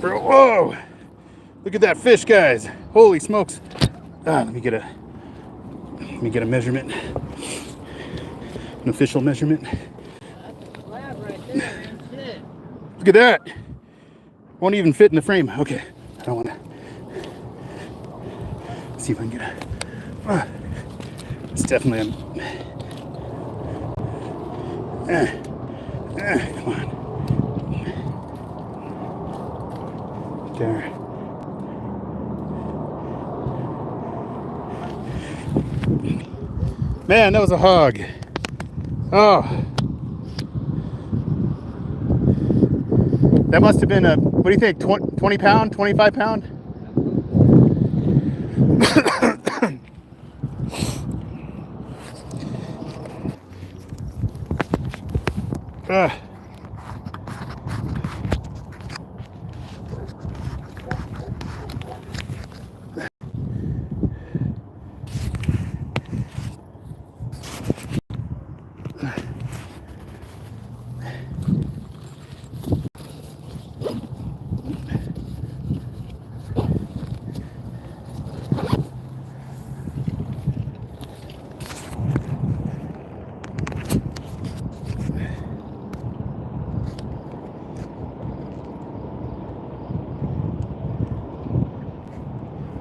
Whoa! Look at that fish, guys! Holy smokes! Let me get a measurement, an official measurement. Right there, man. Look at that! Won't even fit in the frame. Okay, I don't want to. See if I can get a. It's definitely a. Come on. There. Man, that was a hog. Oh. That must have been a, what do you think, 20 pound, 25 pound?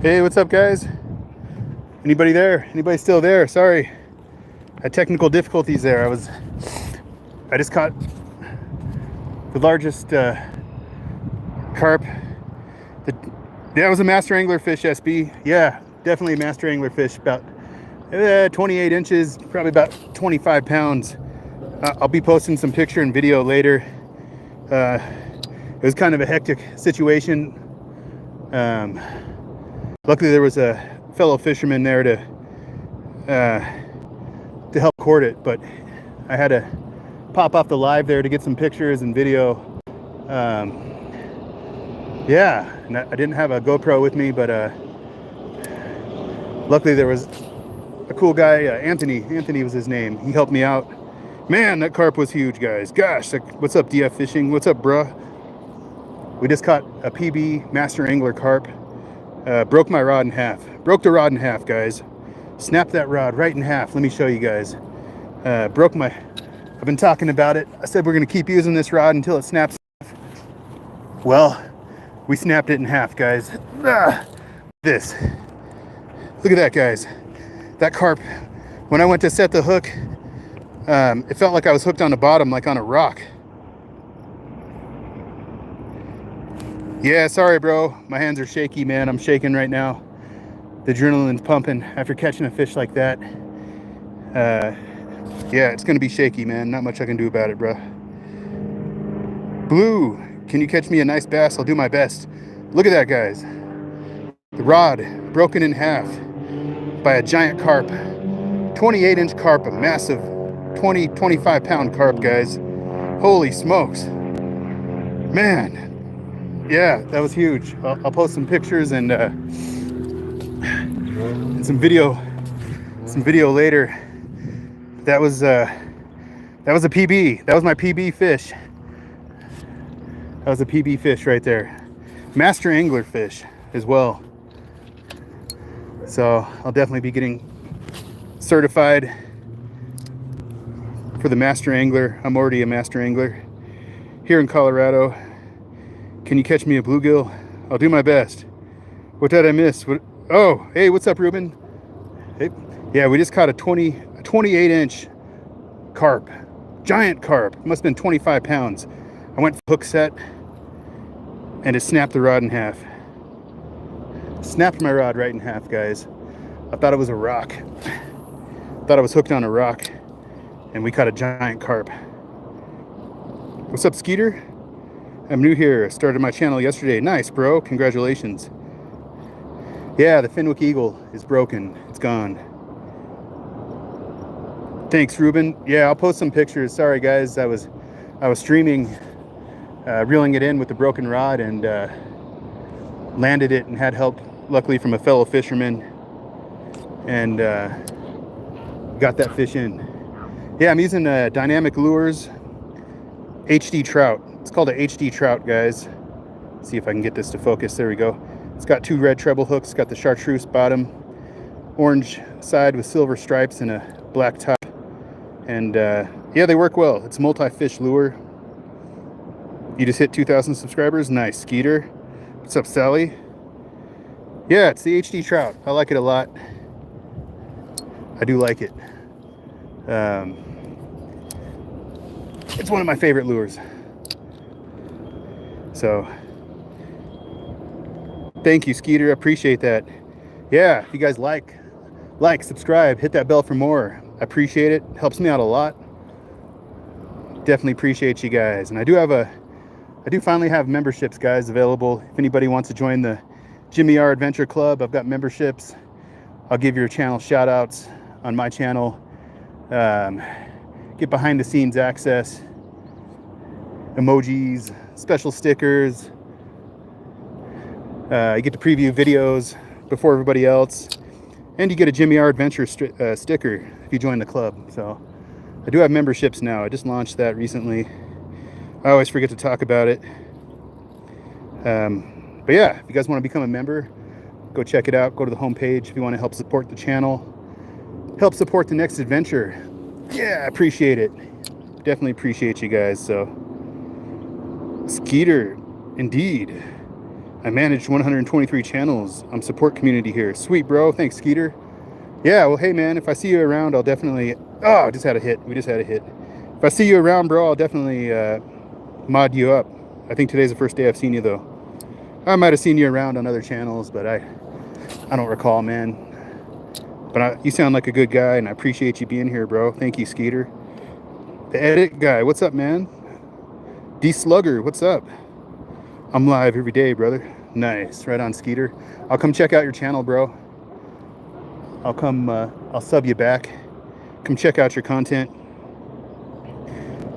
Hey, what's up, guys? Anybody there? Anybody still there? Sorry, I had technical difficulties there. I just caught the largest carp. That was a master angler fish, SB. Yeah, definitely a master angler fish, about 28 inches, probably about 25 pounds. I'll be posting some picture and video later. It was kind of a hectic situation. Luckily there was a fellow fisherman there to help record it, but I had to pop off the live there to get some pictures and video. Yeah, and I didn't have a GoPro with me, but luckily there was a cool guy, Anthony was his name. He helped me out. Man, that carp was huge, guys. Gosh, what's up, DF Fishing? What's up, bruh? We just caught a PB master angler carp. Broke my rod in half. Broke the rod in half, guys. Snapped that rod right in half. Let me show you guys. I've been talking about it. I said we're gonna keep using this rod until it snaps off. Well, we snapped it in half, guys. This. Look at that, guys. That carp, when I went to set the hook, it felt like I was hooked on the bottom, like on a rock. Yeah, sorry, bro. My hands are shaky, man. I'm shaking right now. The adrenaline's pumping after catching a fish like that. Yeah, it's gonna be shaky, man. Not much I can do about it, bro. Blue, can you catch me a nice bass? I'll do my best. Look at that, guys. The rod broken in half by a giant carp. 28-inch carp, a massive 25 pound carp, guys. Holy smokes. Man. Yeah, that was huge. I'll post some pictures and some video later. That was a PB. That was my PB fish. That was a PB fish right there. Master angler fish as well. So I'll definitely be getting certified for the master angler. I'm already a master angler here in Colorado. Can you catch me a bluegill? I'll do my best. What did I miss? Oh, hey, what's up, Ruben? Hey. Yeah, we just caught a 28-inch carp. Giant carp. It must have been 25 pounds. I went hook set and it snapped the rod in half. Snapped my rod right in half, guys. I thought it was a rock. Thought I was hooked on a rock and we caught a giant carp. What's up, Skeeter? I'm new here. Started my channel yesterday. Nice, bro. Congratulations. Yeah, the Fenwick Eagle is broken. It's gone. Thanks, Ruben. Yeah, I'll post some pictures. Sorry, guys. I was streaming, reeling it in with the broken rod and landed it and had help, luckily, from a fellow fisherman, and got that fish in. Yeah, I'm using Dynamic Lures HD Trout. It's called a HD Trout, guys. See if I can get this to focus. There we go. It's got 2 red treble hooks. It's got the chartreuse bottom, orange side with silver stripes and a black top. And yeah, they work well. It's a multi-fish lure. You just hit 2,000 subscribers. Nice. Skeeter. What's up, Sally? Yeah, it's the HD trout. I like it a lot. I do like it. It's one of my favorite lures. So, thank you, Skeeter. I appreciate that. Yeah, if you guys like, subscribe, hit that bell for more. I appreciate it. Helps me out a lot. Definitely appreciate you guys. And I do finally have memberships, guys, available. If anybody wants to join the Jimmy R Adventure Club, I've got memberships. I'll give your channel shout outs on my channel. Get behind the scenes access, emojis, special stickers. You get to preview videos before everybody else, and you get a Jimmy R Adventure sticker if you join the club. So I do have memberships now. I just launched that recently. I always forget to talk about it. But yeah, if you guys want to become a member, go check it out. Go to the homepage if you want to help support the channel, help support the next adventure. Yeah, I appreciate it. Definitely appreciate you guys. So, Skeeter, indeed. I manage 123 channels. I'm support community here. Sweet, bro. Thanks, Skeeter. Yeah, well, hey, man, if I see you around, I'll definitely... Oh, I just had a hit. We just had a hit. If I see you around, bro, I'll definitely mod you up. I think today's the first day I've seen you, though. I might have seen you around on other channels, but I don't recall, man. But you sound like a good guy, and I appreciate you being here, bro. Thank you, Skeeter. The edit guy, what's up, man? D Slugger, what's up? I'm live every day, brother. Nice, right on, Skeeter. I'll come check out your channel, bro. I'll come, I'll sub you back. Come check out your content.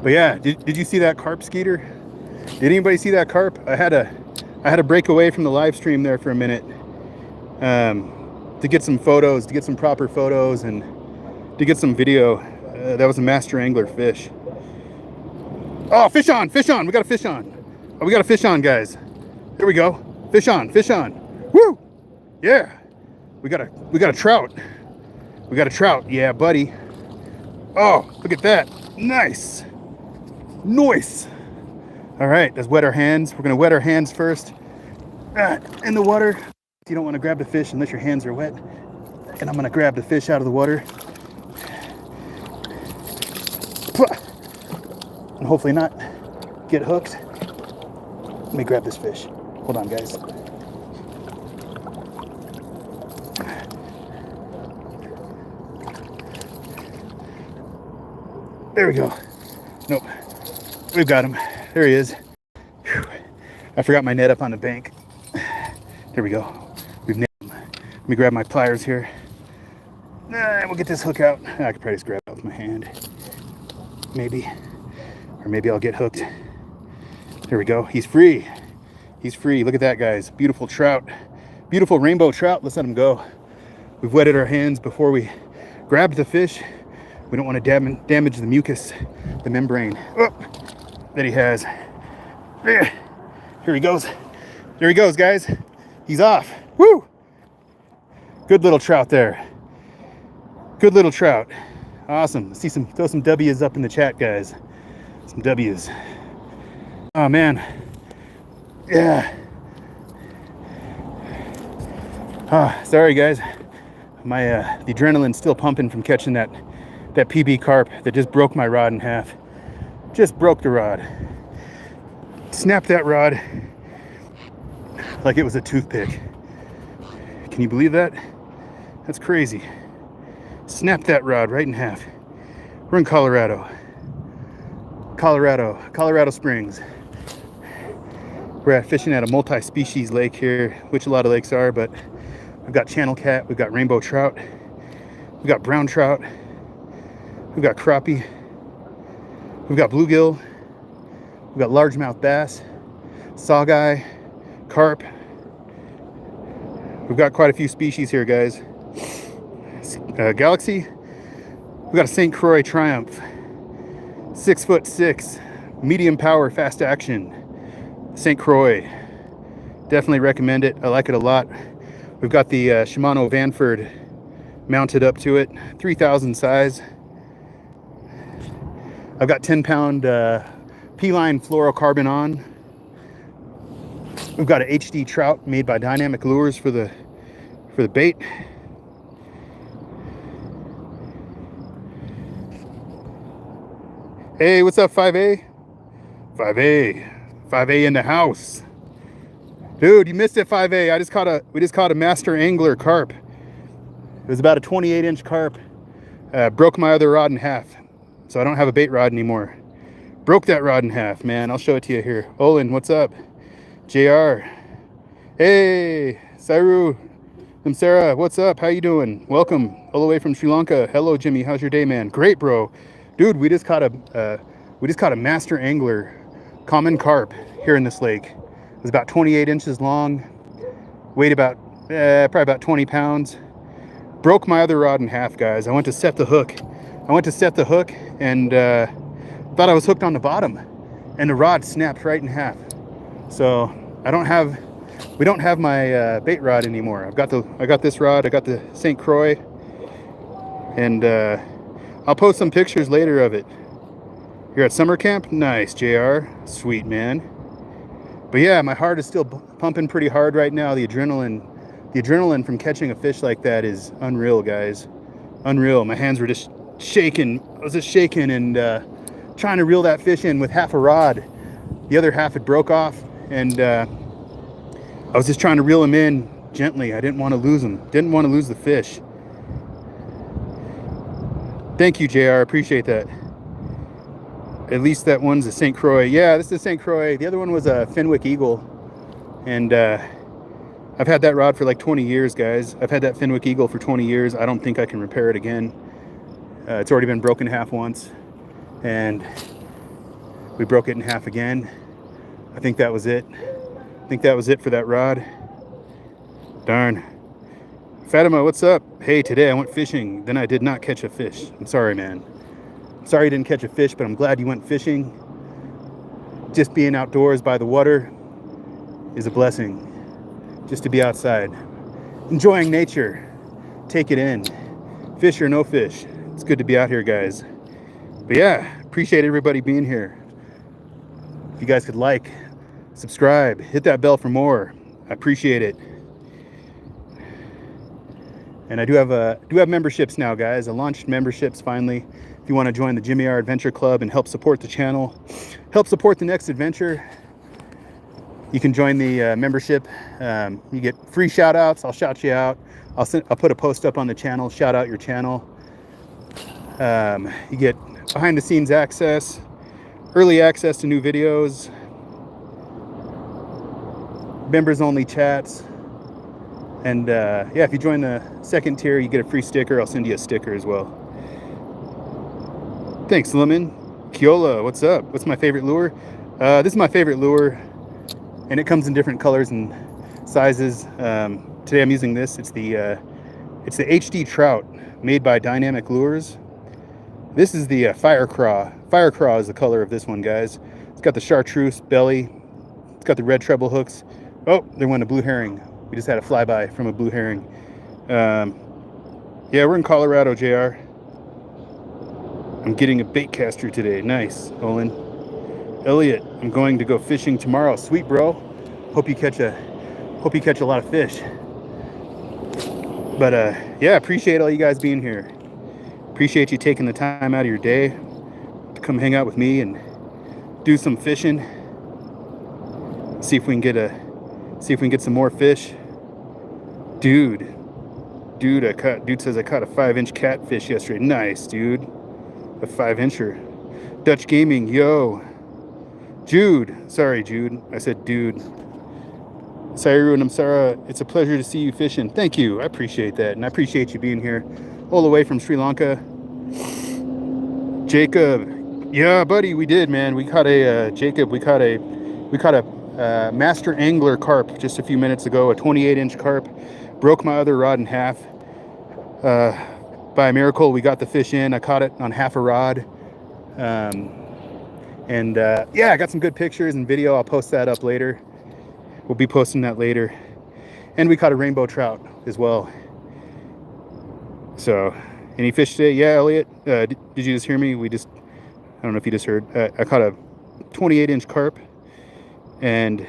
But yeah, did you see that carp, Skeeter? Did anybody see that carp? I had to break away from the live stream there for a minute. To get some photos, to get some proper photos, and to get some video. That was a master angler fish. Oh, fish on, fish on. We got a fish on. Oh, we got a fish on, guys. There we go. Fish on, fish on. Woo! Yeah. We got a trout. We got a trout. Yeah, buddy. Oh, look at that. Nice. Nice. All right, let's wet our hands. We're gonna wet our hands first in the water. You don't want to grab the fish unless your hands are wet. And I'm going to grab the fish out of the water. And hopefully not get hooked. Let me grab this fish. Hold on, guys. There we go. Nope. We've got him. There he is. Whew. I forgot my net up on the bank. There we go. We've nailed him. Let me grab my pliers here. And we'll get this hook out. I could probably just grab it with my hand. Maybe. Or maybe I'll get hooked. There we go. He's free. He's free. Look at that, guys. Beautiful trout. Beautiful rainbow trout. Let's let him go. We've wetted our hands before we grabbed the fish. We don't want to damage the mucus, the membrane. Oh, that he has. There. Here he goes. There he goes, guys. He's off. Woo! Good little trout there. Good little trout. Awesome. Let's see throw some W's up in the chat, guys. Some W's. Oh man. Yeah. Sorry guys. My the adrenaline's still pumping from catching that PB carp that just broke my rod in half. Just broke the rod. Snapped that rod like it was a toothpick. Can you believe that? That's crazy. Snapped that rod right in half. We're in Colorado. Colorado Springs. We're fishing at a multi-species lake here, which a lot of lakes are, but we've got channel cat, we've got rainbow trout, we've got brown trout, we've got crappie, we've got bluegill, we've got largemouth bass, saugeye, carp. We've got quite a few species here, guys. Galaxy, we've got a St. Croix Triumph, 6'6", medium power, fast action, St. Croix. Definitely recommend it. I like it a lot. We've got the Shimano Vanford mounted up to it, 3000 size. I've got 10-pound P-line fluorocarbon on. We've got an HD trout made by Dynamic Lures for the bait. Hey, what's up, 5A? 5A in the house. Dude, you missed it, 5A. We just caught a master angler carp. It was about a 28-inch carp. Broke my other rod in half, so I don't have a bait rod anymore. Broke that rod in half, man. I'll show it to you here. Olin, what's up? JR. Hey, Sairu. Sarah, what's up? How you doing? Welcome all the way from Sri Lanka. Hello, Jimmy. How's your day, man? Great, bro. Dude, we just caught a master angler common carp here in this lake. It was about 28 inches long, weighed about probably about 20 pounds. Broke my other rod in half, guys. I went to set the hook and thought I was hooked on the bottom, and the rod snapped right in half. So we don't have my bait rod anymore. I got this rod. I got the St. Croix, and I'll post some pictures later of it. You're at summer camp? Nice, JR. Sweet, man. But yeah, my heart is still pumping pretty hard right now. The adrenaline from catching a fish like that is unreal, guys. Unreal. My hands were just shaking. I was just shaking and trying to reel that fish in with half a rod. The other half had broke off, and I was just trying to reel him in gently. I didn't want to lose him. Didn't want to lose the fish. Thank you, JR. Appreciate that. At least that one's a St. Croix. Yeah, this is a St. Croix. The other one was a Fenwick Eagle. And I've had that rod for like 20 years, guys. I've had that Fenwick Eagle for 20 years. I don't think I can repair it again. It's already been broken in half once. And we broke it in half again. I think that was it. I think that was it for that rod. Darn. Fatima, what's up? Hey, today I went fishing. Then I did not catch a fish. I'm sorry, man. Sorry you didn't catch a fish, but I'm glad you went fishing. Just being outdoors by the water is a blessing. Just to be outside, enjoying nature, take it in. Fish or no fish, it's good to be out here, guys. But yeah, appreciate everybody being here. If you guys could like, subscribe, hit that bell for more. I appreciate it. And I do have memberships now, guys. I launched memberships finally. If you want to join the Jimmy R Adventure Club and help support the channel, help support the next adventure, you can join the membership. You get free shout outs. I'll shout you out. I'll put a post up on the channel, shout out your channel. You get behind the scenes access, early access to new videos, members only chats. And yeah, if you join the second tier, you get a free sticker. I'll send you a sticker as well. Thanks, Lemon. Kiola, what's up? What's my favorite lure? This is my favorite lure, and it comes in different colors and sizes. Today I'm using this. It's the HD Trout made by Dynamic Lures. This is the Fire Craw. Fire Craw is the color of this one, guys. It's got the chartreuse belly. It's got the red treble hooks. Oh, there went a blue herring. We just had a flyby from a blue herring. Yeah, we're in Colorado, JR. I'm getting a bait caster today. Nice, Olin. Elliot, I'm going to go fishing tomorrow. Sweet, bro. Hope you catch a lot of fish. But yeah, appreciate all you guys being here. Appreciate you taking the time out of your day to come hang out with me and do some fishing. See if we can get some more fish. Dude says I caught a 5-inch catfish yesterday. Nice, dude. A 5-incher. Dutch Gaming, yo. Jude. Sorry, Jude. I said dude. Sairu and Amsara, it's a pleasure to see you fishing. Thank you. I appreciate that. And I appreciate you being here all the way from Sri Lanka. Jacob. Yeah, buddy, we did, man. We caught a master angler carp just a few minutes ago, a 28-inch carp. Broke my other rod in half. By a miracle, we got the fish in. I caught it on half a rod. Yeah, I got some good pictures and video. I'll post that up later. We'll be posting that later. And we caught a rainbow trout as well. So, any fish today? Yeah, Elliot, did you just hear me? I don't know if you just heard. I caught a 28-inch carp, and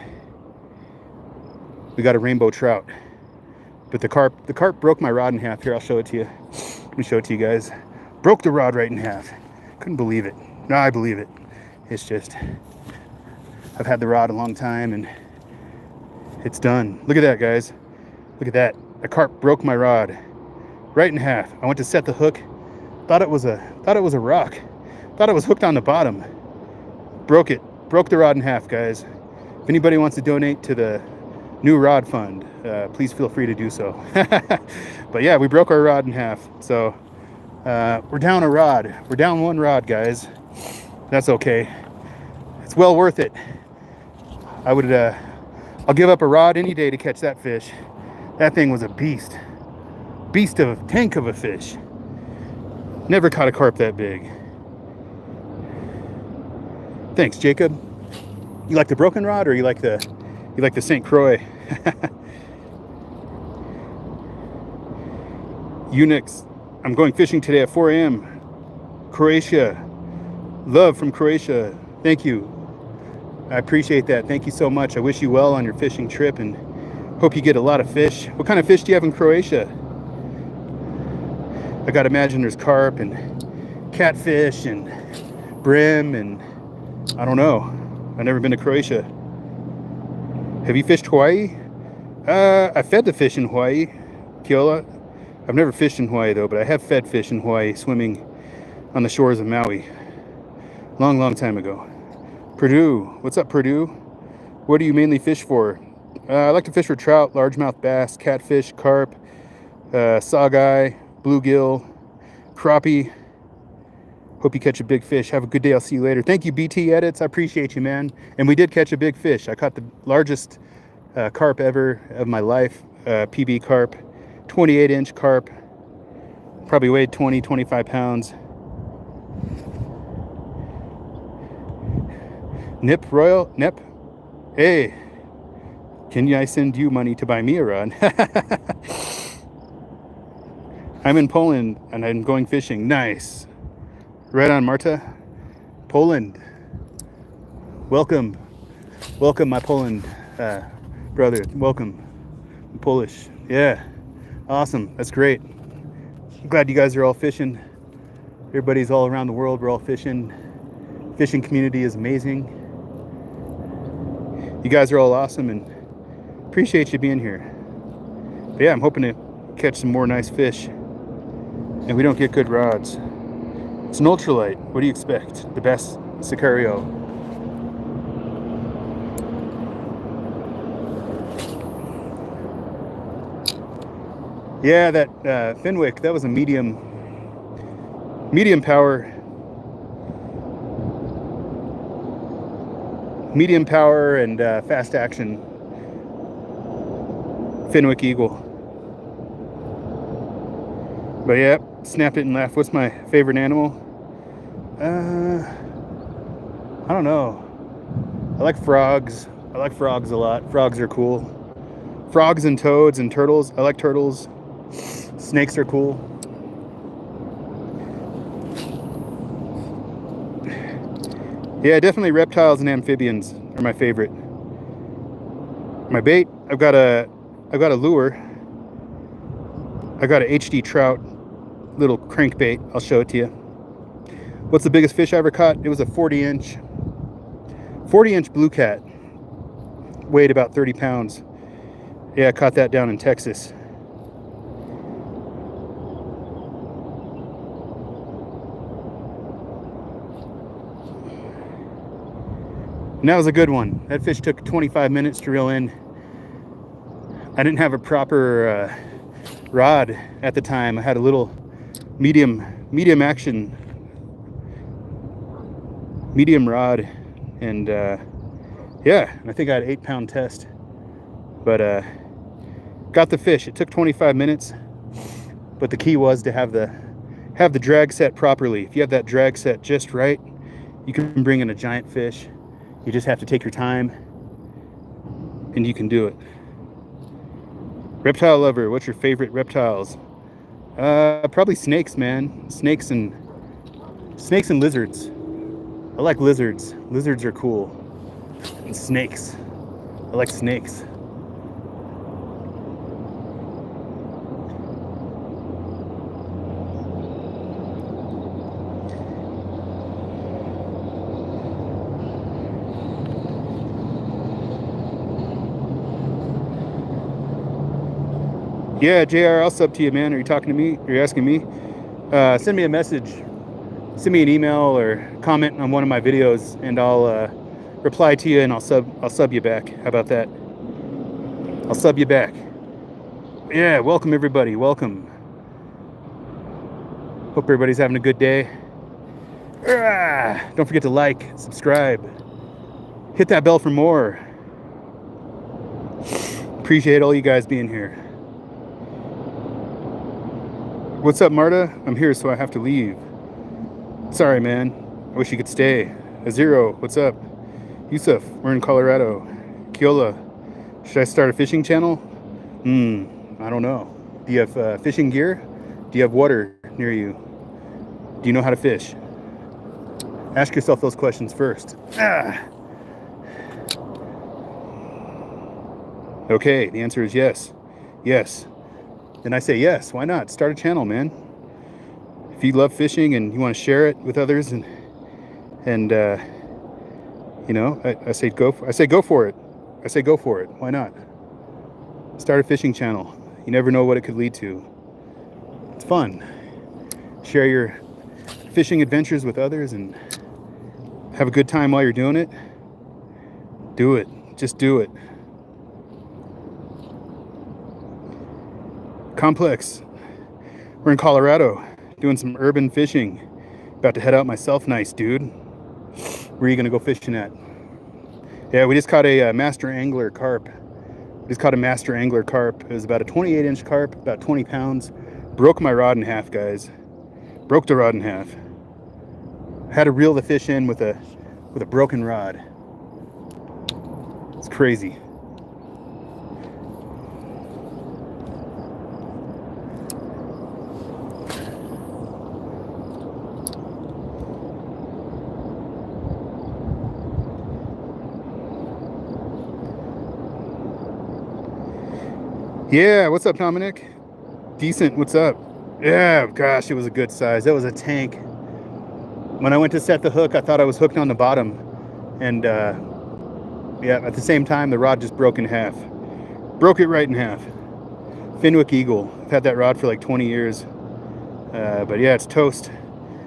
we got a rainbow trout. But the carp broke my rod in half. Here, I'll show it to you. Let me show it to you guys. Broke the rod right in half. Couldn't believe it. No, I believe it. It's just, I've had the rod a long time, and it's done. Look at that, guys. Look at that. A carp broke my rod right in half. I went to set the hook. Thought it was a rock. Thought it was hooked on the bottom. Broke it. Broke the rod in half, guys. If anybody wants to donate to the new rod fund, please feel free to do so. But yeah, we broke our rod in half. So we're down a rod. We're down one rod, guys. That's okay. It's well worth it. I'll give up a rod any day to catch that fish. That thing was a beast. Tank of a fish. Never caught a carp that big. Thanks, Jacob. You like the broken rod, or you like the St. Croix? Unix. I'm going fishing today at 4 a.m. Croatia. Love from Croatia. Thank you. I appreciate that. Thank you so much. I wish you well on your fishing trip, and hope you get a lot of fish. What kind of fish do you have in Croatia? I gotta imagine there's carp and catfish and brim, and I don't know. I've never been to Croatia. Have you fished Hawaii? I fed the fish in Hawaii, Keola. I've never fished in Hawaii though, but I have fed fish in Hawaii, swimming on the shores of Maui. Long time ago. Purdue. What's up, Purdue? What do you mainly fish for? I like to fish for trout, largemouth bass, catfish, carp, saugeye, bluegill, crappie. Hope you catch a big fish. Have a good day. I'll see you later. Thank you, BT Edits. I appreciate you, man. And we did catch a big fish. I caught the largest carp ever of my life, PB carp, 28-inch carp. Probably weighed 25 pounds. Nip Royal? Nip? Hey, can I send you money to buy me a rod? I'm in Poland and I'm going fishing. Nice. Right on, Marta. Poland. Welcome, my Poland brother. Welcome. I'm Polish. Yeah. Awesome. That's great. I'm glad you guys are all fishing. Everybody's all around the world. We're all fishing. Fishing community is amazing. You guys are all awesome, and appreciate you being here. But yeah, I'm hoping to catch some more nice fish. And we don't get good rods. It's an ultralight. What do you expect? The best Sicario. Yeah, that Fenwick, that was a medium power and fast action Fenwick Eagle. But yeah, snapped it and laughed. What's my favorite animal? I don't know. I like frogs. I like frogs a lot. Frogs are cool. Frogs and toads and turtles. I like turtles. Snakes are cool. Yeah, definitely reptiles and amphibians are my favorite. My bait, I've got a lure. I got a HD trout little crankbait. I'll show it to you. What's the biggest fish I ever caught? It was a 40-inch blue cat. Weighed about 30 pounds. Yeah, I caught that down in Texas. And that was a good one. That fish took 25 minutes to reel in. I didn't have a proper rod at the time. I had a little medium action, medium rod, and yeah, I think I had an 8-pound test, but got the fish. It took 25 minutes, but the key was to have the drag set properly. If you have that drag set just right, you can bring in a giant fish. You just have to take your time and you can do it. Reptile lover, what's your favorite reptiles? Probably snakes, man. Snakes and lizards. I like lizards. Lizards are cool. And snakes. I like snakes. Yeah, JR, I'll sub to you, man. Are you talking to me? Are you asking me? Send me a message. Send me an email or comment on one of my videos, and I'll reply to you, and I'll sub you back. How about that? I'll sub you back. Yeah, welcome everybody. Welcome. Hope everybody's having a good day. Don't forget to like, subscribe, hit that bell for more. Appreciate all you guys being here. What's up, Marta? I'm here, so I have to leave. Sorry, man. I wish you could stay. Azero, what's up? Yusuf, we're in Colorado. Kiola, should I start a fishing channel? I don't know. Do you have fishing gear? Do you have water near you? Do you know how to fish? Ask yourself those questions first. Okay, the answer is yes. Yes. Then I say yes, why not? Start a channel, man. If you love fishing and you want to share it with others, and you know, I say go for it. I say go for it. Why not? Start a fishing channel. You never know what it could lead to. It's fun. Share your fishing adventures with others and have a good time while you're doing it. Do it. Just do it. Complex. We're in Colorado doing some urban fishing. About to head out myself. Nice, dude. Where are you gonna go fishing at? Yeah, we just caught a master angler carp. We just caught a master angler carp. It was about a 28-inch carp, about 20 pounds. Broke my rod in half, guys. Broke the rod in half. Had to reel the fish in with a broken rod. It's crazy. Yeah, what's up, Dominic? Decent, what's up? Yeah, gosh, it was a good size. That was a tank. When I went to set the hook, I thought I was hooked on the bottom. And yeah, at the same time, the rod just broke in half. Broke it right in half. Fenwick Eagle. I've had that rod for like 20 years. But yeah, it's toast.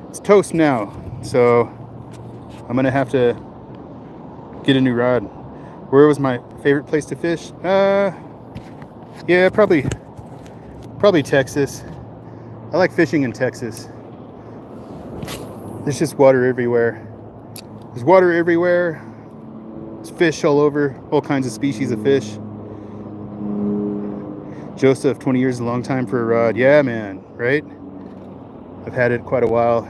It's toast now. So I'm gonna have to get a new rod. Where was my favorite place to fish? Yeah, probably Texas. I like fishing in Texas. There's just water everywhere. There's water everywhere. There's fish all over, all kinds of species of fish. Joseph, 20 years is a long time for a rod. Yeah, man, right? I've had it quite a while.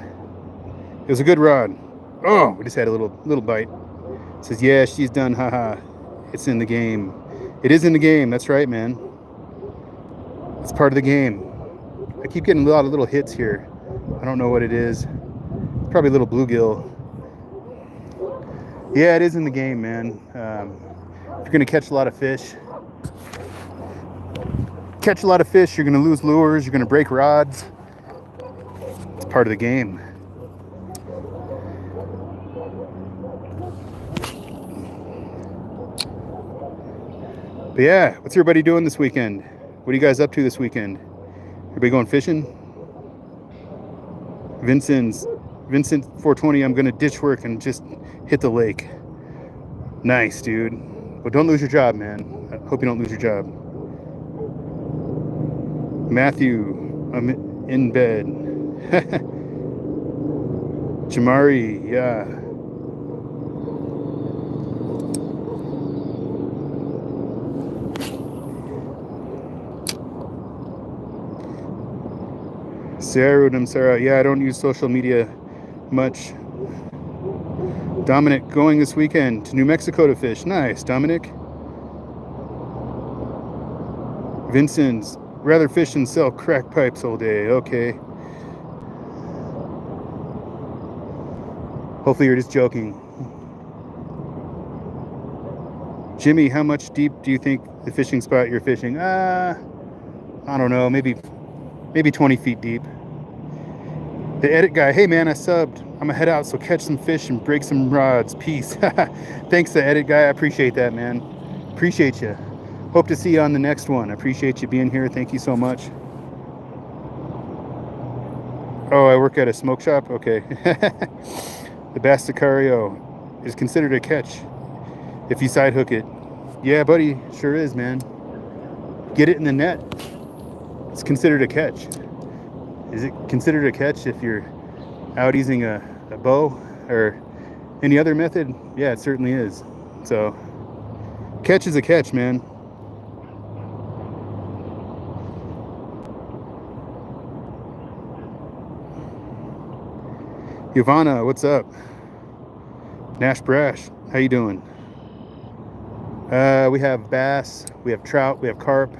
It was a good rod. Oh, we just had a little bite. It says, yeah, she's done, haha. It's in the game. It is in the game, that's right, man. It's part of the game. I keep getting a lot of little hits here. I don't know what it is. Probably a little bluegill. Yeah, it is in the game, man. If you're gonna catch a lot of fish, you're gonna lose lures, you're gonna break rods. It's part of the game. But yeah, what's everybody doing this weekend? What are you guys up to this weekend? Everybody going fishing? Vincent 420, I'm gonna ditch work and just hit the lake. Nice, dude. Well, don't lose your job, man. I hope you don't lose your job. Matthew, I'm in bed. Jamari, yeah. Sarah, yeah, I don't use social media much. Dominic, going this weekend to New Mexico to fish. Nice, Dominic. Vincent's rather fish and sell crack pipes all day. Okay. Hopefully you're just joking. Jimmy, how much deep do you think the fishing spot you're fishing? I don't know, maybe 20 feet deep. The edit guy, hey man, I subbed. I'm gonna head out, so catch some fish and break some rods. Peace. Thanks, the edit guy. I appreciate that, man. Appreciate you. Hope to see you on the next one. I appreciate you being here. Thank you so much. Oh, I work at a smoke shop? Okay. The bass Sicario is considered a catch if you side hook it. Yeah, buddy, sure is, man. Get it in the net. It's considered a catch. Is it considered a catch if you're out using a bow or any other method? Yeah, it certainly is. So, catch is a catch, man. Ivana, what's up? Nash Brash, how you doing? We have bass, we have trout, we have carp,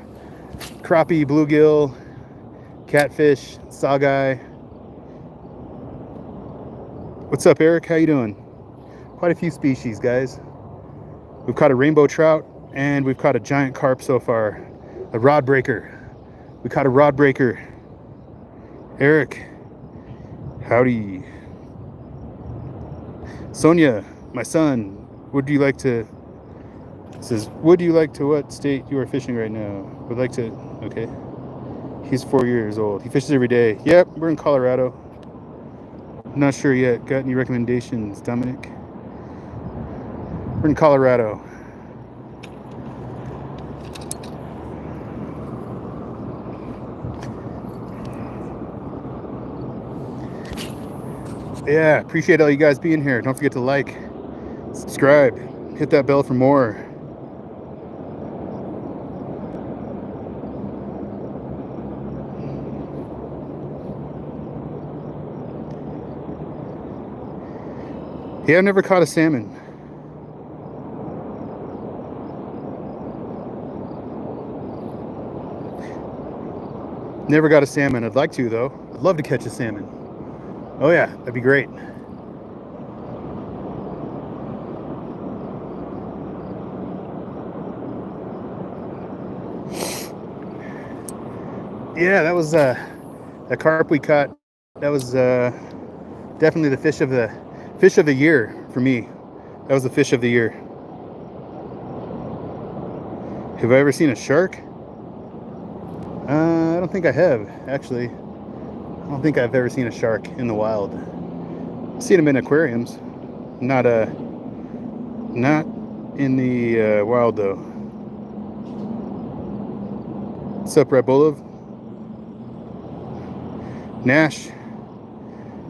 crappie, bluegill, catfish, saugeye. What's up, Eric? How you doing? Quite a few species, guys. We've caught a rainbow trout and we've caught a giant carp so far. A rod breaker. We caught a rod breaker. Eric, howdy. Sonia, my son, would you like to, says, would you like to what state you are fishing right now? Would like to, okay. He's 4 years old. He fishes every day. Yep, we're in Colorado. Not sure yet. Got any recommendations, Dominic? We're in Colorado. Yeah, appreciate all you guys being here. Don't forget to like, subscribe, hit that bell for more. Yeah, I've never caught a salmon. Never got a salmon. I'd like to, though. I'd love to catch a salmon. Oh yeah, that'd be great. Yeah, that was a carp we caught. That was definitely the fish of the year for me. That was the fish of the year. Have I ever seen a shark? I don't think I have, actually. I don't think I've ever seen a shark in the wild. I've seen them in aquariums, not in the wild though. What's up, Red Bulov? Nash.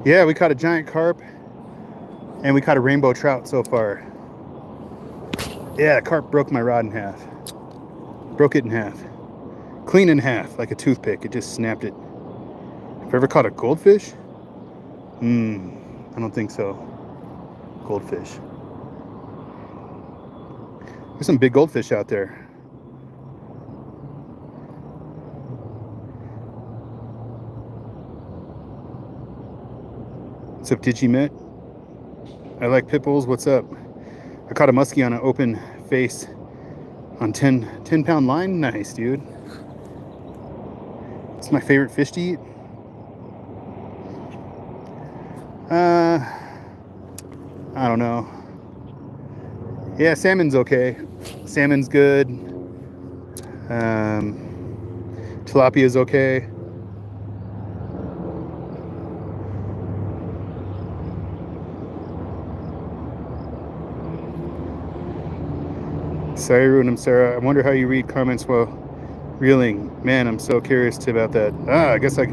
Yeah, we caught a giant carp and we caught a rainbow trout so far. Yeah, carp broke my rod in half. Broke it in half. Clean in half, like a toothpick. It just snapped it. Have you ever caught a goldfish? I don't think so. Goldfish. There's some big goldfish out there. What's up, Digimit? I like pit bulls. What's up? I caught a muskie on an open face on 10-pound line. Nice, dude. It's my favorite fish to eat. I don't know. Yeah, salmon's okay. Salmon's good. Tilapia's okay. Sayru and Sarah, I wonder how you read comments while reeling. Man, I'm so curious about that. I guess I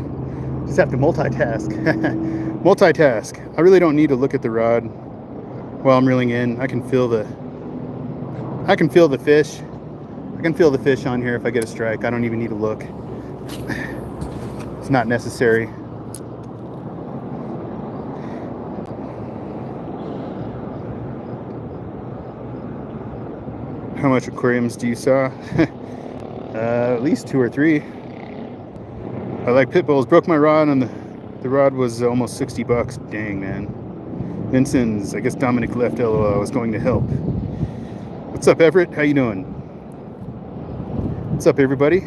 just have to multitask. Multitask. I really don't need to look at the rod while I'm reeling in. I can feel the fish. I can feel the fish on here if I get a strike. I don't even need to look. It's not necessary. How much aquariums do you saw? At least 2 or 3. I like pit bulls. Broke my rod, and the rod was almost 60 bucks. Dang, man. Vincent's, I guess Dominic left, LOL. I was going to help. What's up, Everett? How you doing? What's up, everybody?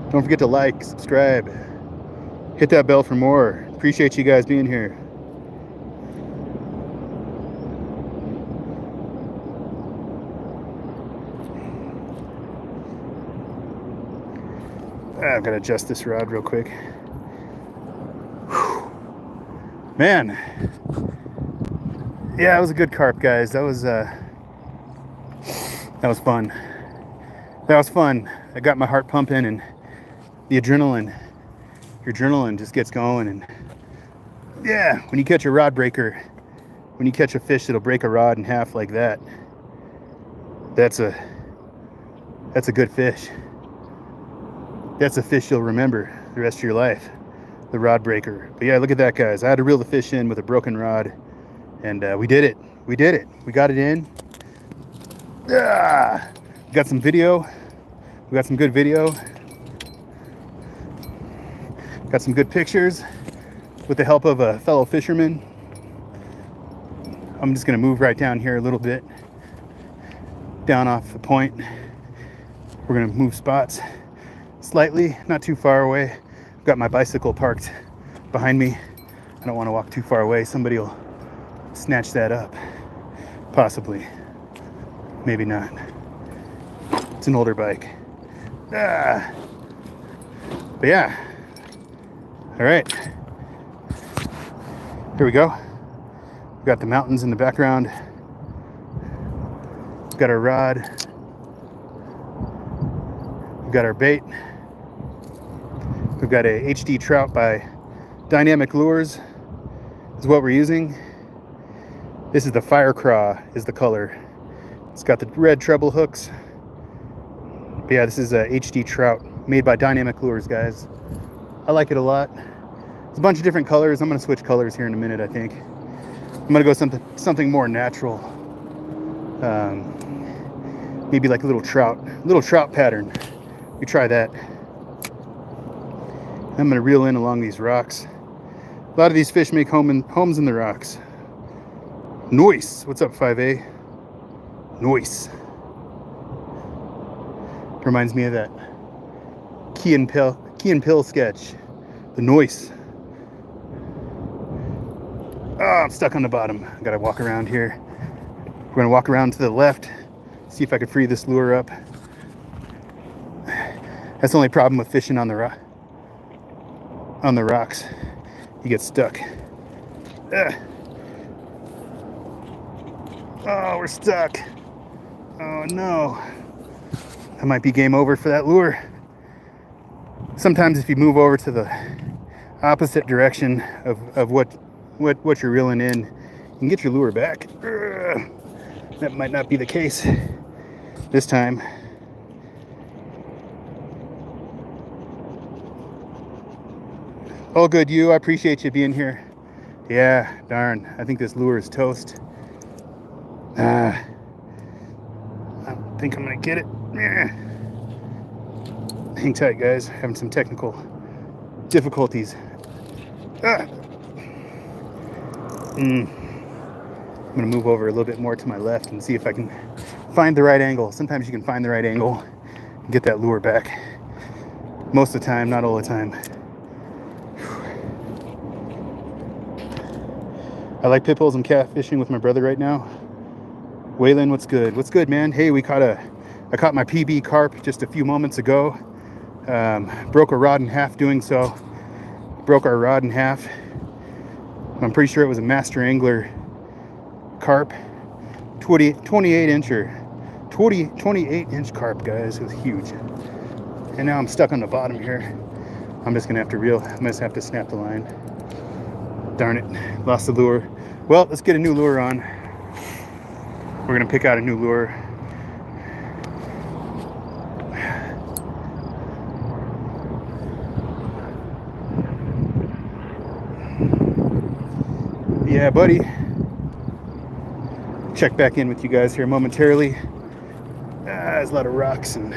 Don't forget to like, subscribe, hit that bell for more. Appreciate you guys being here. I've got to adjust this rod real quick. Whew. Man, yeah, it was a good carp, guys. That was fun. That was fun. I got my heart pumping, and your adrenaline just gets going. And yeah, when you catch a rod breaker, when you catch a fish that'll break a rod in half like that, that's a good fish. That's a fish you'll remember the rest of your life, the rod breaker. But yeah, look at that, guys. I had to reel the fish in with a broken rod, and we did it. We did it. We got it in. Ah, we got some video. We got some good video. Got some good pictures with the help of a fellow fisherman. I'm just gonna move right down here a little bit, down off the point. We're gonna move spots slightly, not too far away. I've got my bicycle parked behind me. I don't want to walk too far away. Somebody will snatch that up. Possibly. Maybe not. It's an older bike. But yeah. All right. Here we go. We've got the mountains in the background. We've got our rod. We've got our bait. We've got a HD trout by Dynamic Lures is what we're using. This is the Fire Craw is the color. It's got the red treble hooks. But yeah, this is a HD trout made by Dynamic Lures, guys. I like it a lot. There's a bunch of different colors. I'm gonna switch colors here in a minute, I think. I'm gonna go something more natural. Maybe like a little trout pattern. We try that. I'm gonna reel in along these rocks. A lot of these fish make homes in the rocks. Noise. What's up, 5A? Noise. Reminds me of that Key and Peele sketch. The noise. Oh, I'm stuck on the bottom. I gotta walk around here. We're gonna walk around to the left, see if I can free this lure up. That's the only problem with fishing on the rocks. You get stuck. Oh, we're stuck. Oh no. That might be game over for that lure. Sometimes if you move over to the opposite direction of what you're reeling in, you can get your lure back. That might not be the case this time. All good, you. I appreciate you being here. Yeah, darn. I think this lure is toast. I don't think I'm gonna get it. Hang tight, guys. Having some technical difficulties. I'm gonna move over a little bit more to my left and see if I can find the right angle. Sometimes you can find the right angle and get that lure back. Most of the time, not all the time. I like pit bulls and catfishing with my brother right now. Waylon, what's good? What's good, man? Hey, I caught my PB carp just a few moments ago. Broke a rod in half doing so. Broke our rod in half. I'm pretty sure it was a master angler carp. 28-inch carp, guys. It was huge. And now I'm stuck on the bottom here. I'm just gonna have to reel. I'm gonna have to snap the line. Darn it, lost the lure. Well, let's get a new lure on. We're gonna pick out a new lure. Yeah, buddy. Check back in with you guys here momentarily. There's a lot of rocks and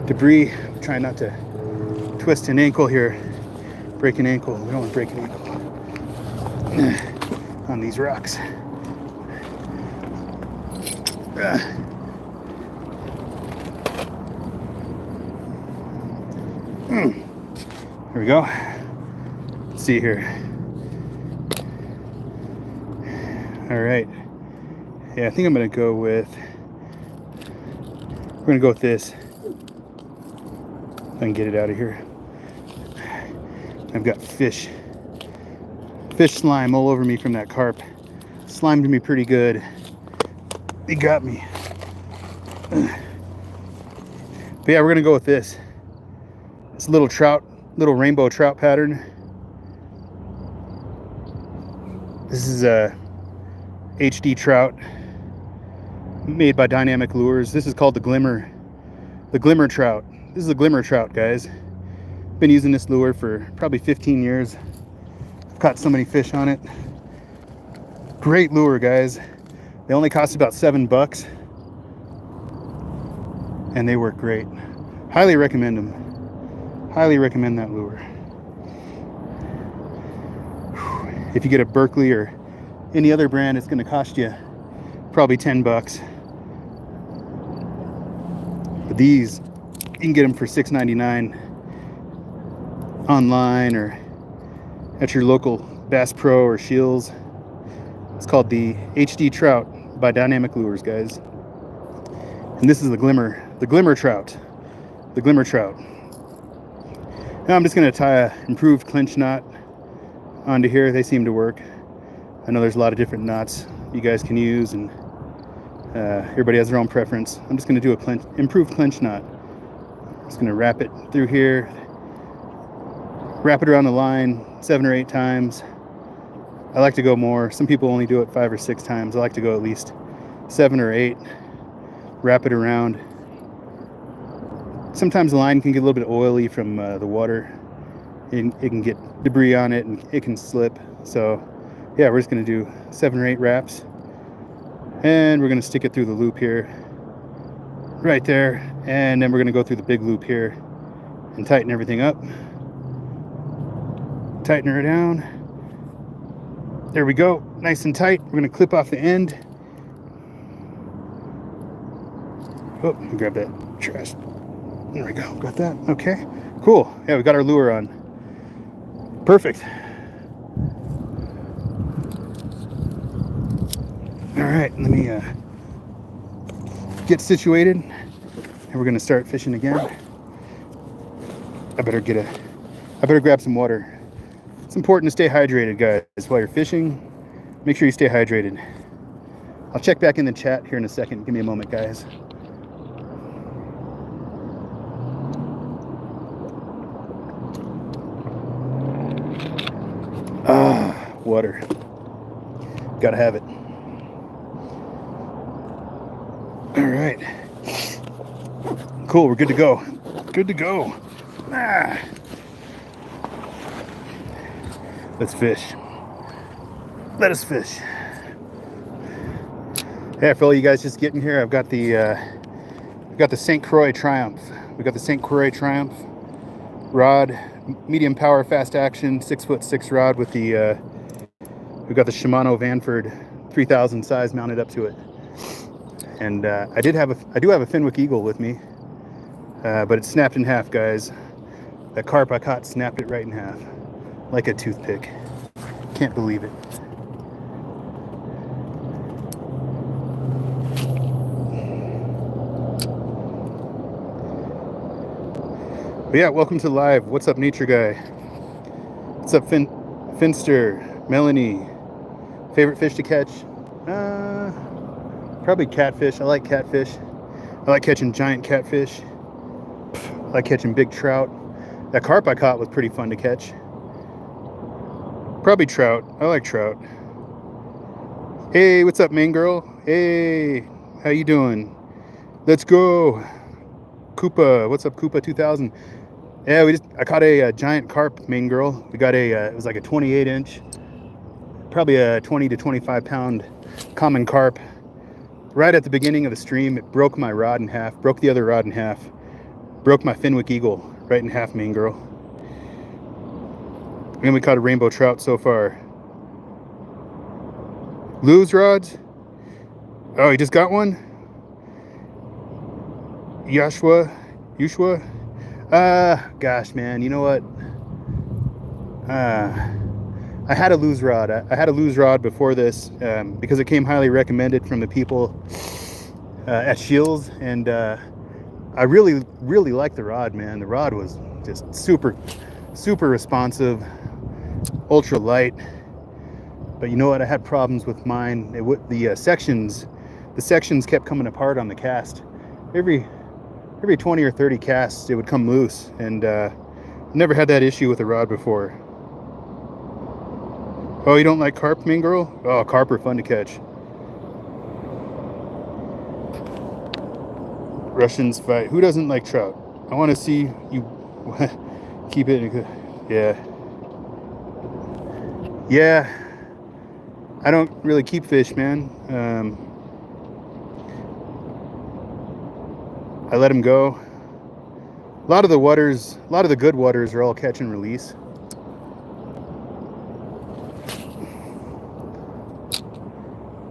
debris. Trying not to twist an ankle here. Break an ankle. We don't want to break an ankle on these rocks. Here we go. Let's see here. All right. Yeah, I think I'm gonna go with. We're gonna go with this. I can get it out of here. I've got fish slime all over me from that carp. Slimed me pretty good. He got me. But yeah, we're gonna go with this. This little rainbow trout pattern. This is a HD trout made by Dynamic Lures. This is called the glimmer trout. This is a glimmer trout, guys. Been using this lure for probably 15 years. I've caught so many fish on it. Great lure, guys. They only cost about $7, and they work great. Highly recommend them. Highly recommend that lure. If you get a Berkeley or any other brand, it's going to cost you probably $10. But these, you can get them for $6.99 online or at your local Bass Pro or Shields. It's called the HD Trout by Dynamic Lures, guys. And this is the glimmer trout. The glimmer trout. Now I'm just going to tie a improved clinch knot onto here. They seem to work. I know there's a lot of different knots you guys can use, and everybody has their own preference. I'm just going to do a improved clinch knot. Just going to wrap it through here, wrap it around the line 7 or 8 times. I like to go more. Some people only do it 5 or 6 times. I like to go at least 7 or 8. Wrap it around. Sometimes the line can get a little bit oily from the water. It can get debris on it and it can slip. So yeah, we're just going to do 7 or 8 wraps, and we're going to stick it through the loop here, right there, and then we're going to go through the big loop here and tighten everything up. Tighten her down. There we go, nice and tight. We're going to clip off the end. Oh, grab that trash. There we go, got that. Okay, cool. Yeah, we got our lure on. Perfect. All right, let me get situated, and we're gonna start fishing again. I better grab some water. It's important to stay hydrated, guys, while you're fishing. Make sure you stay hydrated. I'll check back in the chat here in a second. Give me a moment, guys. Water. Gotta have it. All right. Cool, we're good to go. Good to go. Let's fish. Let us fish. Hey, for all you guys just getting here, I've got the St. Croix Triumph. We got the St. Croix Triumph rod, medium power, fast action, 6'6" rod with the we've got the Shimano Vanford 3000 size mounted up to it. And I do have a Fenwick Eagle with me, but it snapped in half, guys. That carp I caught snapped it right in half, like a toothpick. Can't believe it. But yeah, welcome to live. What's up, Nature Guy? What's up, Finster, Melanie? Favorite fish to catch? Probably catfish. I like catfish. I like catching giant catfish. I like catching big trout. That carp I caught was pretty fun to catch. Probably trout. I like trout. Hey, what's up, main girl? Hey, how you doing? Let's go. Koopa, what's up, Koopa 2000? Yeah, I caught a giant carp, main girl. We got it was like a 28-inch, probably a 20 to 25 pound common carp. Right at the beginning of the stream, it broke my rod in half, broke the other rod in half. Broke my Fenwick Eagle right in half, main girl. And we caught a rainbow trout so far. Lew's rods. Oh, he just got one. Yushua. Gosh, man, you know what? I had a Lew's rod. I had a Lew's rod before this because it came highly recommended from the people at Shields, and I really liked the rod, man. The rod was just super responsive, ultra light. But you know what? I had problems with mine. The sections kept coming apart on the cast. Every 20 or 30 casts, it would come loose, and never had that issue with a rod before. Oh, you don't like carp, main girl? Oh, carp are fun to catch. Russians fight. Who doesn't like trout? I want to see you keep it. Yeah. I don't really keep fish, man. I let them go. A lot of the good waters are all catch and release.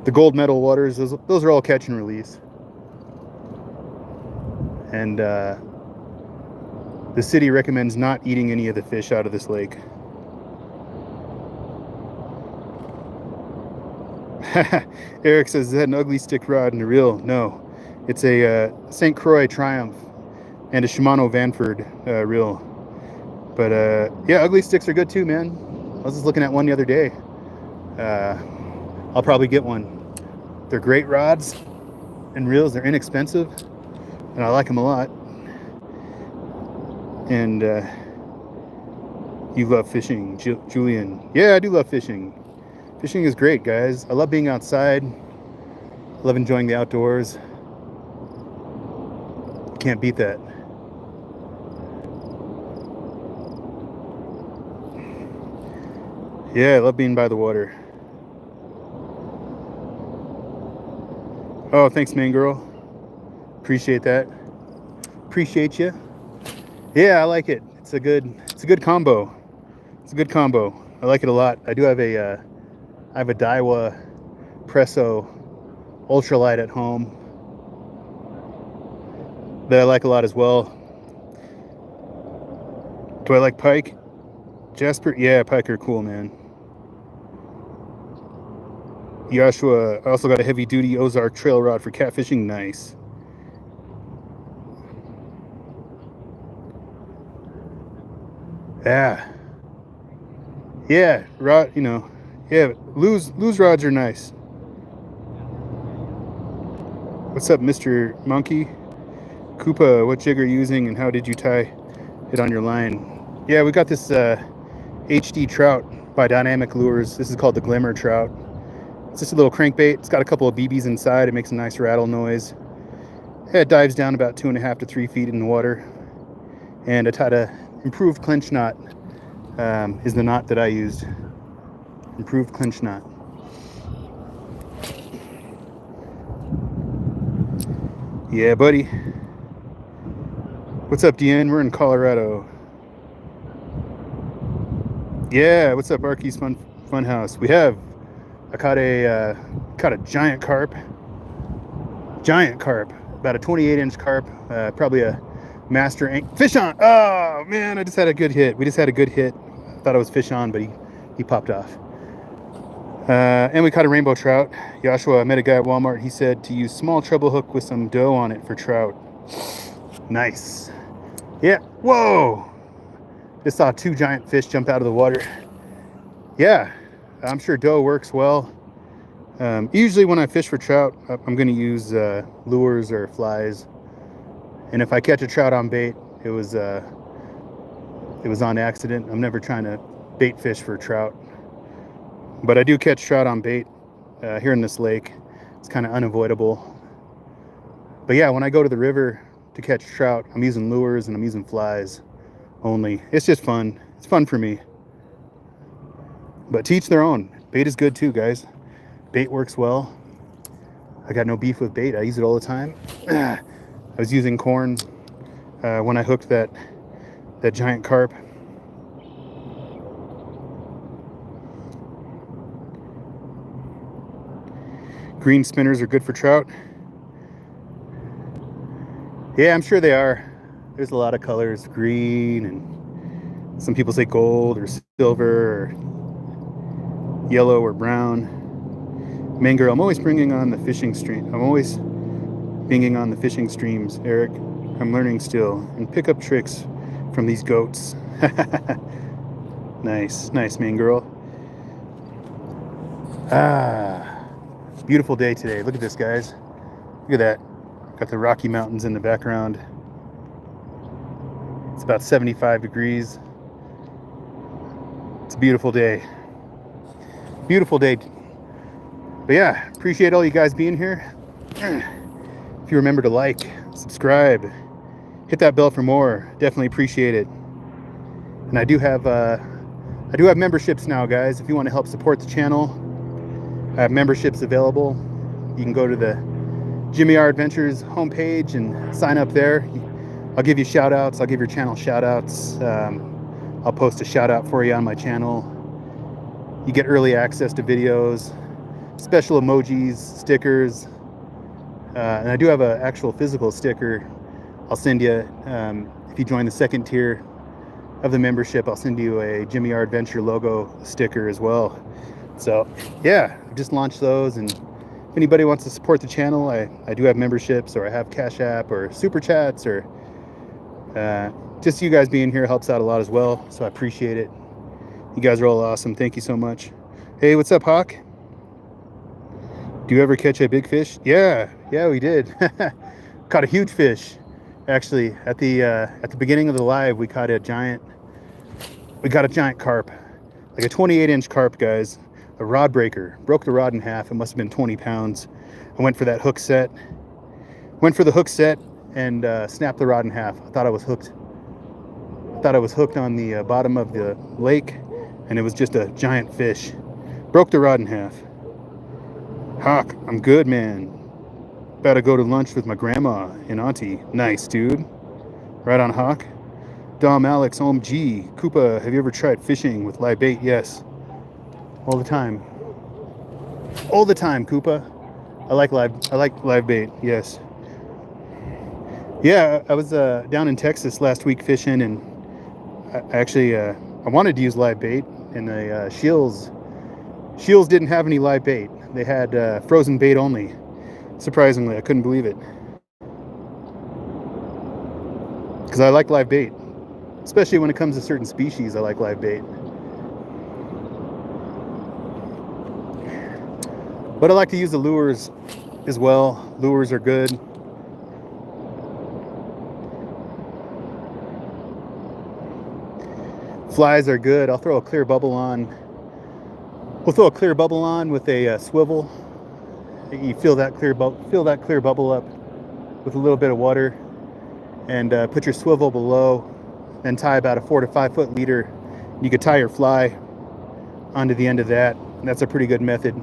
The gold medal waters, those are all catch and release. And the city recommends not eating any of the fish out of this lake. Eric says, is that an ugly stick rod and a reel? No, it's a St. Croix Triumph and a Shimano Vanford reel. But yeah, ugly sticks are good too, man. I was just looking at one the other day. I'll probably get one. They're great rods and reels. They're inexpensive, and I like them a lot. And you love fishing, Julian. Yeah, I do love fishing. Fishing is great, guys. I love being outside. I love enjoying the outdoors. Can't beat that. Yeah, I love being by the water. Oh, thanks, main girl. Appreciate that. Appreciate you. Yeah, I like it. It's a good combo. It's a good combo. I like it a lot. I do have a Daiwa Presso ultralight at home that I like a lot as well. Do I like pike? Jasper? Yeah, pike are cool, man. Joshua, I also got a heavy duty Ozark trail rod for catfishing. Nice. Yeah, rod, you know. Yeah, Lew's rods are nice. What's up, Mr. Monkey? Koopa, what jig are you using and how did you tie it on your line? Yeah, we got this HD trout by Dynamic Lures. This is called the Glimmer trout. It's just a little crankbait. It's got a couple of BBs inside. It makes a nice rattle noise. It dives down about 2.5 to 3 feet in the water. And I tied a improved clinch knot. Is the knot that I used. Improved clinch knot. Yeah, buddy. What's up, Deanne? We're in Colorado. Yeah, what's up, Arky's Fun House? I caught a giant carp. About a 28-inch carp. Probably a master fish on. Oh man, I just had a good hit. We just had a good hit. I thought it was fish on, but he popped off. And we caught a rainbow trout. Joshua, I met a guy at Walmart. He said to use small treble hook with some dough on it for trout. Nice. Yeah. Whoa. Just saw 2 giant fish jump out of the water. Yeah. I'm sure dough works well. Usually when I fish for trout, I'm going to use lures or flies. And if I catch a trout on bait, it was on accident. I'm never trying to bait fish for trout. But I do catch trout on bait here in this lake. It's kind of unavoidable. But yeah, when I go to the river to catch trout, I'm using lures and I'm using flies only. It's just fun. It's fun for me. But to each their own. Bait is good too, guys. Bait works well. I got no beef with bait. I use it all the time. I was using corn when I hooked that giant carp. Green spinners are good for trout. Yeah, I'm sure they are. There's a lot of colors, green, and some people say gold or silver or yellow or brown. Manger, I'm always bringing on the fishing stream. I'm always binging on the fishing streams, Eric. I'm learning still and pick up tricks from these goats. Nice, man girl. Beautiful day today. Look at this, guys. Look at that. Got the Rocky Mountains in the background. It's about 75 degrees. It's a beautiful day. Beautiful day. But yeah, appreciate all you guys being here. If you remember to like, subscribe, hit that bell for more. Definitely appreciate it. And I do have memberships now, guys. If you want to help support the channel, I have memberships available. You can go to the Jimmy R Adventures homepage and sign up there. I'll give you shout outs. I'll give your channel shout outs. I'll post a shout out for you on my channel. You get early access to videos, special emojis, stickers. And I do have an actual physical sticker I'll send you. If you join the second tier of the membership, I'll send you a Jimmy R Adventure logo sticker as well. So yeah, I just launched those, and if anybody wants to support the channel, I do have memberships, or I have Cash App or Super Chats, or just you guys being here helps out a lot as well. So I appreciate it. You guys are all awesome. Thank you so much. Hey, what's up, Hawk? Do you ever catch a big fish? Yeah, we did. Caught a huge fish. Actually, at the beginning of the live, we got a giant carp, like a 28-inch carp, guys. A rod breaker. Broke the rod in half. It must have been 20 pounds. I went for that hook set. Went for the hook set and snapped the rod in half. I thought I was hooked. On the bottom of the lake, and it was just a giant fish. Broke the rod in half. Hawk, I'm good, man. About to go to lunch with my grandma and auntie. Nice, dude. Right on, Hawk. Dom, Alex, OMG. Koopa, have you ever tried fishing with live bait? Yes. All the time. All the time, Koopa. I like live bait, yes. Yeah, I was down in Texas last week fishing, and I wanted to use live bait, and the Shields didn't have any live bait. They had frozen bait only. Surprisingly, I couldn't believe it. Because I like live bait. Especially when it comes to certain species, I like live bait. But I like to use the lures as well. Lures are good. Flies are good. I'll throw a clear bubble on. We'll throw a clear bubble on with a swivel. You fill that clear bubble up with a little bit of water, and put your swivel below, and tie about a 4 to 5 foot leader. You could tie your fly onto the end of that. And that's a pretty good method.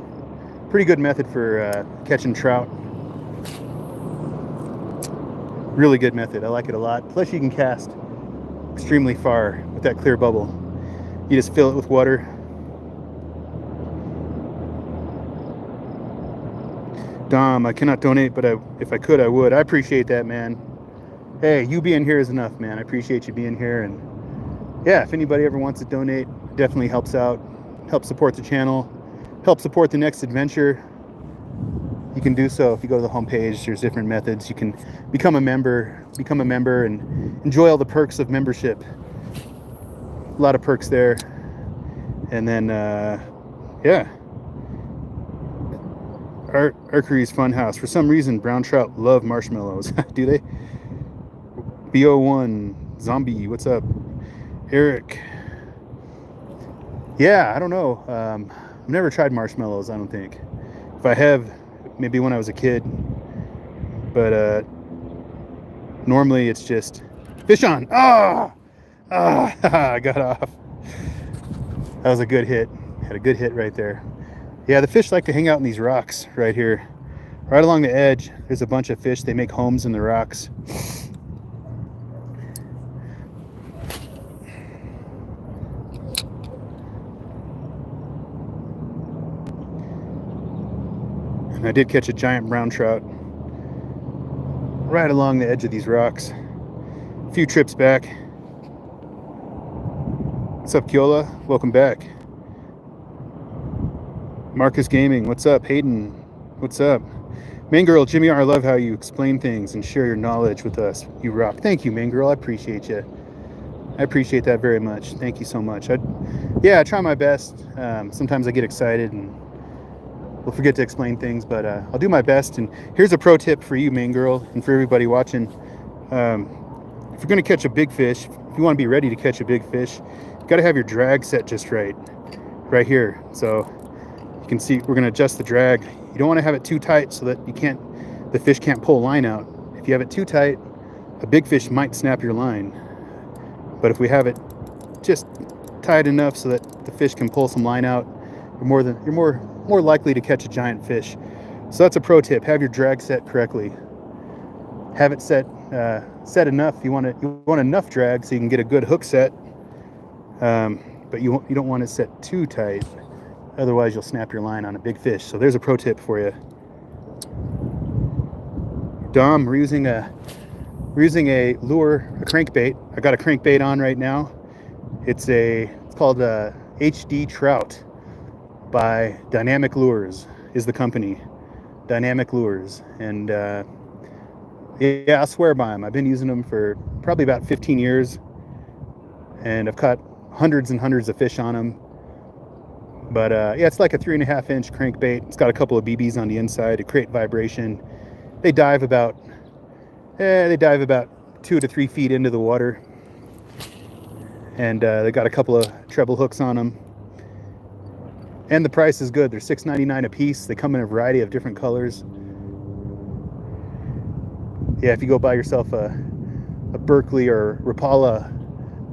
Pretty good method for catching trout. Really good method. I like it a lot. Plus you can cast extremely far with that clear bubble. You just fill it with water. Dom, I cannot donate, but if I could, I would. I appreciate that, man. Hey, you being here is enough, man. I appreciate you being here. And yeah, if anybody ever wants to donate, definitely helps out. Help support the channel. Help support the next adventure. You can do so if you go to the homepage. There's different methods. You can become a member and enjoy all the perks of membership. A lot of perks there. And then, yeah. Archery's Funhouse. For some reason, brown trout love marshmallows. Do they? BO1 Zombie, what's up? Eric. Yeah, I don't know. I've never tried marshmallows, I don't think. If I have, maybe when I was a kid. But normally it's just fish on. I got off. That was a good hit. Had a good hit right there. Yeah, the fish like to hang out in these rocks right here. Right along the edge, there's a bunch of fish. They make homes in the rocks. And I did catch a giant brown trout right along the edge of these rocks. A few trips back. What's up, Kiola? Welcome back. Marcus Gaming, what's up? Hayden, what's up? Main Girl, Jimmy R, I love how you explain things and share your knowledge with us. You rock. Thank you, Main Girl. I appreciate you. I appreciate that very much. Thank you so much. I try my best. Sometimes I get excited and will forget to explain things, but I'll do my best. And here's a pro tip for you, Main Girl, and for everybody watching. If you're going to catch a big fish, if you want to be ready to catch a big fish, you got to have your drag set just right here. So you can see we're going to adjust the drag. You don't want to have it too tight so that the fish can't pull line out. If you have it too tight, a big fish might snap your line. But if we have it just tight enough so that the fish can pull some line out, you're more likely to catch a giant fish. So that's a pro tip. Have your drag set correctly. Have it set enough. You want enough drag so you can get a good hook set. But you don't want it set too tight. Otherwise, you'll snap your line on a big fish. So there's a pro tip for you. Dom, we're using a lure, a crankbait. I got a crankbait on right now. It's called HD Trout by Dynamic Lures is the company. Dynamic Lures. And I swear by them. I've been using them for probably about 15 years. And I've caught hundreds and hundreds of fish on them. But it's like a 3.5-inch crankbait. It's got a couple of BBs on the inside to create vibration. They dive about 2 to 3 feet into the water. And they got a couple of treble hooks on them. And the price is good. They're $6.99 a piece. They come in a variety of different colors. Yeah, if you go buy yourself a Berkeley or Rapala,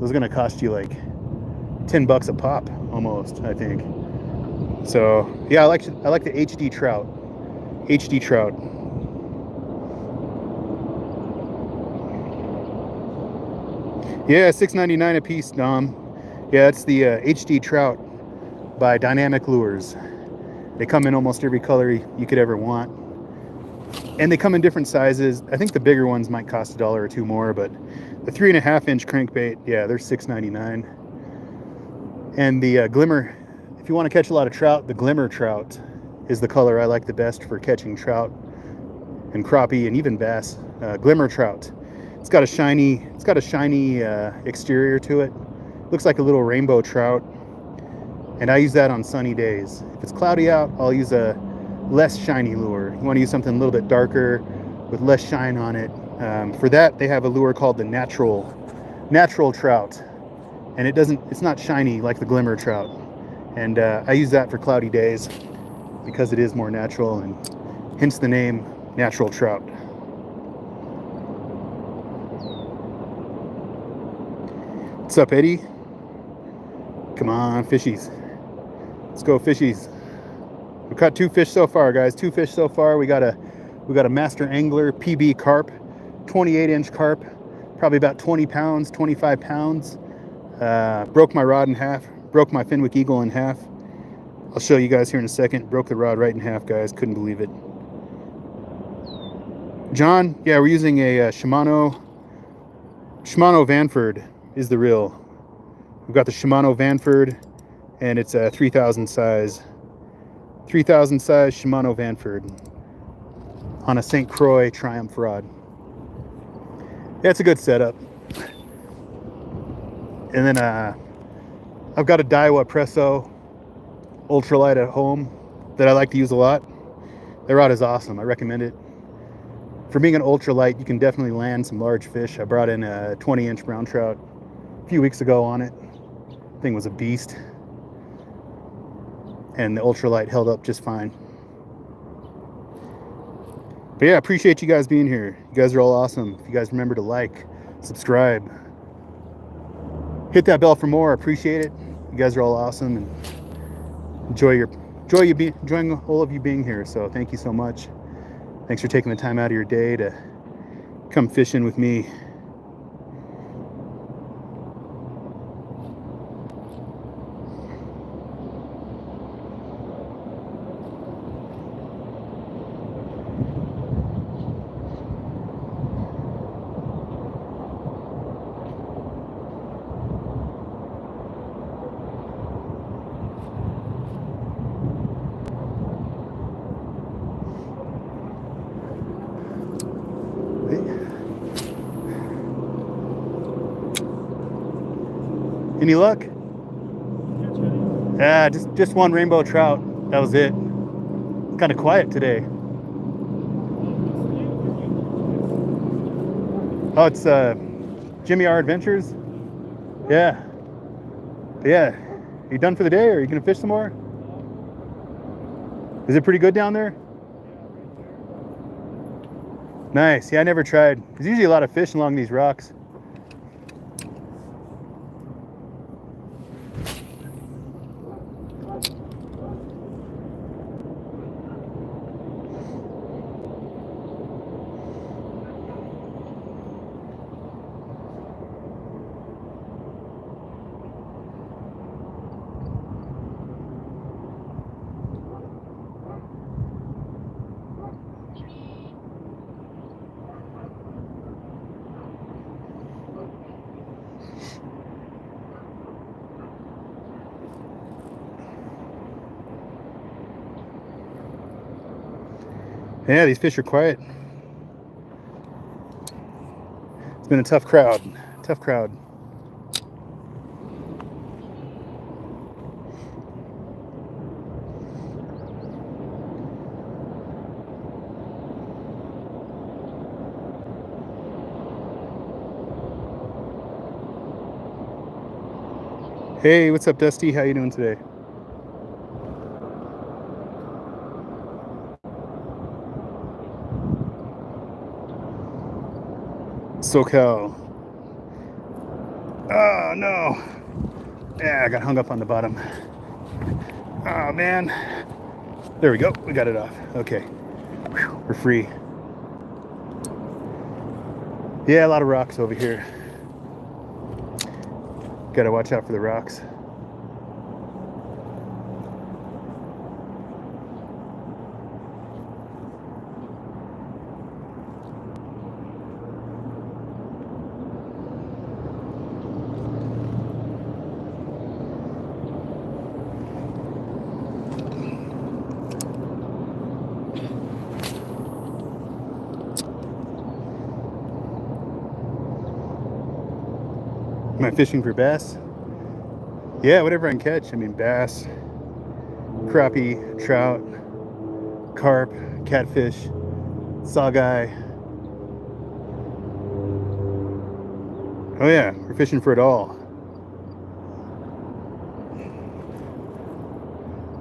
those are going to cost you like $10 a pop almost, I think. So yeah, I like the HD Trout. HD Trout. Yeah, $6.99 a piece, Dom. Yeah, it's the HD Trout by Dynamic Lures. They come in almost every color you could ever want. And they come in different sizes. I think the bigger ones might cost $1 or $2 more, but the 3.5-inch crankbait, yeah, they're $6.99. And the glimmer, if you want to catch a lot of trout, the glimmer trout is the color I like the best for catching trout and crappie and even bass. Glimmer trout. It's got a shiny exterior to it. Looks like a little rainbow trout. And I use that on sunny days. If it's cloudy out, I'll use a less shiny lure. You want to use something a little bit darker with less shine on it. For that, they have a lure called the natural trout. And it's not shiny like the glimmer trout. And I use that for cloudy days because it is more natural, and hence the name natural trout. What's up, Eddie? Come on, fishies. Let's go, fishies. We caught 2 fish so far, guys. 2 fish so far. We got a master angler PB carp, 28-inch carp, probably about 20 pounds, 25 pounds. Broke my rod in half, broke my Fenwick Eagle in half. I'll show you guys here in a second. Broke the rod right in half, guys. Couldn't believe it. John, yeah, we're using a Shimano Vanford is the reel. We've got the Shimano Vanford, and it's a 3000 size. 3000 size Shimano Vanford on a St. Croix Triumph rod. Yeah, it's a good setup. And then I've got a Daiwa Presso ultralight at home that I like to use a lot. That rod is awesome. I recommend it. For being an ultralight, you can definitely land some large fish. I brought in a 20-inch brown trout a few weeks ago on it. Thing was a beast. And the ultralight held up just fine. But yeah, I appreciate you guys being here. You guys are all awesome. If you guys remember to like, subscribe, hit that bell for more. I appreciate it. You guys are all awesome, and enjoying all of you being here. So thank you so much. Thanks for taking the time out of your day to come fishing with me. Any luck? Yeah, just one rainbow trout. That was it. Kind of quiet today. Oh, it's Jimmy R Adventures. Yeah. But yeah. Are you done for the day, or are you gonna fish some more? Is it pretty good down there? Nice. Yeah, I never tried. There's usually a lot of fish along these rocks. Yeah, these fish are quiet. It's been a tough crowd. Tough crowd. Hey, what's up, Dusty? How you doing today? SoCal. Oh, no. Yeah, I got hung up on the bottom. Oh, man. There we go. We got it off. Okay. Whew, we're free. Yeah, a lot of rocks over here. Gotta watch out for the rocks. Am I fishing for bass? Yeah, whatever I can catch. I mean, bass, crappie, trout, carp, catfish, sawguy. Oh yeah, we're fishing for it all.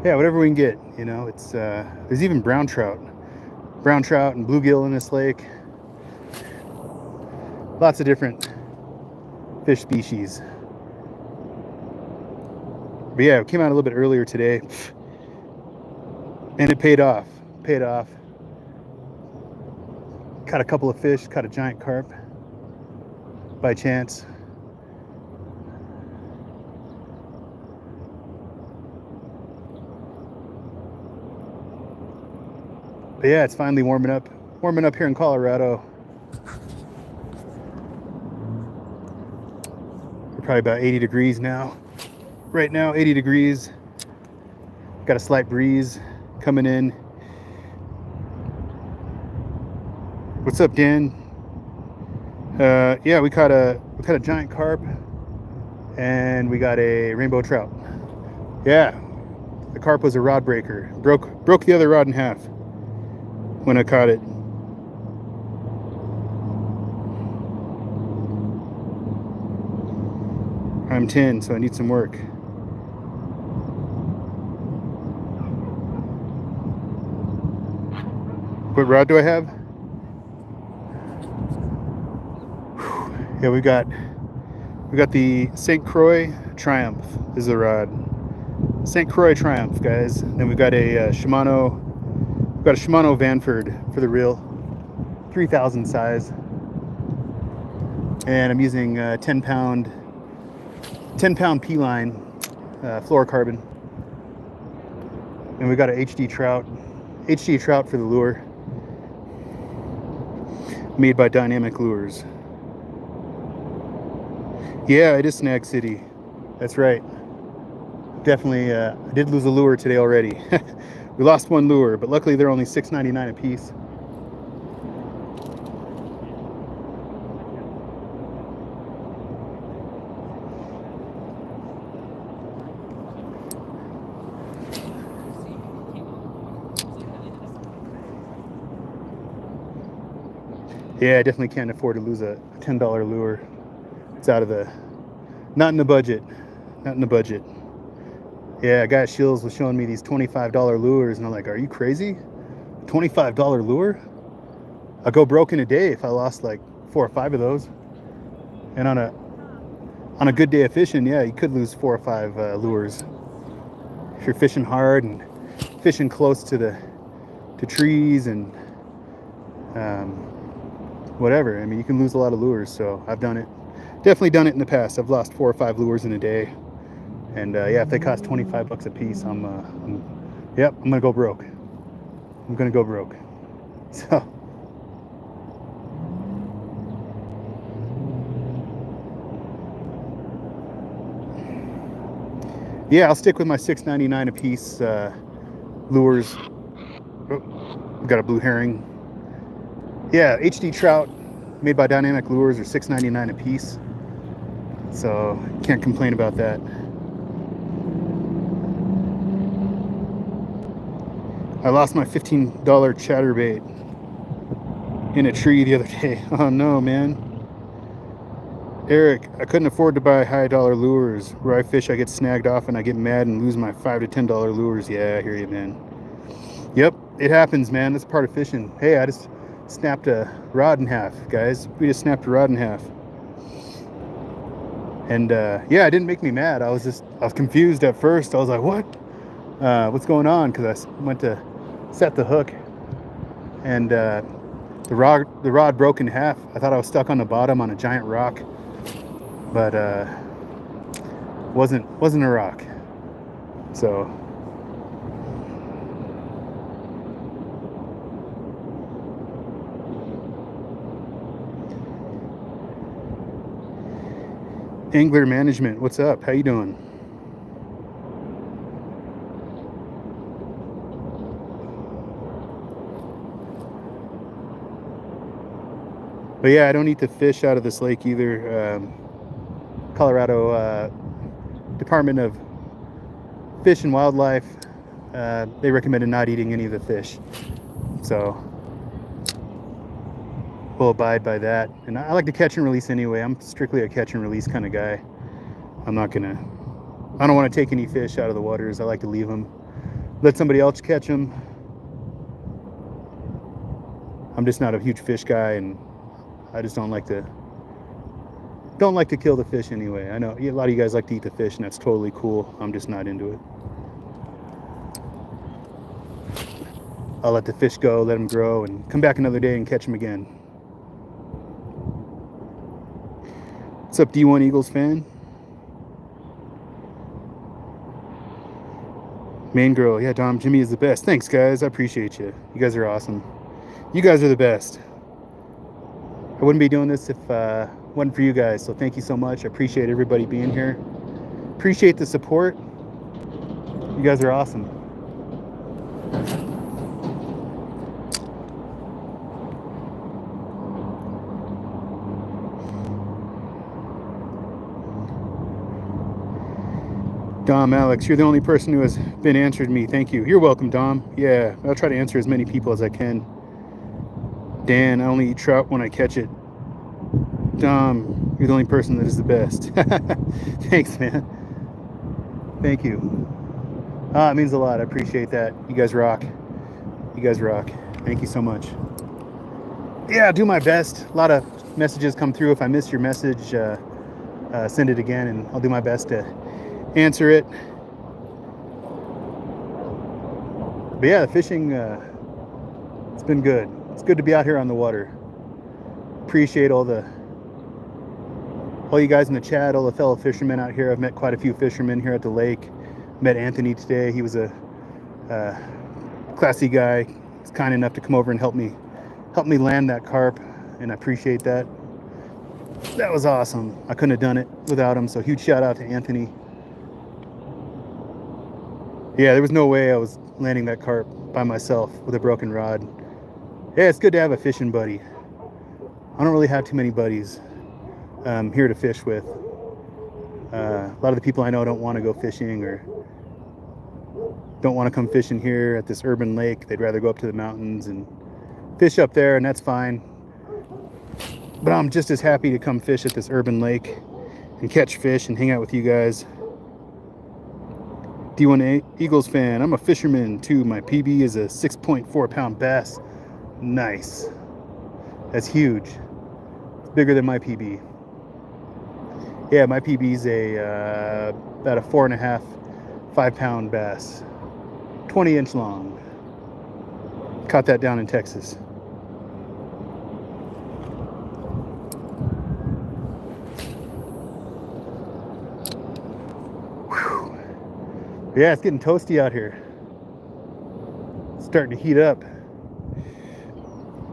Yeah, whatever we can get. You know, it's there's even brown trout and bluegill in this lake. Lots of different fish species. But yeah, it came out a little bit earlier today, and it paid off. Caught a couple of fish, caught a giant carp by chance. But yeah, it's finally warming up here in Colorado. We're probably about 80 degrees now. Right now, 80 degrees. Got a slight breeze coming in. What's up, Dan? Yeah, we caught a giant carp, and we got a rainbow trout. Yeah, the carp was a rod breaker. Broke the other rod in half when I caught it. I'm 10, so I need some work. What rod do I have? Yeah, we got the St. Croix Triumph is the rod. St. Croix Triumph, guys. Then we've got a Shimano. We've got a Shimano Vanford for the reel, 3000 size, and I'm using 10-pound P-line fluorocarbon. And we got a HD trout for the lure, made by Dynamic Lures. Yeah, it is Snag City. That's right. Definitely, I did lose a lure today already. We lost one lure, but luckily they're only $6.99 a piece. Yeah, I definitely can't afford to lose a $10 lure. It's out of the, not in the budget, not in the budget. Yeah, a guy at Shields was showing me these $25 lures, and I'm like, are you crazy? $25 lure? I'll go broke in a day if I lost like 4 or 5 of those. And on a good day of fishing, yeah, you could lose 4 or 5 lures. If you're fishing hard and fishing close to trees and whatever, I mean, you can lose a lot of lures. So I've done it, definitely done it in the past. I've lost 4 or 5 lures in a day, and yeah, if they cost 25 bucks a piece, I'm gonna go broke. I'm gonna go broke. So yeah, I'll stick with my $6.99 a piece lures. Oh, got a blue herring. Yeah, HD trout made by Dynamic Lures are $6.99 a piece. So can't complain about that. I lost my $15 chatterbait in a tree the other day. Oh no, man. Eric, I couldn't afford to buy high dollar lures. Where I fish, I get snagged off and I get mad and lose my $5 to $10 lures. Yeah, I hear you, man. Yep, it happens, man. That's part of fishing. Hey, I just snapped a rod in half, guys. We just snapped a rod in half. And yeah, it didn't make me mad. I was confused at first. I was like, what? What's going on? Because I went to set the hook, and the rod broke in half. I thought I was stuck on the bottom on a giant rock, but wasn't a rock. So Angler Management, what's up? How you doing? But yeah, I don't eat the fish out of this lake either. Colorado Department of Fish and Wildlife, they recommended not eating any of the fish. So we'll abide by that. And I like to catch and release anyway. I'm strictly a catch and release kind of guy. I don't want to take any fish out of the waters. I like to leave them, let somebody else catch them. I'm just not a huge fish guy, and I just don't like to kill the fish anyway. I know a lot of you guys like to eat the fish, and that's totally cool. I'm just not into it. I'll let the fish go, let them grow, and come back another day and catch them again. What's up, D1 Eagles fan? Main girl, yeah, Dom, Jimmy is the best. Thanks, guys. I appreciate you. You guys are awesome. You guys are the best. I wouldn't be doing this if it wasn't for you guys. So thank you so much. I appreciate everybody being here. Appreciate the support. You guys are awesome. Dom, Alex, you're the only person who has been answered me. Thank you. You're welcome, Dom. Yeah, I'll try to answer as many people as I can. Dan, I only eat trout when I catch it. Dom, you're the only person that is the best. Thanks, man. Thank you. It means a lot. I appreciate that. You guys rock. You guys rock. Thank you so much. Yeah, I'll do my best. A lot of messages come through. If I miss your message, send it again, and I'll do my best to answer it. But yeah, the fishing, it's been good. It's good to be out here on the water. Appreciate all you guys in the chat, all the fellow fishermen out here. I've met quite a few fishermen here at the lake. Met Anthony today. He was a classy guy. He's kind enough to come over and help me land that carp, and I appreciate that. That was awesome. I couldn't have done it without him, so huge shout out to Anthony. Yeah, there was no way I was landing that carp by myself with a broken rod. Yeah, it's good to have a fishing buddy. I don't really have too many buddies here to fish with. A lot of the people I know don't want to go fishing or don't want to come fishing here at this urban lake. They'd rather go up to the mountains and fish up there, and that's fine. But I'm just as happy to come fish at this urban lake and catch fish and hang out with you guys. D1 Eagles fan. I'm a fisherman too. My PB is a 6.4 pound bass. Nice. That's huge. It's bigger than my PB. Yeah, my PB is about a 4.5, 5 pound bass. 20-inch long. Caught that down in Texas. Whew. Yeah, it's getting toasty out here. It's starting to heat up.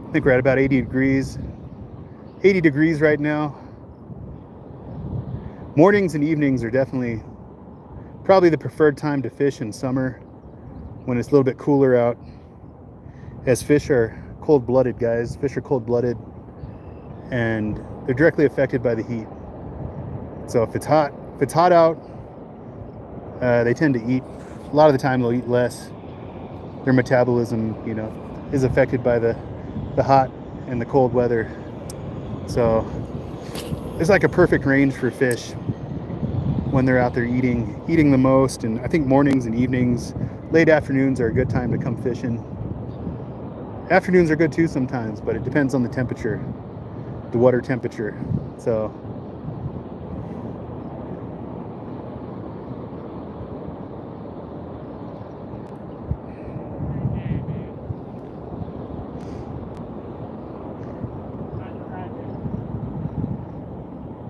I think we're at about 80 degrees. 80 degrees right now. Mornings and evenings are definitely probably the preferred time to fish in summer when it's a little bit cooler out. As fish are cold-blooded, guys. Fish are cold-blooded and they're directly affected by the heat. So if it's hot out, they tend to eat. A lot of the time they'll eat less. Their metabolism, is affected by the hot and the cold weather. So it's like a perfect range for fish when they're out there eating the most. And I think mornings and evenings, late afternoons are a good time to come fishing. Afternoons are good too sometimes, but it depends on the temperature, the water temperature. So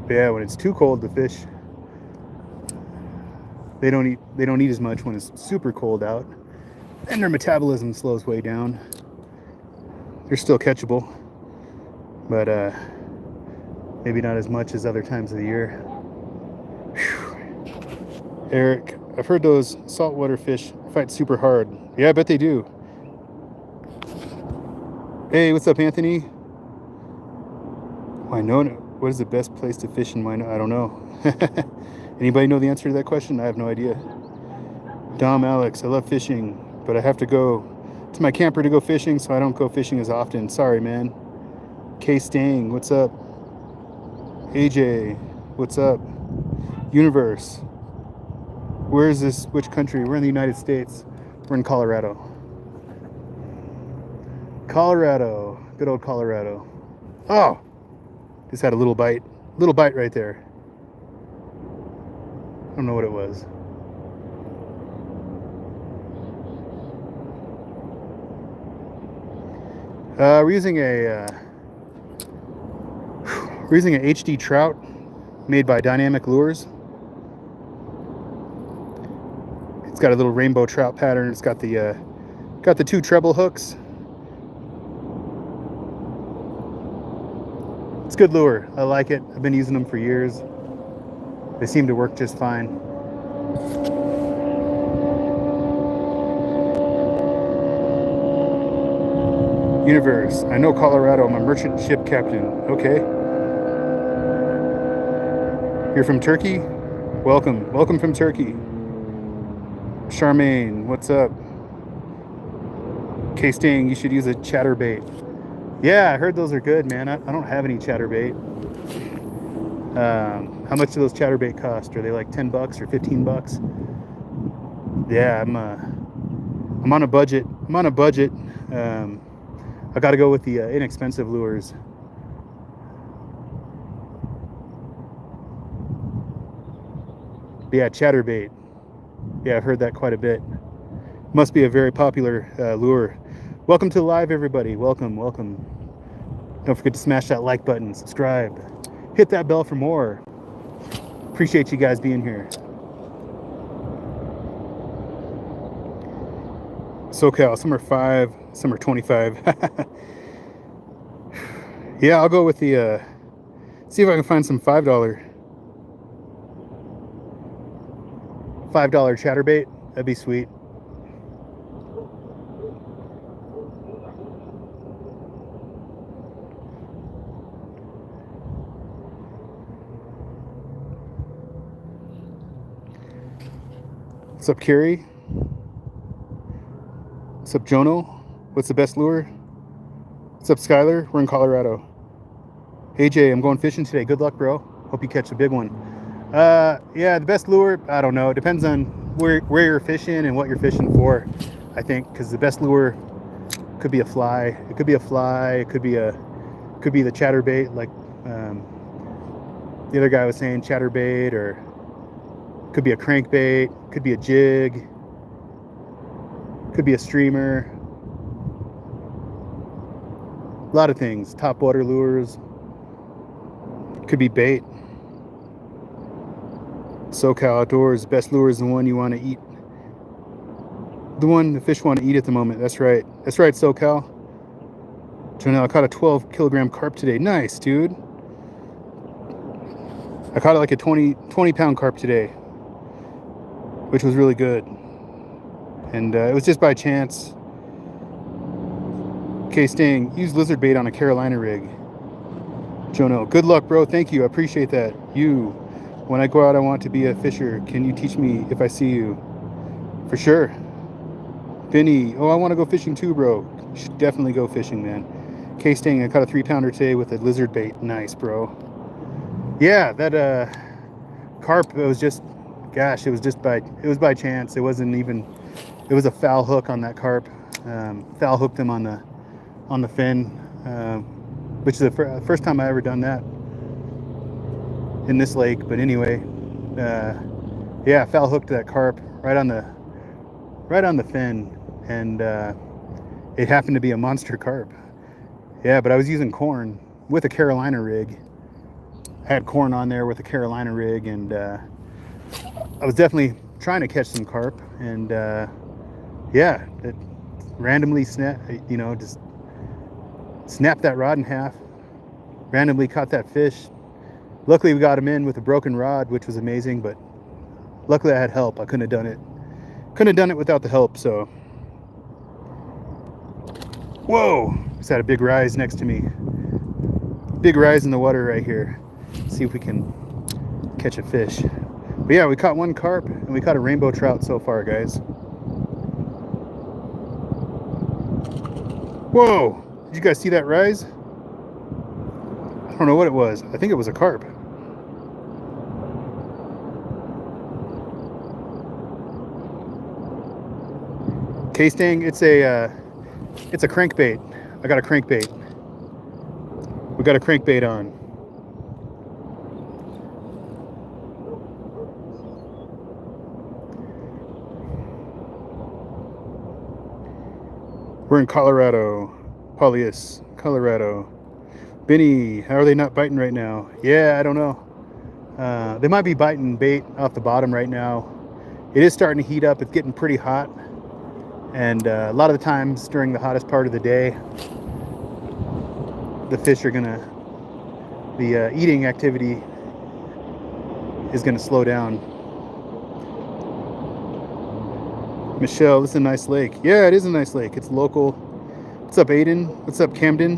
yeah, when it's too cold, the fish they don't eat as much when it's super cold out, and their metabolism slows way down. They're still catchable, but maybe not as much as other times of the year. Whew. Eric, I've heard those saltwater fish fight super hard. Yeah, I bet they do. Hey, what's up, Anthony? Winona, what is the best place to fish in Winona? I don't know. Anybody know the answer to that question? I have no idea. Dom Alex, I love fishing, but I have to go to my camper to go fishing, so I don't go fishing as often. Sorry, man. K Stang, what's up? AJ, what's up? Universe, where is this? Which country? We're in the United States. We're in Colorado. Colorado, good old Colorado. Oh, just had a little bite right there. I don't know what it was. We're using a HD trout made by Dynamic Lures. It's got a little rainbow trout pattern. It's got the two treble hooks. It's a good lure. I like it. I've been using them for years. They seem to work just fine. Universe, I know Colorado. I'm a merchant ship captain. Okay. You're from Turkey? Welcome from Turkey. Charmaine, what's up? K-Sting, you should use a chatterbait. Yeah, I heard those are good, man. I don't have any chatterbait. How much do those chatterbait cost? Are they like 10 bucks or 15 bucks? Yeah, I'm on a budget. I got to go with the inexpensive lures. Yeah, chatterbait. Yeah, I've heard that quite a bit. Must be a very popular lure. Welcome to live, everybody. Welcome. Don't forget to smash that like button, subscribe, hit that bell for more. Appreciate you guys being here. SoCal, some are 5, some are 25. Yeah, I'll go with the, see if I can find some $5 chatterbait. That'd be sweet. What's up, Carrie? What's up, Jono? What's the best lure? What's up, Skylar? We're in Colorado. AJ, I'm going fishing today. Good luck, bro. Hope you catch a big one. Yeah, the best lure, I don't know. It depends on where you're fishing and what you're fishing for, I think, because the best lure could be a fly. It could be a fly. It could be the chatterbait, like the other guy was saying, chatterbait, or could be a crankbait, could be a jig, could be a streamer. A lot of things. Top water lures. Could be bait. SoCal Outdoors, best lure is the one you want to eat. The one the fish want to eat at the moment. That's right. That's right, SoCal. Jonelle, I caught a 12 kilogram carp today. Nice, dude. I caught it like a 20 pound carp today, which was really good. And it was just by chance. Okay, staying. Use lizard bait on a Carolina rig. Jonelle, good luck, bro. Thank you. I appreciate that. You, when I go out, I want to be a fisher. Can you teach me if I see you? For sure. Benny, oh, I want to go fishing too, bro. You should definitely go fishing, man. K-Sting, I caught a 3 pounder today with a lizard bait. Nice, bro. Yeah, that carp, it was just, gosh, it was by chance. It wasn't even, it was a foul hook on that carp. Foul hooked him on the fin, which is the first time I ever done that in this lake. But anyway, yeah, foul hooked that carp right on the fin, and it happened to be a monster carp. Yeah, but I was using corn with a Carolina rig. I had corn on there with a Carolina rig, and I was definitely trying to catch some carp, and yeah, it randomly just snapped that rod in half, randomly caught that fish. Luckily we got him in with a broken rod, which was amazing, but luckily I had help. I couldn't have done it without the help. So whoa, just had a big rise next to me, big rise in the water right here. See if we can catch a fish. But yeah, we caught one carp and we caught a rainbow trout so far, guys. Whoa, did you guys see that rise? I don't know what it was. I think it was a carp. K-Stang, it's a crankbait. I got a crankbait. We got a crankbait on. We're in Colorado, Paulius, Colorado. Benny, how are they not biting right now? Yeah, I don't know. They might be biting bait off the bottom right now. It is starting to heat up. It's getting pretty hot. And a lot of the times during the hottest part of the day, the fish are the eating activity is gonna slow down. Michelle, this is a nice lake. Yeah, it is a nice lake. It's local. What's up, Aiden? What's up, Camden?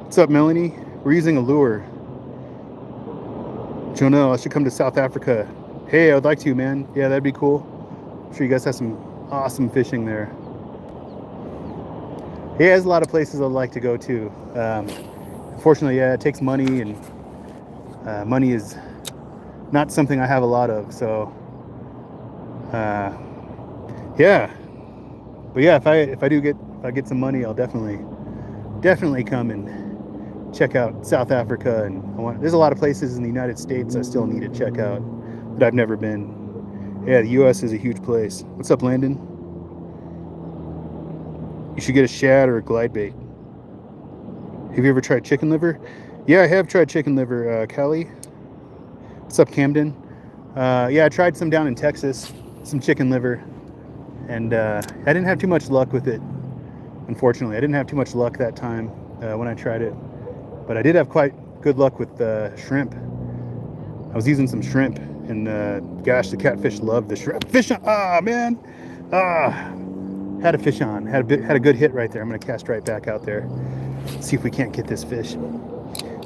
What's up, Melanie? We're using a lure. Jonelle, I should come to South Africa. Hey, I would like to, man. Yeah, that'd be cool. I'm sure you guys have some awesome fishing there. Yeah, there's a lot of places I'd like to go to. Unfortunately, yeah, it takes money, and money is not something I have a lot of. So, yeah. But yeah, if I get some money, I'll definitely come and check out South Africa. And there's a lot of places in the United States I still need to check out that I've never been. Yeah, the U.S. is a huge place. What's up, Landon? You should get a shad or a glide bait. Have you ever tried chicken liver? Yeah, I have tried chicken liver, Kelly. What's up, Camden? Yeah, I tried some down in Texas, some chicken liver. And I didn't have too much luck with it. Unfortunately, I didn't have too much luck that time when I tried it. But I did have quite good luck with shrimp. I was using some shrimp, and gosh, the catfish loved the shrimp. Fish on! Ah, man! Ah, had a fish on. Had a good hit right there. I'm gonna cast right back out there. See if we can't get this fish.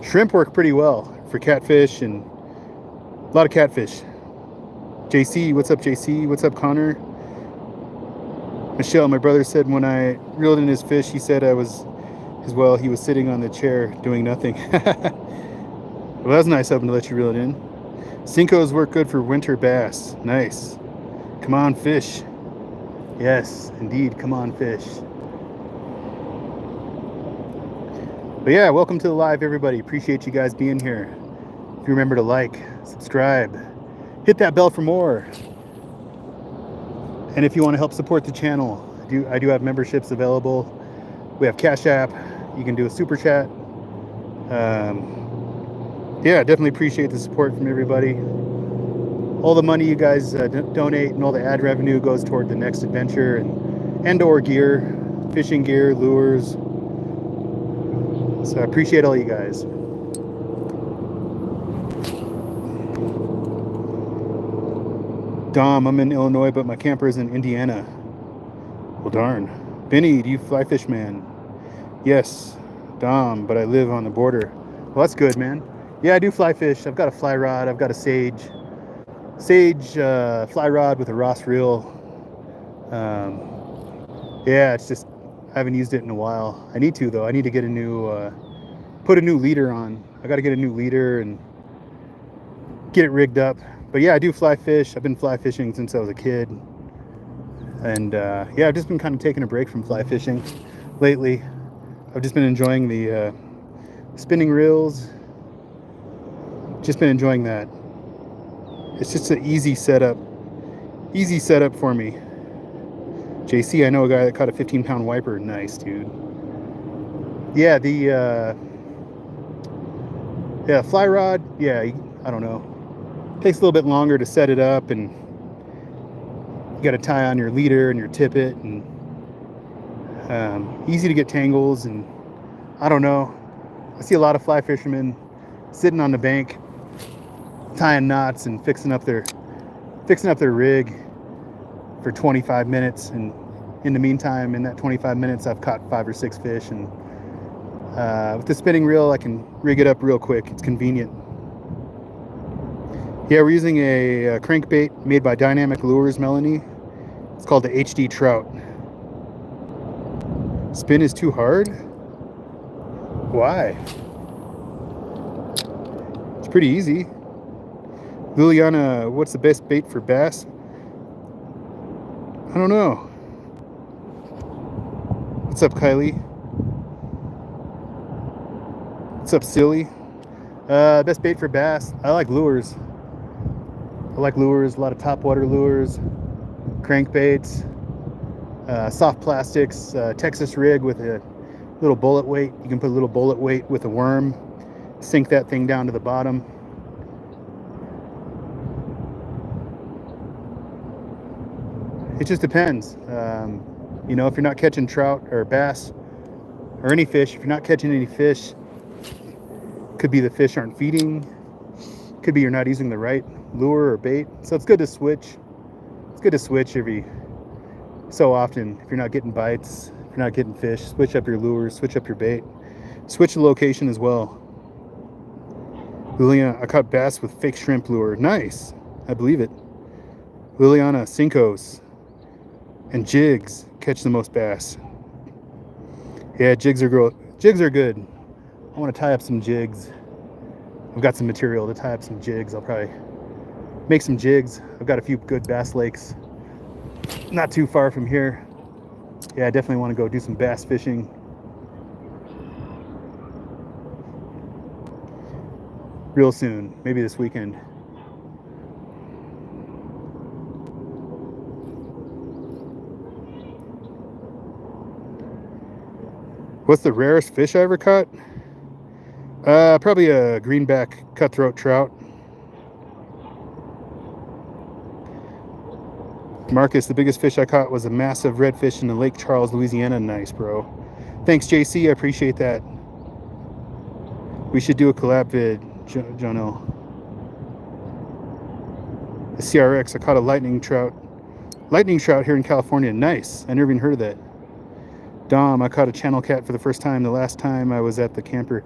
Shrimp work pretty well for catfish, and a lot of catfish. JC, what's up, JC? What's up, Connor? Michelle, my brother said when I reeled in his fish, he said he was sitting on the chair doing nothing. Well, that's nice of them to let you reel it in. Cincos work good for winter bass. Nice. Come on, fish. Yes, indeed. Come on, fish. But yeah, welcome to the live, everybody. Appreciate you guys being here. If you remember to like, subscribe, hit that bell for more. And if you want to help support the channel, I do have memberships available. We have Cash App. You can do a super chat. Yeah, definitely appreciate the support from everybody. All the money you guys donate and all the ad revenue goes toward the next adventure and or gear, fishing gear, lures. So I appreciate all you guys. Dom, I'm in Illinois, but my camper is in Indiana. Well, darn. Benny, do you fly fish, man? Yes, Dom, but I live on the border. Well, that's good, man. Yeah, I do fly fish. I've got a fly rod. I've got a Sage fly rod with a Ross reel. Yeah, it's just I haven't used it in a while. I need to though. I need to get a new put a new leader on. I got to get a new leader and get it rigged up. But yeah, I do fly fish. I've been fly fishing since I was a kid. And yeah, I've just been kind of taking a break from fly fishing lately. I've just been enjoying the spinning reels. Just been enjoying that. It's just an easy setup for me. JC, I know a guy that caught a 15-pound wiper. Nice, dude. Yeah, the fly rod. Yeah, I don't know. Takes a little bit longer to set it up, and you got to tie on your leader and your tippet, and easy to get tangles. And I don't know. I see a lot of fly fishermen sitting on the bank, tying knots and fixing up their rig for 25 minutes, and in the meantime, in that 25 minutes, I've caught 5 or 6 fish. And with the spinning reel, I can rig it up real quick. It's convenient. Yeah, we're using a crankbait made by Dynamic Lures, Melanie. It's called the HD Trout. Spin is too hard? Why? It's pretty easy. Liliana, what's the best bait for bass? I don't know. What's up, Kylie? What's up, Silly? Best bait for bass? I like lures. A lot of topwater lures, crankbaits, soft plastics, Texas rig with a little bullet weight. You can put a little bullet weight with a worm, sink that thing down to the bottom. It just depends. You know, if you're not catching trout or bass or any fish, if you're not catching any fish, could be the fish aren't feeding, could be you're not using the right lure or bait. So it's good to switch. It's good to switch every so often. If you're not getting bites, if you're not getting fish, switch up your lure, switch up your bait, switch the location as well. Liliana, I caught bass with fake shrimp lure. Nice, I believe it. Liliana, Cincos and jigs catch the most bass. Yeah, jigs are good. I want to tie up some jigs. I've got some material to tie up some jigs. I'll probably make some jigs. I've got a few good bass lakes not too far from here. Yeah, I definitely want to go do some bass fishing. Real soon, maybe this weekend. What's the rarest fish I ever caught? Probably a greenback cutthroat trout. Marcus, the biggest fish I caught was a massive redfish in the Lake Charles, Louisiana. Nice, bro. Thanks, JC. I appreciate that. We should do a collab vid, Jonel. The CRX, I caught a lightning trout here in California. Nice. I never even heard of that. Dom, I caught a channel cat for the first time the last time I was at the camper.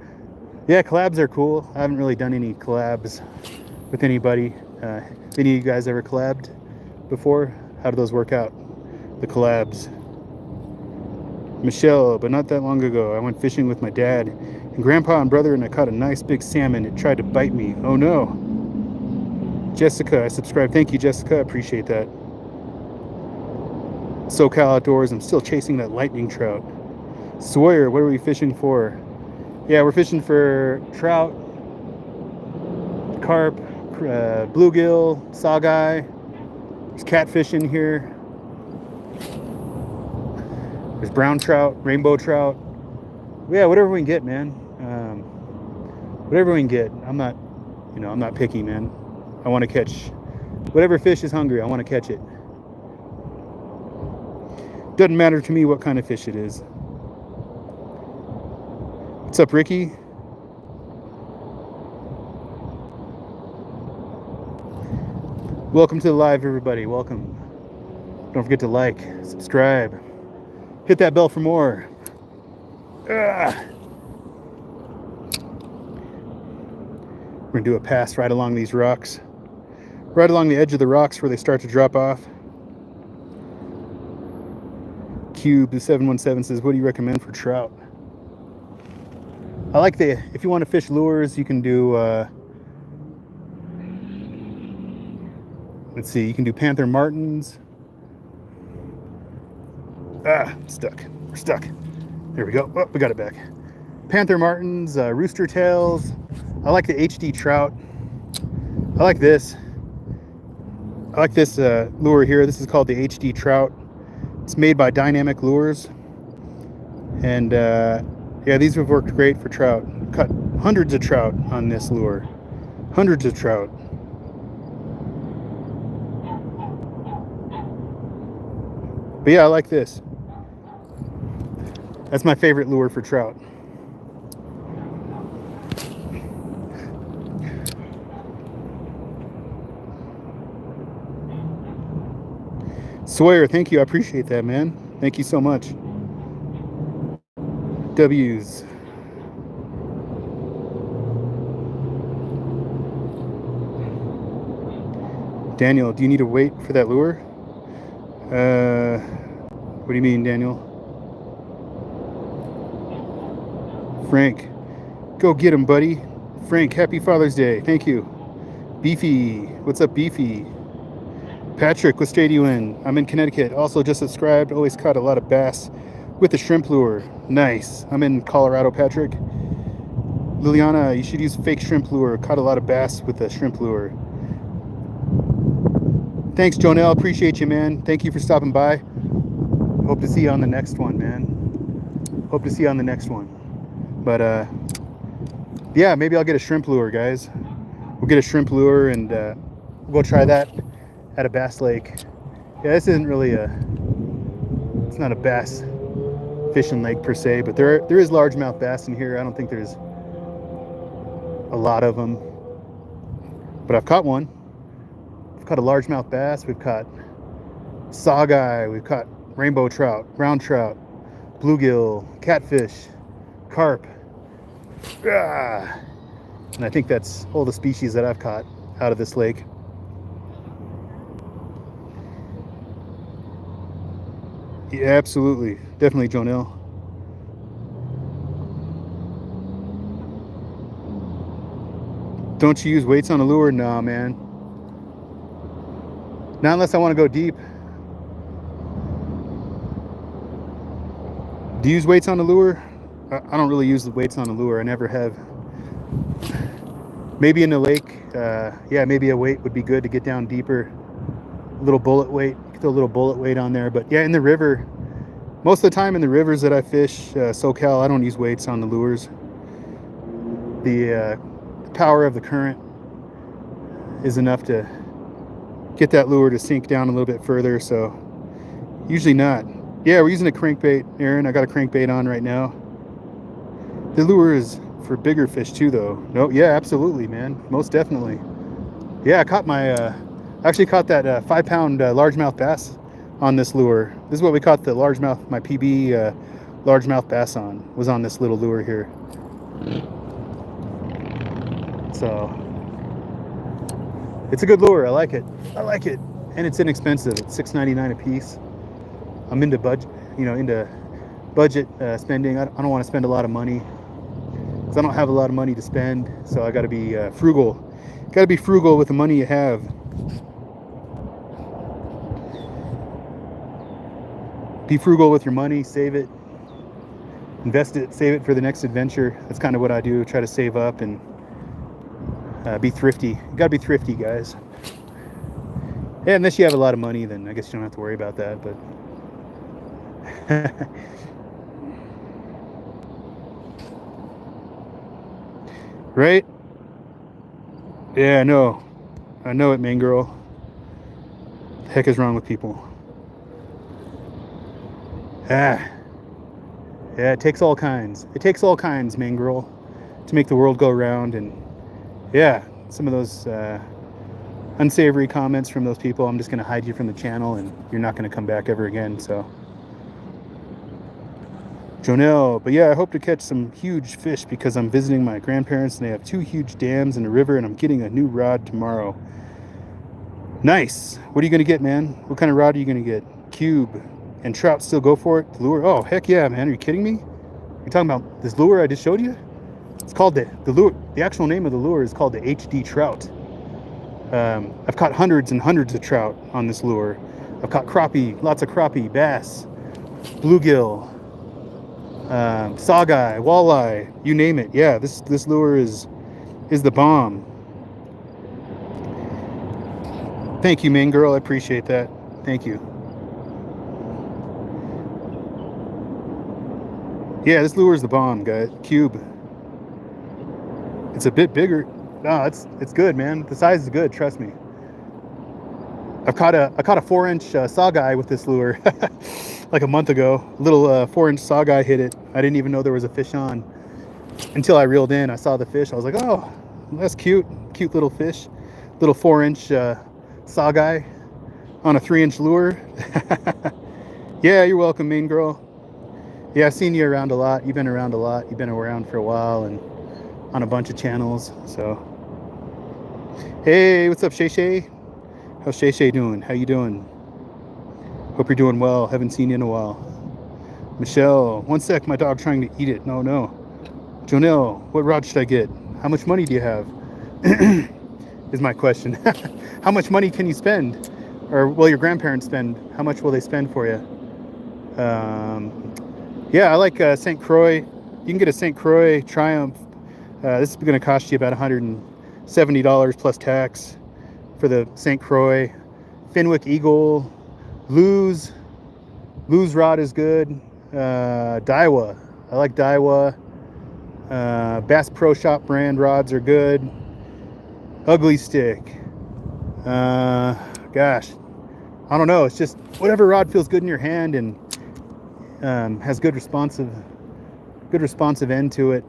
Yeah, collabs are cool. I haven't really done any collabs with anybody. Any of you guys ever collabed before? How do those work out? The collabs. Michelle, but not that long ago, I went fishing with my dad And Grandpa and brother and I caught a nice big salmon. It tried to bite me. Oh no. Jessica, I subscribed. Thank you, Jessica. I appreciate that. SoCal Outdoors. I'm still chasing that lightning trout. Sawyer, what are we fishing for? Yeah, we're fishing for trout, carp, bluegill, saugeye. There's catfish in here. There's brown trout, rainbow trout. Yeah, whatever we can get, man. Whatever we can get. I'm not picky, man. I want to catch whatever fish is hungry. I want to catch it. Doesn't matter to me what kind of fish it is. What's up, Ricky? Welcome to the live, everybody. Welcome. Don't forget to like, subscribe, hit that bell for more. We're gonna do a pass right along these rocks, right along the edge of the rocks where they start to drop off. Cube 717 says, what do you recommend for trout? I like if you want to fish lures, you can do let's see, you can do Panther Martins. Stuck. We're stuck. There we go. Oh, we got it back. Panther Martins, Rooster Tails. I like the HD trout. I like this. I like this lure here. This is called the HD trout. It's made by Dynamic Lures. And yeah, these have worked great for trout. Caught hundreds of trout on this lure. Hundreds of trout. But yeah, I like this. That's my favorite lure for trout. Sawyer, thank you. I appreciate that, man. Thank you so much. W's. Daniel, do you need to wait for that lure? What do you mean, Daniel? Frank, go get him, buddy. Frank, happy Father's Day. Thank you. Beefy, what's up, Beefy? Patrick, what state are you in? I'm in Connecticut. Also just subscribed. Always caught a lot of bass with the shrimp lure. Nice. I'm in Colorado, Patrick. Liliana, you should use fake shrimp lure. Caught a lot of bass with the shrimp lure. Thanks, Jonelle. Appreciate you, man. Thank you for stopping by. Hope to see you on the next one, man. Hope to see you on the next one. But yeah, maybe I'll get a shrimp lure, guys. We'll get a shrimp lure and we'll try that at a bass lake. Yeah, this isn't really it's not a bass fishing lake per se, but there is largemouth bass in here. I don't think there's a lot of them, but I've caught one. I've caught a largemouth bass. We've caught saugeye. We've caught rainbow trout, brown trout, bluegill, catfish, carp. And I think that's all the species that I've caught out of this lake. Yeah, absolutely. Definitely, Jonelle. Don't you use weights on a lure? Nah, man. Not unless I want to go deep. Do you use weights on the lure? I don't really use the weights on the lure. I never have. Maybe in the lake, yeah, maybe a weight would be good to get down deeper. A little bullet weight. Throw a little bullet weight on there. But yeah, in the river, most of the time in the rivers that I fish, SoCal, I don't use weights on the lures. The power of the current is enough to get that lure to sink down a little bit further. So usually not. Yeah, we're using a crankbait, Aaron. I got a crankbait on right now. The lure is for bigger fish too, though. No, yeah, absolutely, man. Most definitely. Yeah, I caught actually caught that 5-pound largemouth bass on this lure. This is what we caught the largemouth, my PB largemouth bass on, was on this little lure here. So it's a good lure. I like it. I like it. And it's inexpensive. It's $6.99 a piece. I'm into budget, into budget spending. I don't want to spend a lot of money. because I don't have a lot of money to spend. So I got to be frugal. Got to be frugal with the money you have. Be frugal with your money. Save it. Invest it. Save it for the next adventure. That's kind of what I do. Try to save up and be thrifty. You got to be thrifty, guys. Yeah, unless you have a lot of money, then I guess you don't have to worry about that. But right? Yeah, I know. I know it, main girl. The heck is wrong with people? Ah. Yeah, it takes all kinds. It takes all kinds, main girl, to make the world go round. And yeah, some of those unsavory comments from those people, I'm just going to hide you from the channel and you're not going to come back ever again. So, Jonelle, but yeah, I hope to catch some huge fish because I'm visiting my grandparents and they have 2 huge dams and a river and I'm getting a new rod tomorrow. Nice. What are you going to get, man? What kind of rod are you going to get? Cube. And trout still go for it? The lure? Oh, heck yeah, man. Are you kidding me? You're talking about this lure I just showed you? It's called the lure. The actual name of the lure is called the HD trout. I've caught hundreds and hundreds of trout on this lure. I've caught crappie, lots of crappie, bass, bluegill, saugeye, walleye, you name it. Yeah, this lure is the bomb. Thank you, main girl. I appreciate that. Thank you. Yeah, this lure is the bomb, guys. Cube. It's a bit bigger. No, it's good, man. The size is good. Trust me. I caught a 4-inch saugeye with this lure like a month ago. A little 4-inch saugeye hit it. I didn't even know there was a fish on until I reeled in. I saw the fish. I was like, oh, that's cute. Cute little fish. Little 4-inch saugeye on a 3-inch lure. Yeah, you're welcome, main girl. Yeah, I've seen you around a lot. You've been around a lot. You've been around for a while and on a bunch of channels. So, hey, what's up, Shay Shay? How's Shay Shay doing? How you doing? Hope you're doing well. Haven't seen you in a while. Michelle, one sec. My dog trying to eat it. No. Jonelle, what rod should I get? How much money do you have? Is my question. How much money can you spend? Or will your grandparents spend? How much will they spend for you? Yeah, I like St. Croix. You can get a St. Croix Triumph. This is going to cost you about $170 plus tax for the St. Croix. Fenwick Eagle. Lew's rod is good. Daiwa. I like Daiwa. Bass Pro Shop brand rods are good. Ugly Stick. Gosh, I don't know. It's just whatever rod feels good in your hand and has good responsive end to it.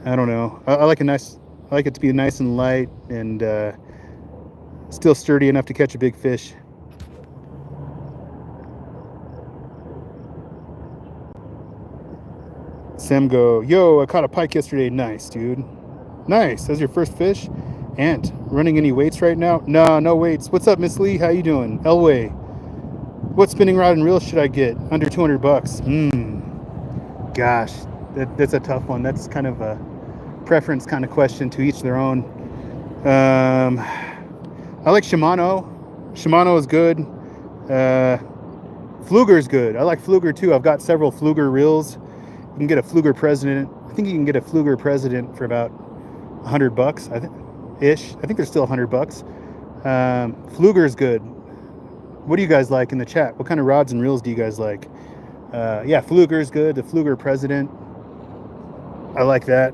I don't know. I like it to be nice and light and still sturdy enough to catch a big fish. Semgo, yo, I caught a pike yesterday. Nice, dude. Nice. That's your first fish. Ant, running any weights right now? No weights. What's up, Miss Lee? How you doing? Elway. What spinning rod and reel should I get? Under $200. Gosh, that's a tough one. That's kind of a preference kind of question, to each their own. I like Shimano. Shimano is good. Fluger is good. I like Fluger too. I've got several Fluger reels. You can get a Fluger President. I think you can get a Fluger President for about $100. I think they're still $100. Fluger is good. What do you guys like in the chat? What kind of rods and reels do you guys like? Yeah, Fluger is good. The Fluger President, I like that.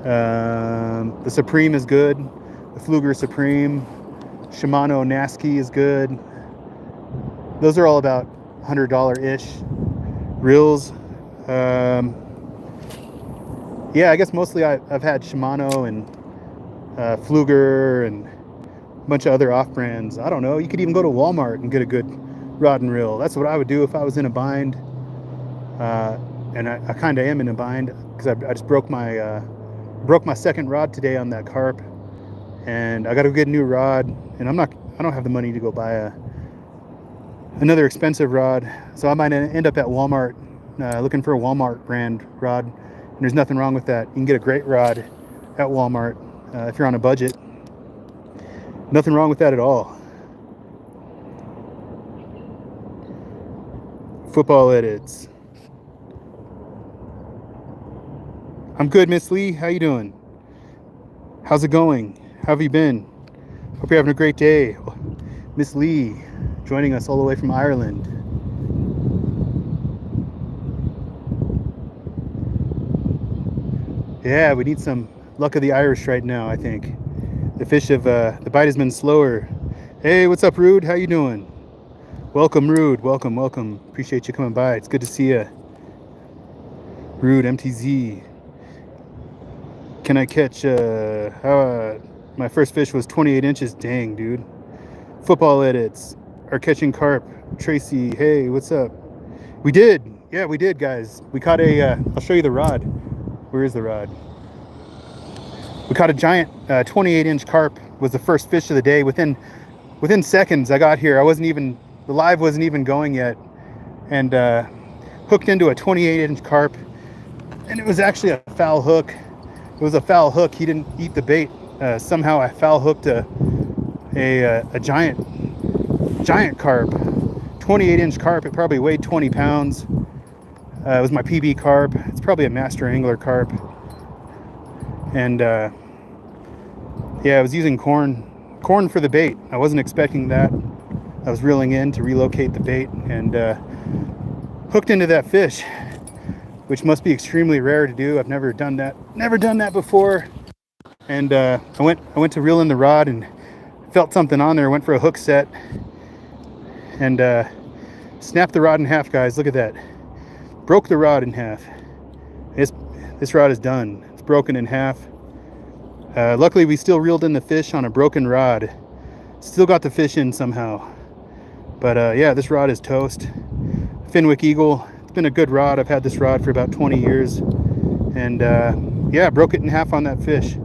The Supreme is good. The Fluger Supreme. Shimano Nasky is good. Those are all about $100-ish reels. Yeah, I guess mostly I've had Shimano and Fluger and a bunch of other off-brands. I don't know. You could even go to Walmart and get a good rod and reel. That's what I would do if I was in a bind. And I kind of am in a bind because I just broke my second rod today on that Carp, and I got to get a new rod. And I don't have the money to go buy another expensive rod, so I might end up at Walmart looking for a Walmart brand rod And there's nothing wrong with that. You can get a great rod at Walmart if you're on a budget. Nothing wrong with that at all. Football edits. I'm good, Miss Lee. How you doing? How's it going? How have you been? Hope you're having a great day. Miss Lee joining us all the way from Ireland. Yeah, we need some luck of the Irish right now, I think. The fish have, the bite has been slower. Hey, what's up, Rude? How you doing? Welcome, Rude. Welcome, welcome. Appreciate you coming by. It's good to see you. Rude, MTZ. Can I catch, my first fish was 28 inches. Dang, dude. Football edits are catching carp. Tracy, hey, what's up? We did. Yeah, we did, guys. We caught a, I'll show you the rod. Where is the rod? We caught a giant 28-inch carp. Was the first fish of the day. Within seconds I got here. The live wasn't even going yet. And hooked into a 28-inch carp. And it was actually a foul hook. It was a foul hook. He didn't eat the bait. Somehow I foul hooked a giant carp. 28-inch carp. It probably weighed 20 pounds. It was my PB carp. It's probably a master angler carp. And yeah, I was using corn for the bait. I wasn't expecting that. I was reeling in to relocate the bait and hooked into that fish, which must be extremely rare to do. I've never done that before. And I went to reel in the rod and felt something on there. Went for a hook set and snapped the rod in half, guys. Look at that. Broke the rod in half. This rod is done. It's broken in half. Luckily, we still reeled in the fish on a broken rod. Still got the fish in somehow. But yeah, this rod is toast. Fenwick Eagle. It's been a good rod. I've had this rod for about 20 years. And yeah, broke it in half on that fish.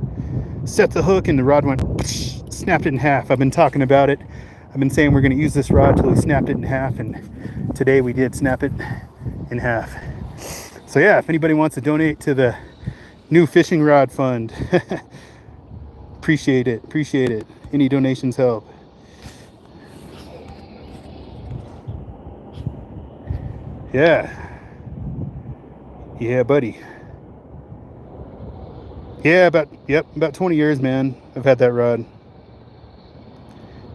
Set the hook and the rod went, snapped it in half. I've been talking about it. I've been saying we're going to use this rod till we snapped it in half. And today we did snap it in half. So yeah, if anybody wants to donate to the new fishing rod fund, appreciate it. Any donations help. Yeah, buddy. Yeah, about 20 years, man. I've had that rod.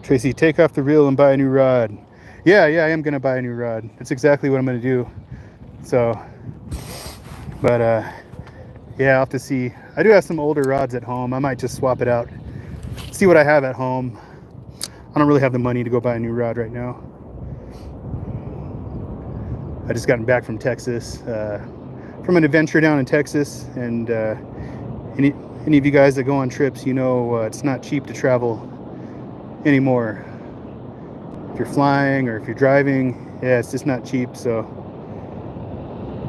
Tracy, take off the reel and buy a new rod. Yeah, I am gonna buy a new rod. That's exactly what I'm gonna do. So, but yeah, I'll have to see. I do have some older rods at home. I might just swap it out. See what I have at home. I don't really have the money to go buy a new rod right now. I just gotten back from Texas, from an adventure down in Texas, and any of you guys that go on trips, you know it's not cheap to travel anymore. If you're flying or if you're driving, yeah, it's just not cheap. So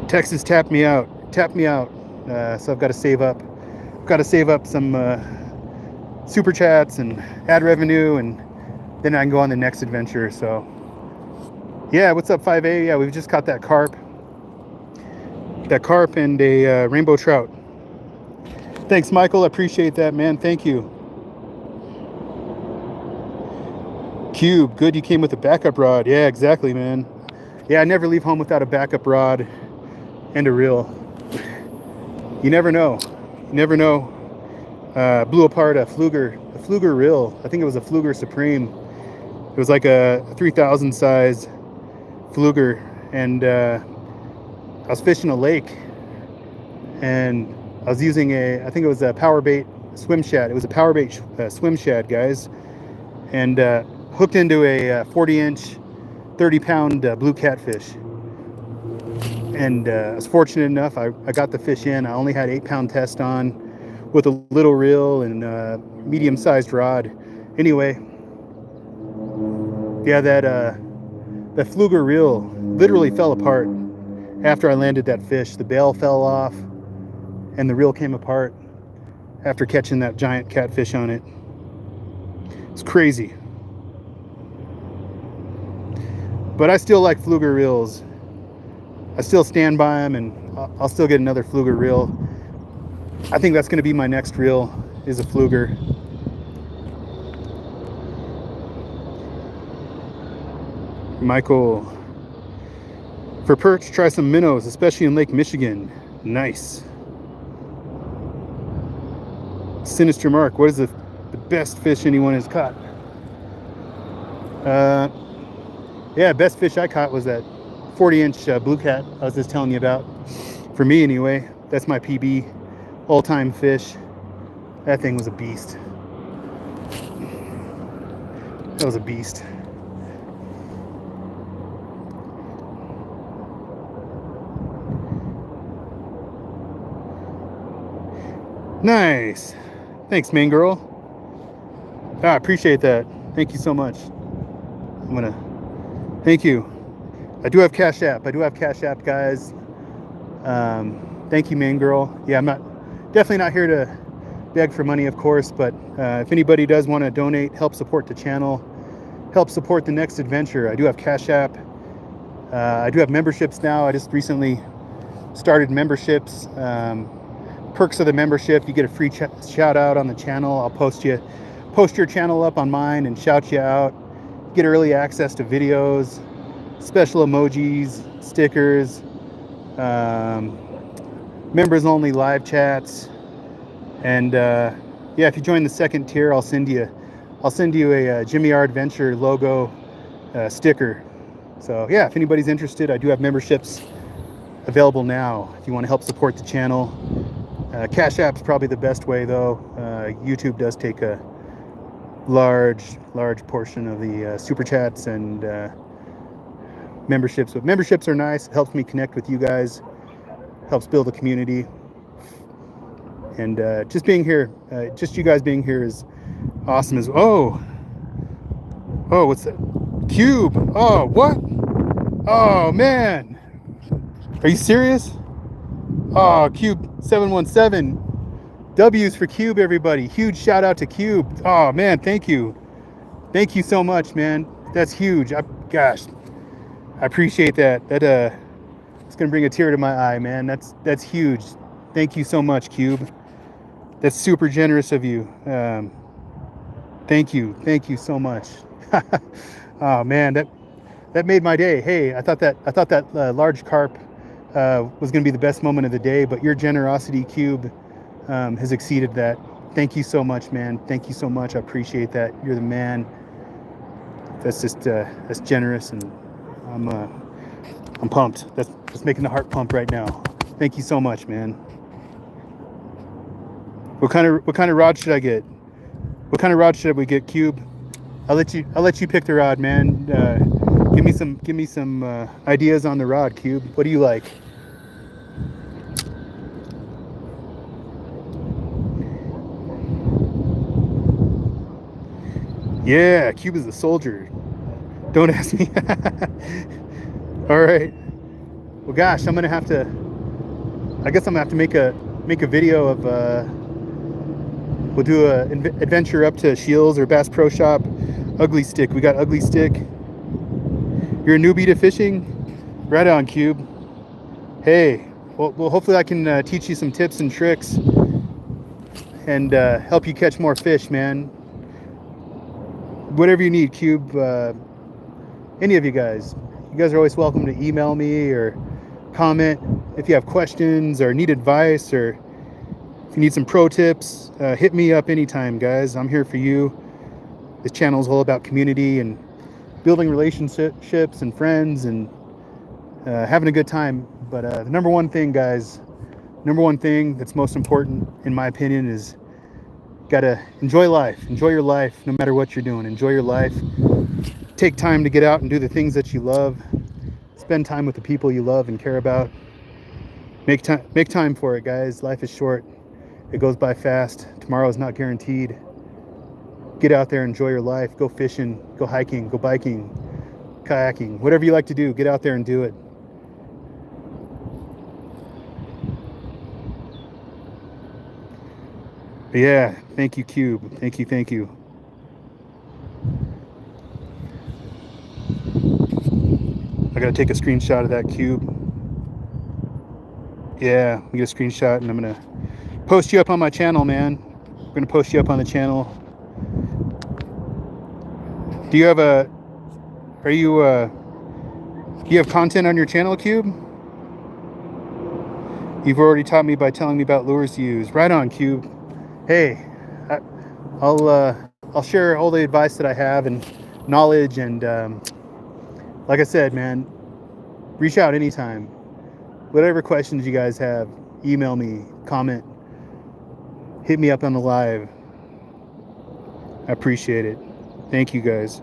Texas tapped me out. So I've got to save up. Some super chats and ad revenue, and then I can go on the next adventure. So yeah, what's up, 5A? Yeah, we've just caught that carp and a rainbow trout. Thanks, Michael. I appreciate that, man. Thank you. Cube, good you came with a backup rod. Yeah, exactly, man. Yeah, I never leave home without a backup rod and a reel. You never know. Blew apart a Fluger reel. I think it was a Fluger Supreme. It was like a 3000 size Fluger, and I was fishing a lake, and I was using I think it was a power bait swim shad. It was a power bait swim shad, guys, and hooked into a 40-inch, 30-pound blue catfish. And I was fortunate enough, I got the fish in. I only had 8-pound test on with a little reel and a medium-sized rod. Anyway, yeah, that Fluger reel literally fell apart after I landed that fish. The bail fell off and the reel came apart after catching that giant catfish on it. It's crazy. But I still like Fluger reels. I still stand by them, and I'll still get another Fluger reel I think that's going to be my next reel, is a fluger. Michael, for perch, try some minnows, especially in Lake Michigan. Nice. Sinister Mark, what is the best fish anyone has caught? Yeah, best fish I caught was that 40-inch blue cat I was just telling you about. For me anyway, that's my PB, all-time fish. That thing was a beast. That was a beast. Nice. Thanks, main girl. I appreciate that. Thank you so much. Thank you. I do have Cash App. Guys. Thank you, main girl. Yeah, I'm definitely not here to beg for money, of course, but if anybody does want to donate, help support the channel, help support the next adventure, I do have Cash App. I do have memberships now. I just recently started memberships. Perks of the membership: you get a free shout out on the channel. I'll post your channel up on mine and shout you out. Get early access to videos, special emojis, stickers, members only live chats, and yeah, if you join the second tier, I'll send you a Jimmy R Adventure logo sticker. So yeah, if anybody's interested, I do have memberships available now if you want to help support the channel. Cash App's probably the best way, though. YouTube does take a large portion of the super chats and memberships. But memberships are nice. It helps me connect with you guys, helps build a community, and just being here, just you guys being here is awesome. Oh, what's that? Cube. Oh, what? Oh man, are you serious? Oh, Cube 717. W's for Cube, everybody. Huge shout out to Cube. Oh man, thank you so much, man. That's huge. Gosh, I appreciate that. It's gonna bring a tear to my eye, man. That's huge. Thank you so much, Cube. That's super generous of you. Thank you so much. Oh man, that made my day. Hey, I thought that large carp was going to be the best moment of the day, but your generosity, Cube, has exceeded that. Thank you so much, man. Thank you so much. I appreciate that. You're the man. That's just that's generous, and I'm pumped. That's making the heart pump right now. Thank you so much, man. What kind of rod should I get? What kind of rod should we get, Cube? I'll let you pick the rod, man. Give me some ideas on the rod, Cube. What do you like? Yeah, Cube is a soldier. Don't ask me. All right. Well, gosh, I guess I'm gonna have to make a video of we'll do a adventure up to Shields or Bass Pro Shop. Ugly Stick. We got Ugly Stick. You're a newbie to fishing? Right on, Cube. Hey, well hopefully I can teach you some tips and tricks and help you catch more fish, man. Whatever you need, Cube. Any of you guys are always welcome to email me or comment if you have questions or need advice, or if you need some pro tips. Hit me up anytime, guys. I'm here for you. This channel is all about community and building relationships and friends and having a good time. But the number one thing, guys, that's most important in my opinion is gotta enjoy life. Enjoy your life no matter what you're doing. Enjoy your life. Take time to get out and do the things that you love. Spend time with the people you love and care about. Make time for it, guys. Life is short. It goes by fast. Tomorrow is not guaranteed. Get out there, enjoy your life. Go fishing, go hiking, go biking, kayaking, whatever you like to do. Get out there and do it. But yeah, thank you, Cube. Thank you. I gotta take a screenshot of that, Cube. Yeah, we get a screenshot, and I'm gonna post you up on my channel, man. We're gonna post you up on the channel. Do you have a, are you, do you have content on your channel, Cube? You've already taught me by telling me about lures to use. Right on, Cube. Hey, I'll share all the advice that I have and knowledge, and like I said, man, reach out anytime. Whatever questions you guys have, email me, comment, hit me up on the live. I appreciate it. Thank you guys.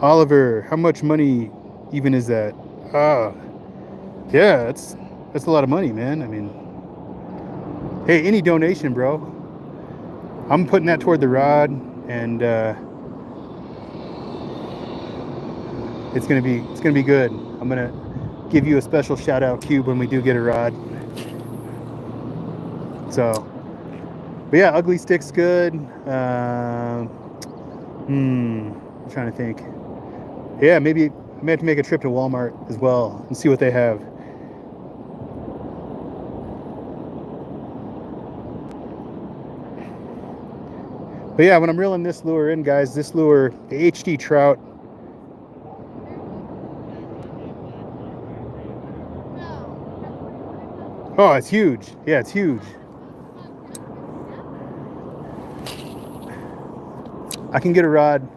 Oliver, how much money even is that? Yeah, that's a lot of money, man. I mean, hey, any donation, bro. I'm putting that toward the rod, and it's gonna be good. I'm gonna give you a special shout out, Cube, when we do get a rod. So, but yeah, ugly stick's good. I'm trying to think. Yeah, maybe I may have to make a trip to Walmart as well and see what they have. But yeah, when I'm reeling this lure in, guys, this lure, the HD trout, oh, it's huge. Yeah, it's huge. I can get a rod.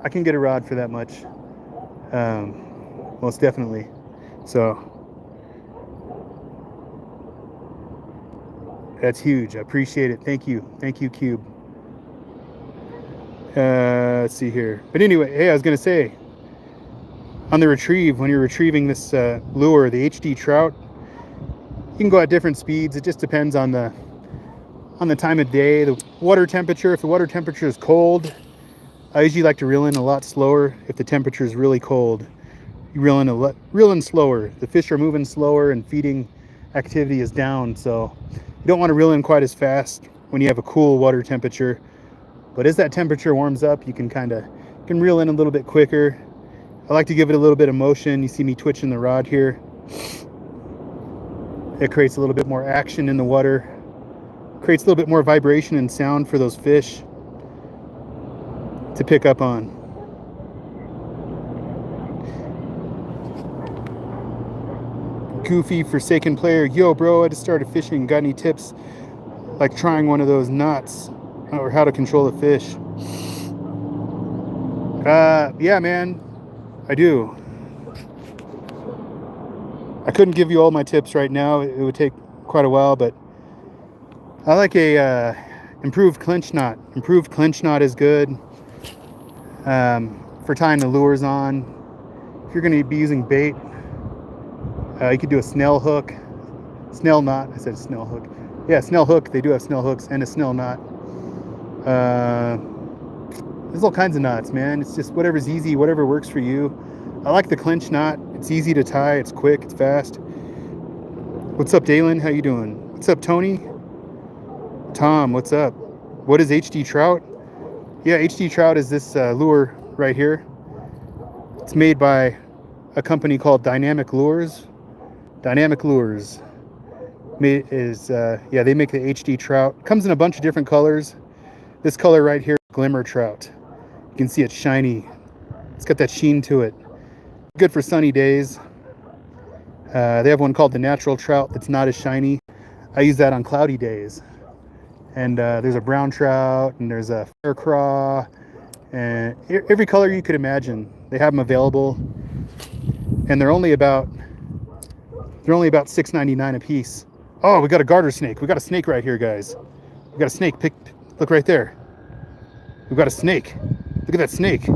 I can get a rod for that much. Most definitely. So that's huge. I appreciate it. Thank you. Thank you, Cube. Let's see here. But anyway, hey, I was gonna say, on the retrieve, when you're retrieving this lure, the HD trout, you can go at different speeds. It just depends on the time of day, the water temperature. If the water temperature is cold, I usually like to reel in a lot slower. If the temperature is really cold, you reel in slower. The fish are moving slower and feeding activity is down, so you don't want to reel in quite as fast when you have a cool water temperature. But as that temperature warms up, you can reel in a little bit quicker. I like to give it a little bit of motion. You see me twitching the rod here. It creates a little bit more action in the water, creates a little bit more vibration and sound for those fish to pick up on. Goofy Forsaken Player, yo bro, I just started fishing. Got any tips like trying one of those knots or how to control the fish? Yeah, man, I do. I couldn't give you all my tips right now. It would take quite a while, but I like a improved clinch knot. Improved clinch knot is good for tying the lures on. If you're going to be using bait, you could do a snell hook, snell knot. I said snell hook. Yeah, snell hook. They do have snell hooks and a snell knot. There's all kinds of knots, man. It's just whatever's easy, whatever works for you. I like the clinch knot. It's easy to tie. It's quick. It's fast. What's up, Dalen? How you doing? What's up, Tony? Tom, what's up? What is HD trout? Yeah, HD trout is this lure right here. It's made by a company called Dynamic Lures. Dynamic Lures they make the HD trout. Comes in a bunch of different colors. This color right here, Glimmer Trout. You can see it's shiny. It's got that sheen to it. Good for sunny days. They have one called the Natural Trout that's not as shiny. I use that on cloudy days. And there's a brown trout, and there's a fair craw, and every color you could imagine. They have them available, and they're only about $6.99 a piece. Oh, we got a garter snake. We got a snake right here, guys. We got a snake. Look right there. We've got a snake. Look at that snake.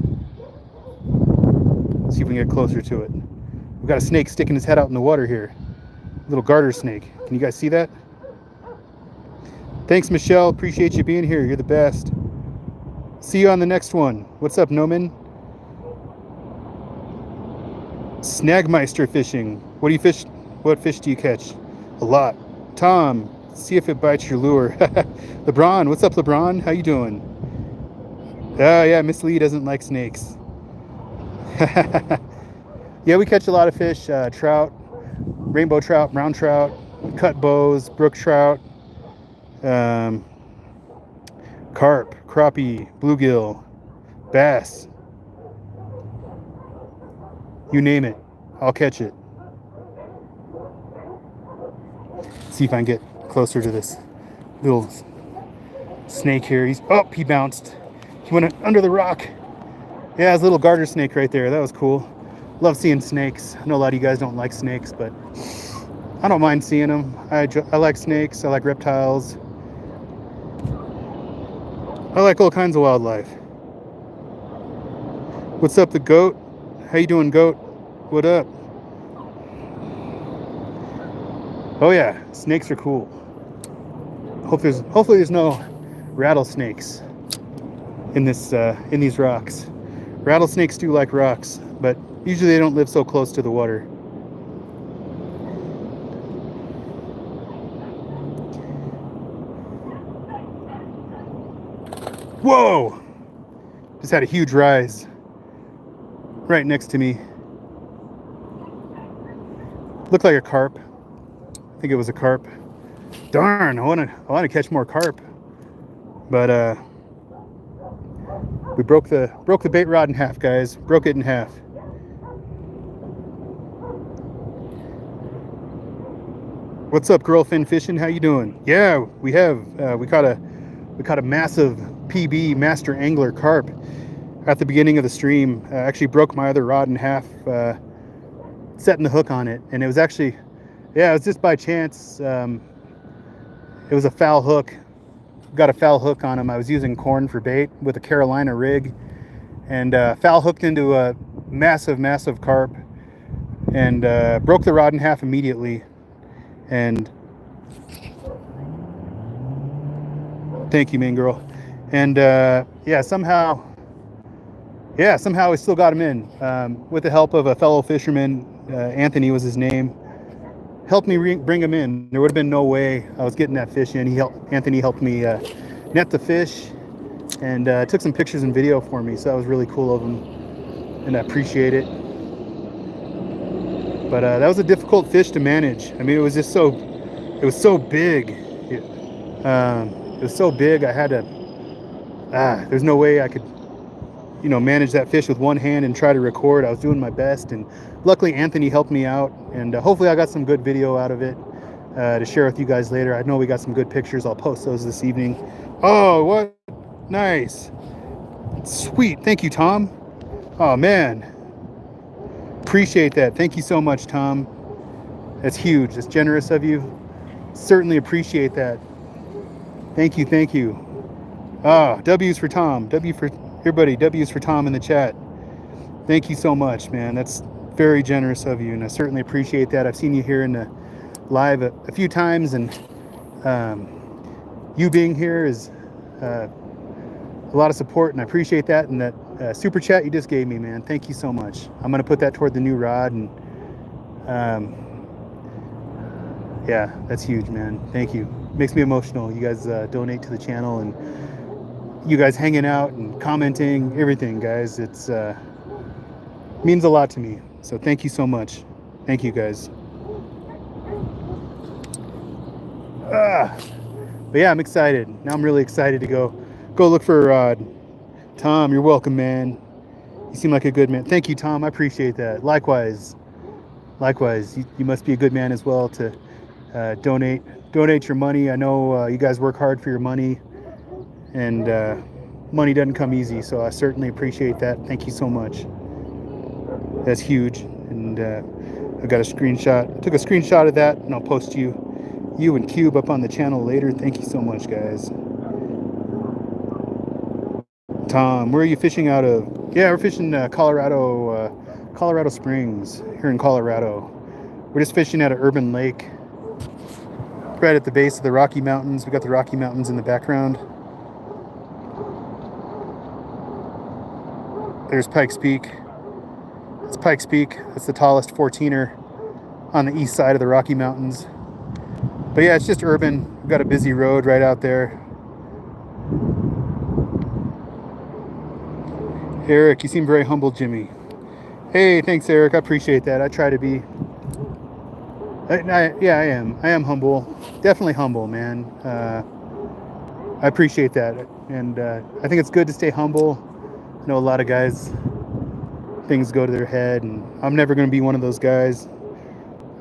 Let's see if we can get closer to it. We've got a snake sticking his head out in the water here. A little garter snake. Can you guys see that? Thanks, Michelle. Appreciate you being here. You're the best. See you on the next one. What's up, Noman? Snagmeister fishing. What do you fish? What fish do you catch? A lot. Tom, see if it bites your lure. LeBron, what's up, LeBron? How you doing? Yeah, Miss Lee doesn't like snakes. Yeah, we catch a lot of fish. Trout, rainbow trout, brown trout, cut bows, brook trout. Carp, crappie, bluegill, bass. You name it, I'll catch it. See if I can get closer to this little snake here. He bounced. He went under the rock. Yeah, it's a little garter snake right there. That was cool. Love seeing snakes. I know a lot of you guys don't like snakes, but I don't mind seeing them. I like snakes. I like reptiles. I like all kinds of wildlife. What's up, the goat? How you doing, goat? What up? Oh yeah, snakes are cool. Hopefully there's no rattlesnakes in these rocks. Rattlesnakes do like rocks, but usually they don't live so close to the water. Whoa! Just had a huge rise right next to me. Looked like a carp. I think it was a carp. Darn, I want to catch more carp, but we broke the bait rod in half, guys. Broke it in half. What's up, girlfin fishing? How you doing? Yeah, we caught a massive PB master angler carp at the beginning of the stream. Actually broke my other rod in half, setting the hook on it, and it was actually, yeah, it was just by chance. It was a foul hook. Got a foul hook on him. I was using corn for bait with a Carolina rig, and foul hooked into a massive carp, and broke the rod in half immediately. And thank you, main girl. And yeah, somehow we still got him in, with the help of a fellow fisherman. Anthony was his name. Helped me bring him in. There would have been no way I was getting that fish in. Anthony helped me net the fish, and took some pictures and video for me. So that was really cool of him, and I appreciate it. But that was a difficult fish to manage. I mean, it was so big. It was so big. I had to. There's no way I could, manage that fish with one hand and try to record. I was doing my best, and luckily Anthony helped me out, and hopefully I got some good video out of it to share with you guys later. I know we got some good pictures. I'll post those this evening. Oh, what? Nice. Sweet. Thank you, Tom. Oh, man. Appreciate that. Thank you so much, Tom. That's huge. That's generous of you. Certainly appreciate that. Thank you. W's for Tom. W for everybody. W's for Tom in the chat. Thank you so much, man. That's very generous of you, and I certainly appreciate that. I've seen you here in the live a few times, and you being here is a lot of support, and I appreciate that. And that super chat you just gave me, man, thank you so much. I'm gonna put that toward the new rod, and yeah, that's huge, man. Thank you. Makes me emotional. You guys donate to the channel, and you guys hanging out and commenting, everything, guys. It's means a lot to me. So thank you so much. Thank you, guys. But yeah, I'm excited. Now I'm really excited to go look for a rod. Tom, you're welcome, man. You seem like a good man. Thank you, Tom. I appreciate that. Likewise, you must be a good man as well to donate your money. I know you guys work hard for your money, and money doesn't come easy, so I certainly appreciate that. Thank you so much. That's huge. And I got a screenshot. I took a screenshot of that, and I'll post you and Cube up on the channel later. Thank you so much, guys. Tom, where are you fishing out of? Yeah, we're fishing Colorado Springs here in Colorado. We're just fishing at an urban lake right at the base of the Rocky Mountains. We got the Rocky Mountains in the background. There's Pikes Peak. It's Pikes Peak. That's the tallest 14er on the east side of the Rocky Mountains. But yeah, it's just urban. We've got a busy road right out there. Eric, you seem very humble, Jimmy. Hey, thanks, Eric. I appreciate that. I try to be. Yeah, I am. I am humble. Definitely humble, man. I appreciate that, and I think it's good to stay humble. I know a lot of guys, things go to their head, and I'm never going to be one of those guys.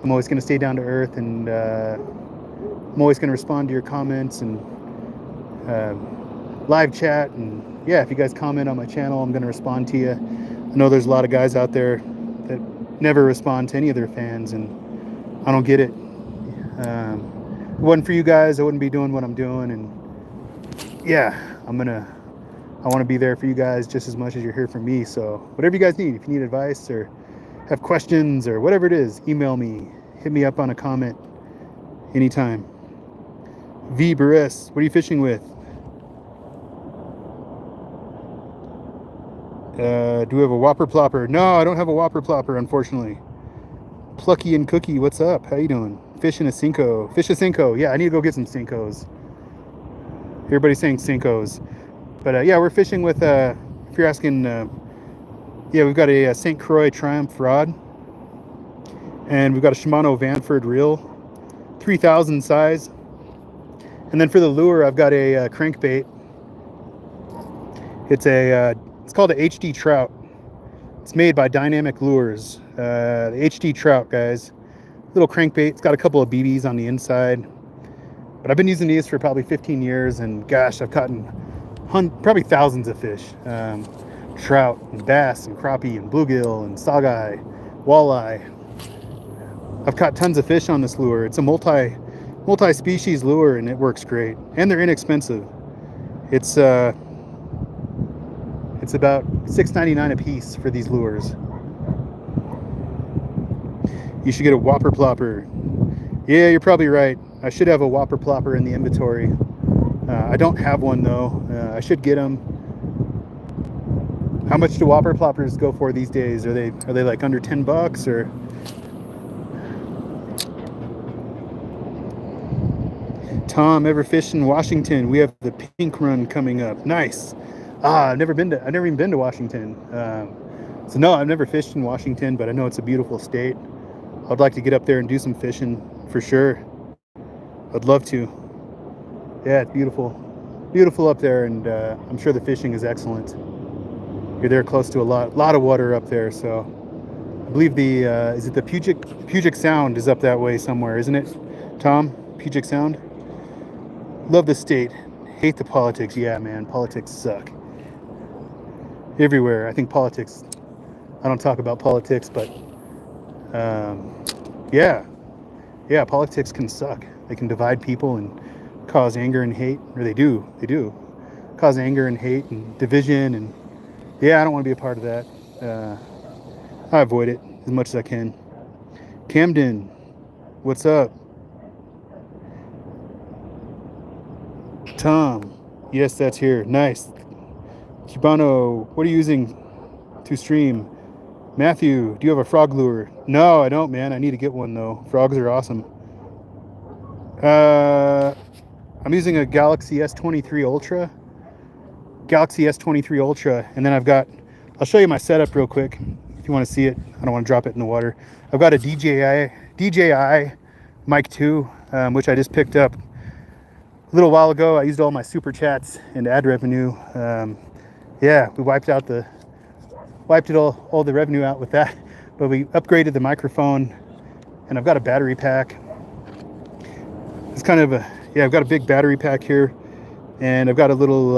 I'm always going to stay down to earth, and I'm always going to respond to your comments and live chat. And yeah, if you guys comment on my channel, I'm going to respond to you. I know there's a lot of guys out there that never respond to any of their fans, and I don't get it. If it wasn't for you guys, I wouldn't be doing what I'm doing. And yeah, I want to be there for you guys just as much as you're here for me. So whatever you guys need, if you need advice or have questions or whatever it is, email me, hit me up on a comment anytime. V. Burris, what are you fishing with? Do we have a whopper plopper? No, I don't have a whopper plopper, unfortunately. Plucky and Cookie, what's up? How you doing? Fishing a Cinco. Fish a Cinco. Yeah, I need to go get some Cincos. Everybody's saying Cincos. But yeah, we're fishing with, if you're asking, yeah, we've got a St. Croix Triumph rod. And we've got a Shimano Vanford reel. 3,000 size. And then for the lure, I've got a crankbait. It's called a HD Trout. It's made by Dynamic Lures. The HD Trout, guys. Little crankbait. It's got a couple of BBs on the inside. But I've been using these for probably 15 years, and gosh, I've caught probably thousands of fish. Trout and bass and crappie and bluegill and saugeye, walleye. I've caught tons of fish on this lure. It's a multi-species lure, and it works great. And they're inexpensive. It's about $6.99 a piece for these lures. You should get a whopper plopper. Yeah, you're probably right. I should have a whopper plopper in the inventory. I don't have one though. I should get them. How much do whopper ploppers go for these days? Are they like under $10 or? Tom, ever fished in Washington? We have the Pink Run coming up. Nice. I've never even been to Washington. So no, I've never fished in Washington, but I know it's a beautiful state. I'd like to get up there and do some fishing for sure. I'd love to. Yeah, it's beautiful. Beautiful up there, and I'm sure the fishing is excellent. You're there close to a lot of water up there, so I believe is it the Puget Sound is up that way somewhere, isn't it, Tom? Puget Sound? Love the state. Hate the politics. Yeah, man, politics suck. Everywhere. I think politics, I don't talk about politics, but yeah, politics can suck. They can divide people and cause anger and hate, or they do cause anger and hate and division, and yeah, I don't want to be a part of that. I avoid it as much as I can. Camden, what's up? Tom, yes, that's here. Nice. Cubano, what are you using to stream? Matthew, do you have a frog lure? No, I don't, man. I need to get one though. Frogs are awesome. I'm using a Galaxy S23 Ultra. And then I'll show you my setup real quick if you want to see it. I don't want to drop it in the water. I've got a DJI Mic 2, which I just picked up a little while ago. I used all my super chats and ad revenue. Yeah, we wiped all the revenue out with that, but we upgraded the microphone, and I've got a battery pack. It's kind of I've got a big battery pack here, and I've got a little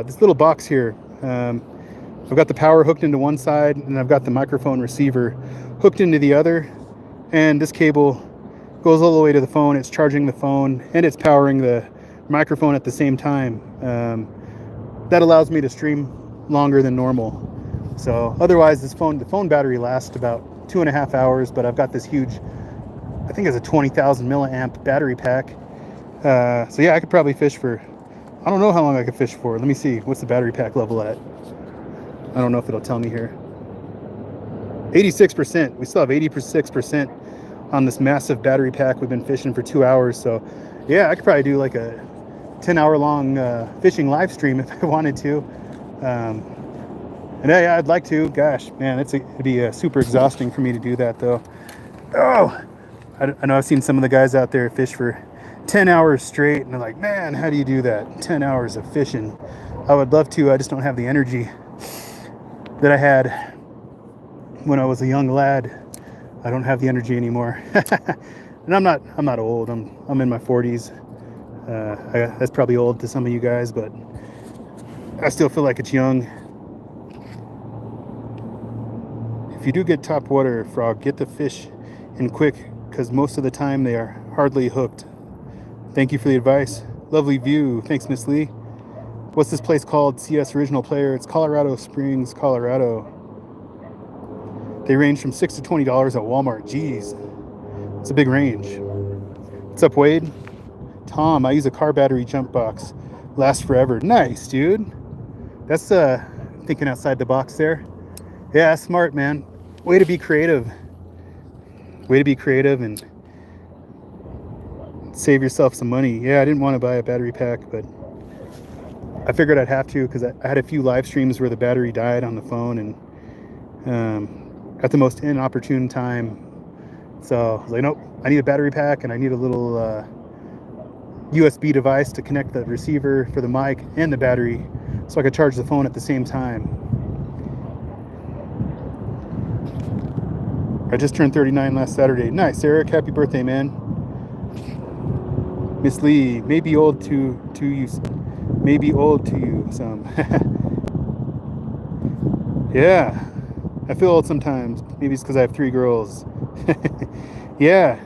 this little box here. I've got the power hooked into one side, and I've got the microphone receiver hooked into the other, and this cable goes all the way to the phone. It's charging the phone, and it's powering the microphone at the same time. That allows me to stream longer than normal. So otherwise the phone battery lasts about 2.5 hours, but I've got this huge, I think it's a 20,000 milliamp battery pack. So yeah, I could probably fish for, I don't know how long I could fish for. Let me see, what's the battery pack level at? I don't know if it'll tell me here. 86%. We still have 86% on this massive battery pack. We've been fishing for 2 hours. So yeah, I could probably do like a 10-hour long fishing live stream if I wanted to. And yeah, I'd like to. Gosh, man, it'd be super exhausting for me to do that though. Oh, I know I've seen some of the guys out there fish for 10 hours straight, and they're like, man, how do you do that? 10 hours of fishing. I would love to. I just don't have the energy that I had when I was a young lad. I don't have the energy anymore. And I'm not old. I'm in my 40s. That's probably old to some of you guys, but I still feel like it's young. If you do get top water, Frog, get the fish in quick, because most of the time they are hardly hooked. Thank you for the advice. Lovely view. Thanks, Miss Lee. What's this place called? CS Original Player. It's Colorado Springs, Colorado. They range from $6 to $20 at Walmart. Jeez, it's a big range. What's up, Wade? Tom, I use a car battery jump box. Lasts forever. Nice, dude. That's thinking outside the box there. Yeah, smart, man. Way to be creative. Way to be creative and save yourself some money. Yeah, I didn't want to buy a battery pack, but I figured I'd have to, because I had a few live streams where the battery died on the phone, and at the most inopportune time. So I was like, nope, I need a battery pack, and I need a little USB device to connect the receiver for the mic and the battery so I could charge the phone at the same time. I just turned 39 last Saturday. Nice, Eric. Happy birthday, man. Miss Lee, maybe old to you. Maybe old to you some. Yeah, I feel old sometimes. Maybe it's because I have 3 girls. Yeah.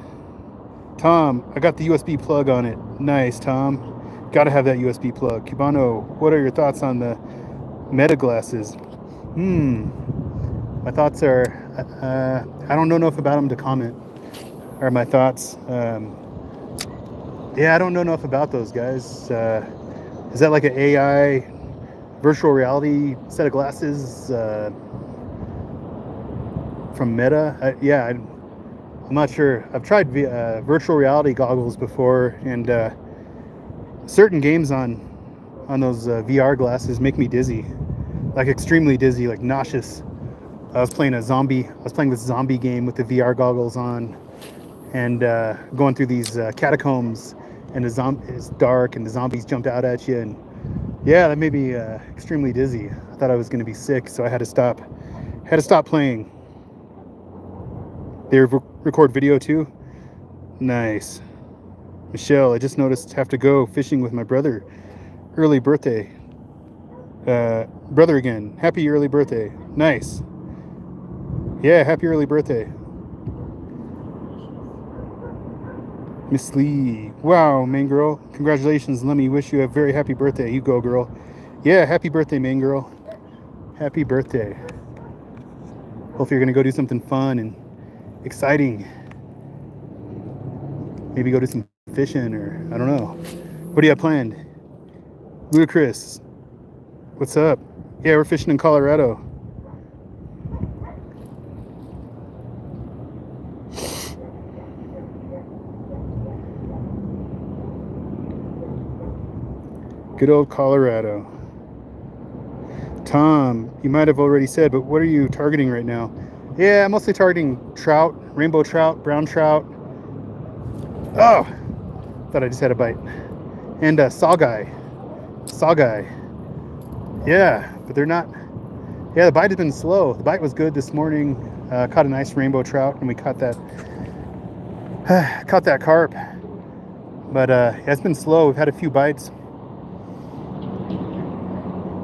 Tom, I got the USB plug on it. Nice, Tom. Gotta have that USB plug. Cubano, what are your thoughts on the Meta glasses? My thoughts are, I don't know enough about them to comment. Are my thoughts. Yeah, I don't know enough about those guys. Is that like an AI virtual reality set of glasses from Meta? Yeah, I'm not sure. I've tried virtual reality goggles before, and certain games on those VR glasses make me dizzy, like extremely dizzy, like nauseous. I was playing with zombie game with the VR goggles on, and going through these catacombs, and it's dark, and the zombies jumped out at you, and yeah, that made me extremely dizzy. I thought I was going to be sick, so I had to stop. Playing. They record video too. Nice. Michelle, I just noticed have to go fishing with my brother. Early birthday. Brother again. Happy early birthday. Nice. Yeah, happy early birthday. Miss Lee. Wow, main girl. Congratulations. Let me wish you a very happy birthday. You go, girl. Yeah, happy birthday, main girl. Happy birthday. Hopefully you're going to go do something fun and exciting. Maybe go do some fishing, or I don't know. What do you have planned? Ludacris. What's up? Yeah, we're fishing in Colorado. Good old Colorado. Tom, you might have already said, but what are you targeting right now? Yeah, I'm mostly targeting trout, rainbow trout, brown trout. Oh, thought I just had a bite. And sawguy. Yeah, but they're not. Yeah, the bite has been slow. The bite was good this morning. Caught a nice rainbow trout, and we caught that carp. But yeah, it's been slow. We've had a few bites.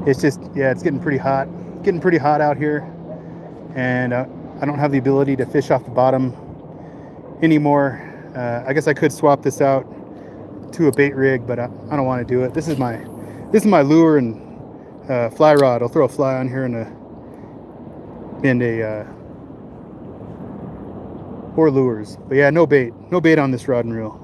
It's just, yeah, it's getting pretty hot. Getting pretty hot out here. And I don't have the ability to fish off the bottom anymore. I guess I could swap this out to a bait rig, but I don't want to do it. This is my lure and fly rod. I'll throw a fly on here or lures. But yeah, no bait on this rod and reel.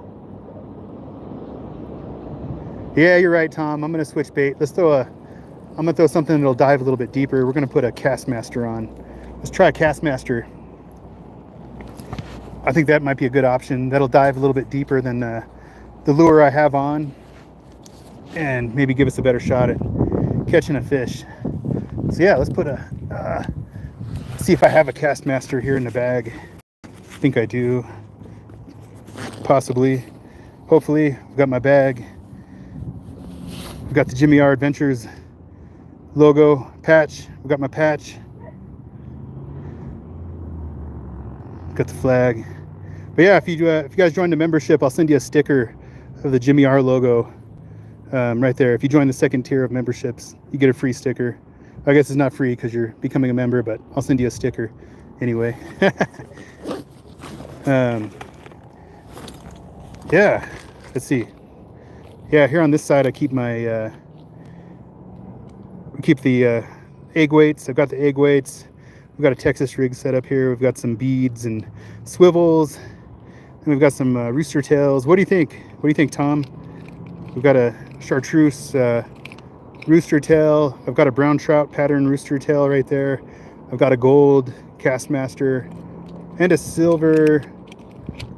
Yeah, you're right, Tom. I'm gonna switch bait. I'm gonna throw something that'll dive a little bit deeper. We're gonna put a Castmaster on. Let's try a Castmaster. I think that might be a good option. That'll dive a little bit deeper than the lure I have on, and maybe give us a better shot at catching a fish. So yeah, let's put see if I have a Castmaster here in the bag. I think I do, possibly. Hopefully, I've got my bag. We've got the Jimmy R Adventures logo patch. We've got my patch. Got the flag. But yeah, if you guys join the membership, I'll send you a sticker of the Jimmy R logo right there. If you join the second tier of memberships, you get a free sticker. I guess it's not free because you're becoming a member, but I'll send you a sticker anyway. Yeah, let's see. Yeah, here on this side, I keep my we keep the egg weights. I've got the egg weights. We've got a Texas rig set up here. We've got some beads and swivels. And we've got some rooster tails. What do you think? What do you think, Tom? We've got a chartreuse rooster tail. I've got a brown trout pattern rooster tail right there. I've got a gold Castmaster and a silver,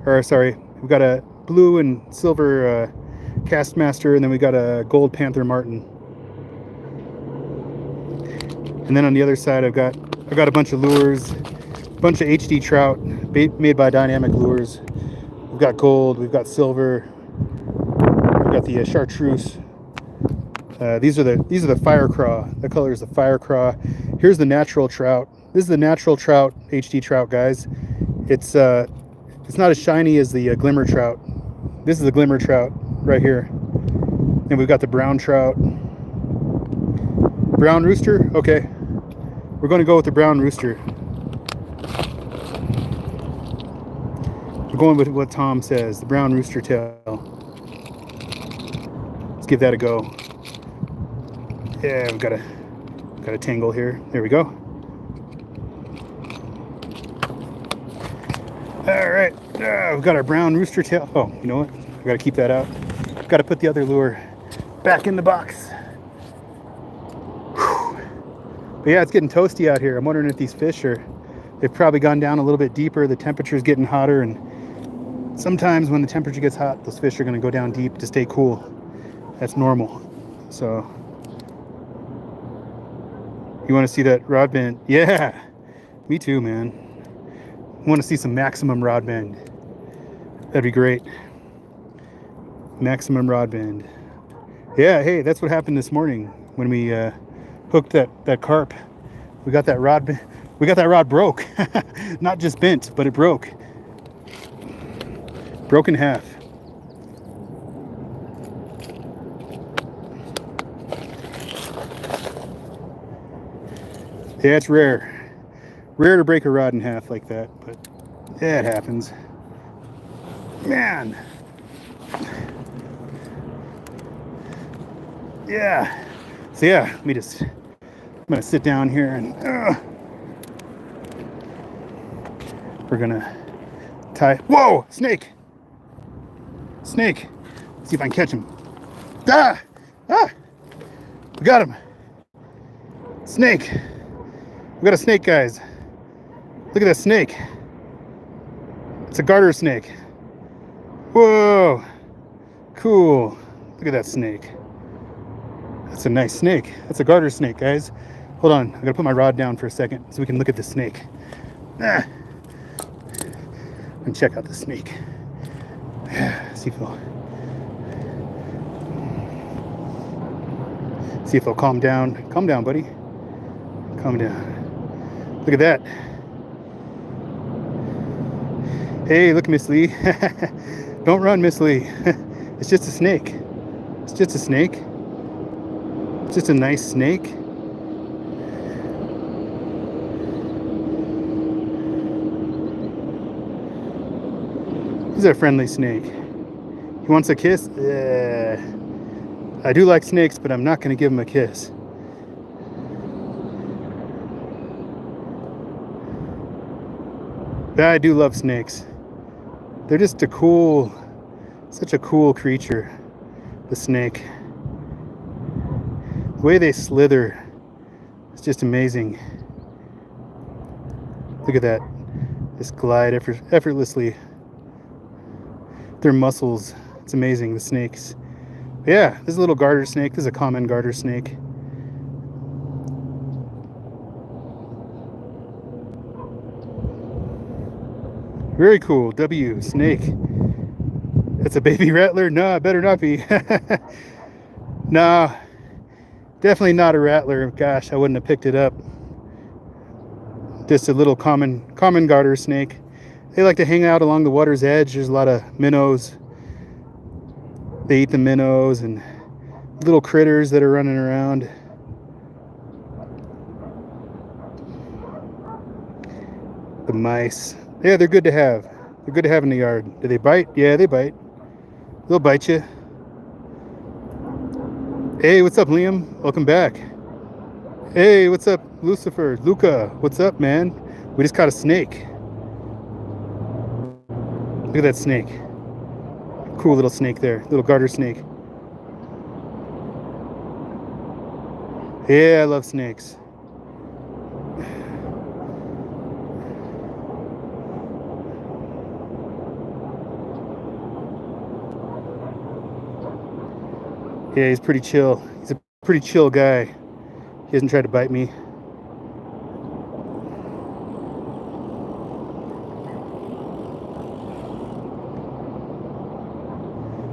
or sorry, we've got a blue and silver Castmaster, and then we got a gold Panther Martin. And then on the other side, I've got a bunch of lures, a bunch of HD trout made by Dynamic Lures. We've got gold, we've got silver, we've got the chartreuse. These are the fire craw. The color is the fire craw. Here's the natural trout. This is the natural trout, HD trout, guys. It's not as shiny as the glimmer trout. This is the glimmer trout right here. And we've got the brown trout. Brown rooster? Okay. We're going to go with the brown rooster. We're going with what Tom says, the brown rooster tail. Let's give that a go. Yeah, we've got a tangle here. There we go. All right, we've got our brown rooster tail. Oh, you know what? I got to keep that out. Got to put the other lure back in the box. Whew. But yeah, it's getting toasty out here. I'm wondering if these fish they've probably gone down a little bit deeper. The temperature's getting hotter, and sometimes when the temperature gets hot, those fish are going to go down deep to stay cool. That's normal. So you want to see that rod bend? Yeah, me too, man. I want to see some maximum rod bend. That'd be great. Maximum rod bend. Yeah, hey, that's what happened this morning when we hooked that carp. We got that rod broke. Not just bent, but it broke. Broke in half. Yeah, it's rare. Rare to break a rod in half like that, but yeah, it happens. Man. Yeah. So yeah, I'm gonna sit down here and we're gonna tie. Whoa, snake. Snake. Let's see if I can catch him. We got him. Snake. We got a snake, guys. Look at that snake. It's a garter snake. Whoa. Cool. Look at that snake. That's a nice snake. That's a garter snake, guys. Hold on. I gotta put my rod down for a second so we can look at the snake. And check out the snake. See if he'll calm down. Calm down, buddy. Calm down. Look at that. Hey, look, Miss Lee. Don't run, Miss Lee. It's just a snake. It's just a snake. It's just a nice snake. He's a friendly snake. He wants a kiss? I do like snakes, but I'm not going to give him a kiss. But I do love snakes. They're just such a cool creature, the snake. The way they slither, it's just amazing. Look at that. Just glide effortlessly. Their muscles, it's amazing, the snakes. But yeah, this is a little garter snake. This is a common garter snake. Very cool. W, snake. It's a baby rattler? No, it better not be. No, definitely not a rattler. Gosh, I wouldn't have picked it up. Just a little common garter snake. They like to hang out along the water's edge. There's a lot of minnows. They eat the minnows and little critters that are running around. The mice. Yeah, they're good to have. They're good to have in the yard. Do they bite? Yeah, they bite. They'll bite you. Hey, what's up, Liam? Welcome back. Hey, what's up, Lucifer? Luca, what's up, man? We just caught a snake. Look at that snake. Cool little snake there. Little garter snake. Yeah, I love snakes. Yeah, he's pretty chill. He's a pretty chill guy. He hasn't tried to bite me.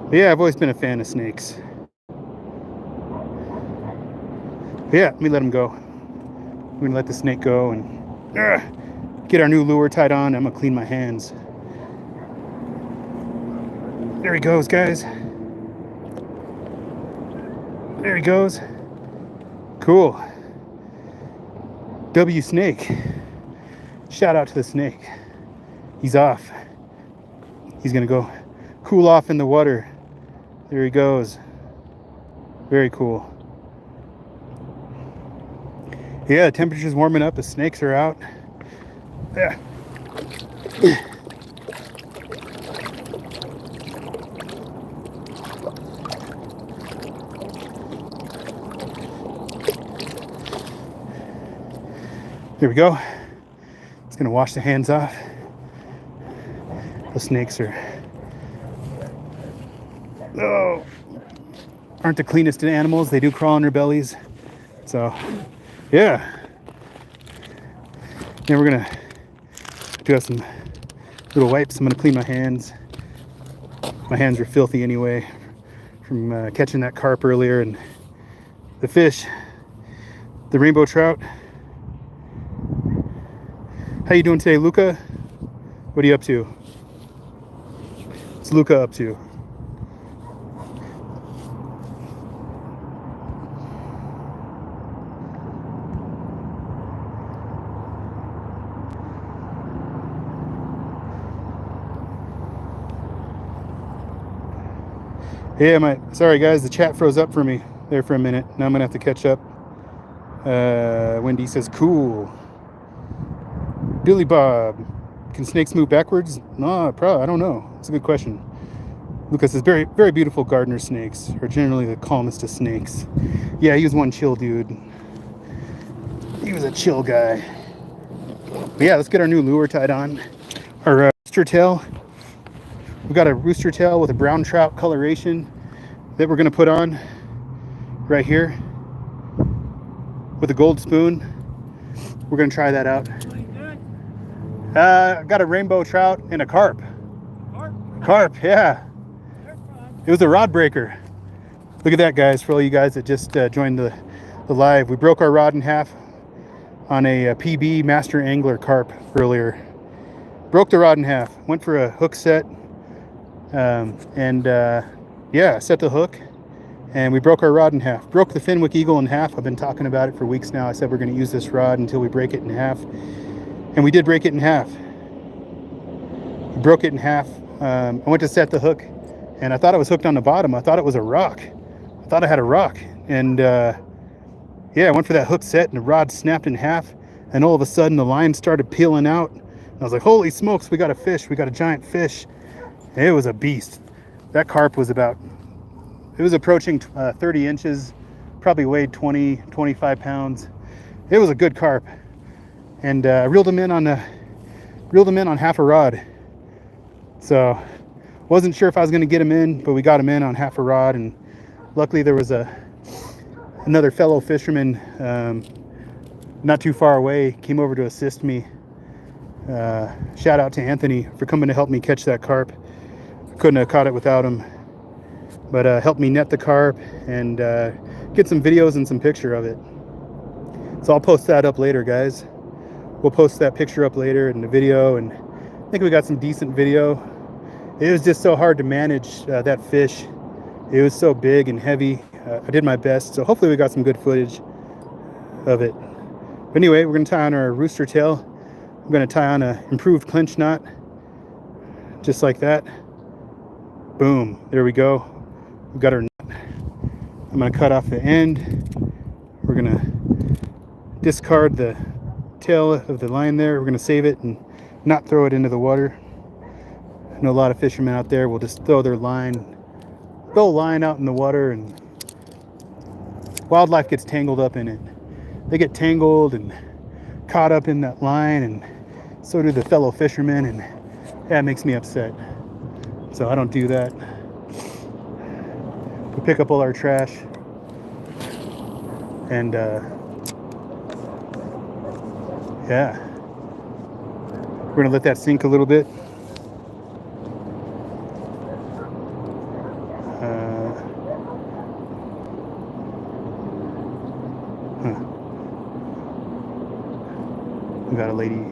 But yeah, I've always been a fan of snakes. But yeah, let me let him go. We're gonna let the snake go and get our new lure tied on. I'm gonna clean my hands. There he goes, guys. There he goes. Cool. W snake. Shout out to the snake. He's off. He's gonna go cool off in the water. There he goes. Very cool. Yeah, the temperature's warming up. The snakes are out. Yeah. There we go. It's gonna wash the hands off. The snakes are, oh, aren't the cleanest of animals. They do crawl on their bellies. So, yeah. Then we're gonna do have some little wipes. I'm gonna clean my hands. My hands are filthy anyway from catching that carp earlier, and the fish, the rainbow trout. How you doing today, Luca? What are you up to? What's Luca up to? Yeah, sorry guys, the chat froze up for me there for a minute. Now I'm gonna have to catch up. Wendy says, cool. Billy Bob, can snakes move backwards? No, probably, I don't know. It's a good question. Lucas says, very, very beautiful gardener snakes are generally the calmest of snakes. Yeah, he was one chill dude. He was a chill guy. But yeah, let's get our new lure tied on. Our rooster tail. We've got a rooster tail with a brown trout coloration that we're gonna put on right here with a gold spoon. We're gonna try that out. Got a rainbow trout and a carp. Carp, yeah. It was a rod breaker. Look at that, guys, for all you guys that just joined the live. We broke our rod in half on a PB Master Angler carp earlier. Broke the rod in half. Went for a hook set. Yeah, set the hook. And we broke our rod in half. Broke the Fenwick Eagle in half. I've been talking about it for weeks now. I said we're going to use this rod until we break it in half. And we did break it in half. We broke it in half. I went to set the hook, and I thought it was hooked on the bottom. I thought it was a rock. I thought I had a rock. And yeah, I went for that hook set, and the rod snapped in half. And all of a sudden, the line started peeling out. And I was like, holy smokes, we got a fish. We got a giant fish. And it was a beast. That carp was it was approaching 30 inches, probably weighed 20, 25 pounds. It was a good carp. And reeled him in on half a rod. So wasn't sure if I was going to get him in, but we got him in on half a rod. And luckily there was another fellow fisherman not too far away, came over to assist me. Shout out to Anthony for coming to help me catch that carp. Couldn't have caught it without him. But helped me net the carp and get some videos and some picture of it. So I'll post that up later, guys. We'll post that picture up later and the video, and I think we got some decent video. It was just so hard to manage that fish. It was so big and heavy. I did my best, so hopefully we got some good footage of it. But anyway, we're gonna tie on our rooster tail. I'm gonna tie on a improved clinch knot, just like that. Boom, there we go. We've got our knot. I'm gonna cut off the end. We're gonna discard the tail of the line there. We're gonna save it and not throw it into the water. I know a lot of fishermen out there will just throw line out in the water, and wildlife gets tangled up in it. They get tangled and caught up in that line, and so do the fellow fishermen, and that makes me upset. So I don't do that. We pick up all our trash, and yeah, we're gonna let that sink a little bit. We got a lady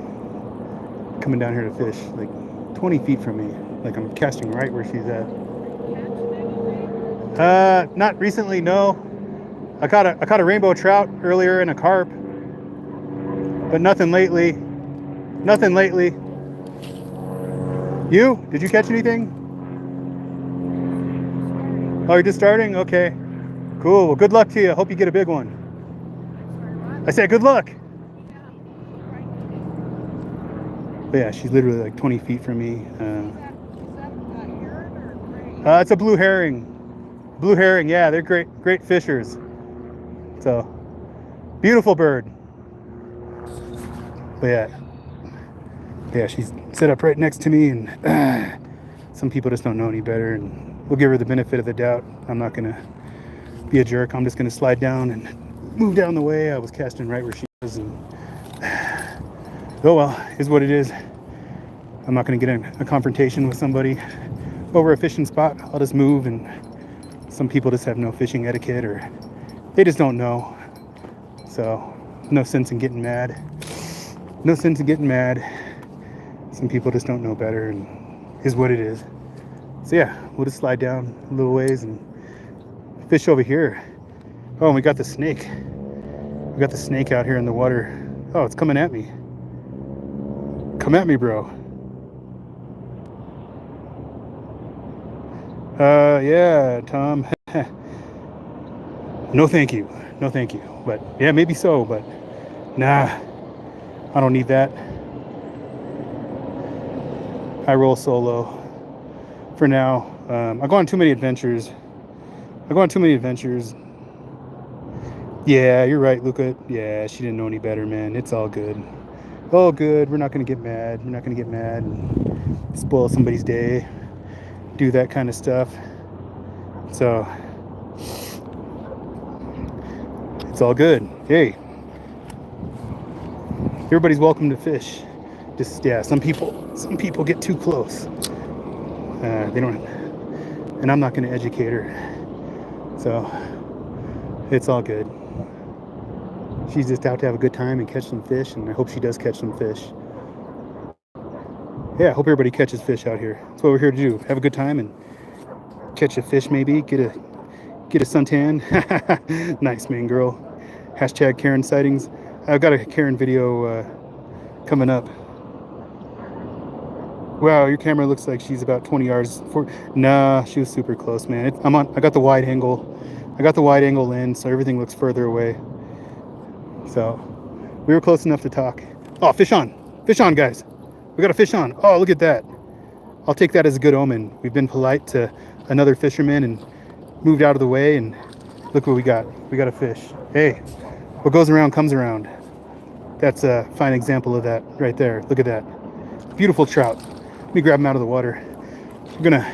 coming down here to fish, like 20 feet from me. Like I'm casting right where she's at. Not recently, no. I caught a rainbow trout earlier and a carp, but nothing lately. Nothing lately. You? Did you catch anything? Oh, you're just starting? Okay. Cool. Well, good luck to you. I hope you get a big one. I said good luck. But yeah, she's literally like 20 feet from me. It's a blue herring. Blue herring, yeah, they're great fishers. So, beautiful bird. But yeah, she's set up right next to me, and some people just don't know any better, and we'll give her the benefit of the doubt. I'm not gonna be a jerk. I'm just gonna slide down and move down the way. I was casting right where she was, and oh well, is what it is. I'm not going to get in a confrontation with somebody over a fishing spot. I'll just move, and some people just have no fishing etiquette, or they just don't know. So no sense in getting mad. No sense in getting mad. Some people just don't know better, and is what it is. So yeah, we'll just slide down a little ways and fish over here. Oh, and we got the snake. We got the snake out here in the water. Oh, it's coming at me. Come at me, bro. Yeah, Tom. No thank you. No thank you. But yeah, maybe so, but nah, I don't need that. I roll solo for now. I go on too many adventures. Yeah, you're right, Luca. Yeah, she didn't know any better, man. It's all good. All good. We're not going to get mad. We're not going to get mad and spoil somebody's day. Do that kind of stuff. So it's all good. Hey, everybody's welcome to fish. Just yeah, some people get too close. They don't, and I'm not going to educate her. So it's all good. She's just out to have a good time and catch some fish, and I hope she does catch some fish. Yeah, I hope everybody catches fish out here. That's what we're here to do. Have a good time and catch a fish, maybe get a suntan. Nice, man, girl. Hashtag Karen sightings. I've got a Karen video coming up. Wow, your camera looks like she's about 20 yards. Nah, she was super close, man. I got the wide angle. I got the wide angle lens, so everything looks further away. So we were close enough to talk. Oh, fish on, guys. We got a fish on. Oh, look at that. I'll take that as a good omen. We've been polite to another fisherman and moved out of the way, and look what we got. We got a fish. Hey, what goes around comes around. That's a fine example of that right there. Look at that. Beautiful trout. Let me grab him out of the water. We're gonna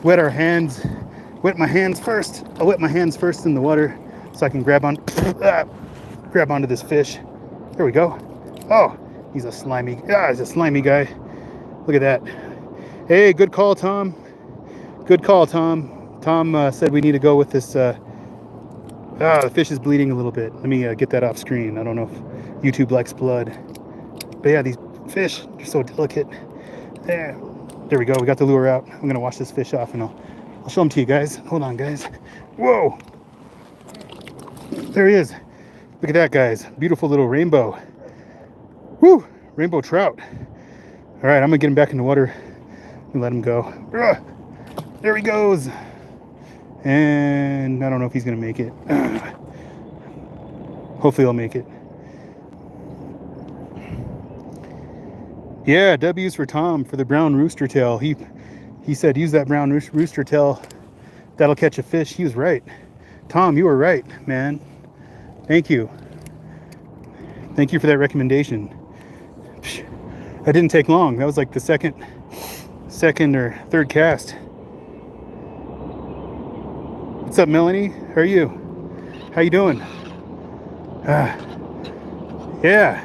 wet my hands first. I'll wet my hands first in the water so I can grab onto this fish. There we go. Oh, he's a slimy guy. Look at that. Hey, good call, Tom. Good call, Tom. Tom said we need to go with this. The fish is bleeding a little bit. Let me get that off screen. I don't know if YouTube likes blood. But yeah, these fish are so delicate. Yeah, there we go. We got the lure out. I'm gonna wash this fish off and I'll show them to you guys. Hold on, guys. Whoa! There he is. Look at that, guys. Beautiful little rainbow. Woo! Rainbow trout. All right, I'm gonna get him back in the water and let him go. Ugh. There he goes. And I don't know if he's gonna make it. Hopefully he'll make it. Yeah, W's for Tom for the brown rooster tail. He said use that brown rooster tail. That'll catch a fish. He was right. Tom, you were right, man. Thank you. Thank you for that recommendation. That didn't take long. That was like the second or third cast. What's up, Melanie? How are you? How you doing? Yeah,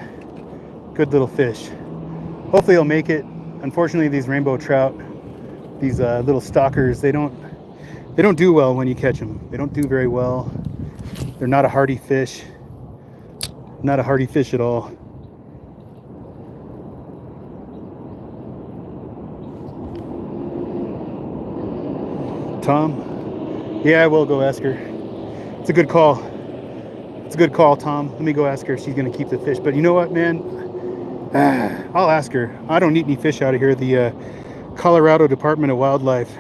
good little fish. Hopefully he'll make it. Unfortunately, these rainbow trout, these little stalkers, they don't do well when you catch them. They don't do very well. They're not a hardy fish. Not a hardy fish at all. Tom? Yeah, I will go ask her. It's a good call. It's a good call, Tom. Let me go ask her if she's going to keep the fish. But you know what, man? I'll ask her. I don't eat any fish out of here. The Colorado Department of Wildlife.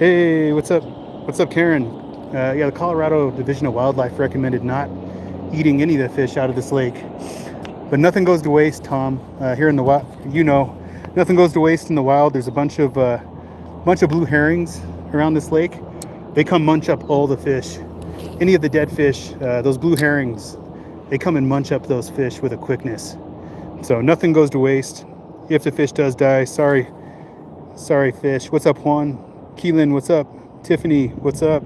Hey, what's up? What's up, Karen? Yeah, the Colorado Division of Wildlife recommended not eating any of the fish out of this lake. But nothing goes to waste, Tom. Here in the wild, you know, nothing goes to waste in the wild. There's a bunch of blue herrings around this lake. They come munch up all the fish. Any of the dead fish, those blue herrings, they come and munch up those fish with a quickness. So nothing goes to waste. If the fish does die, sorry fish. What's up, Juan? Keelan, what's up? Tiffany, what's up?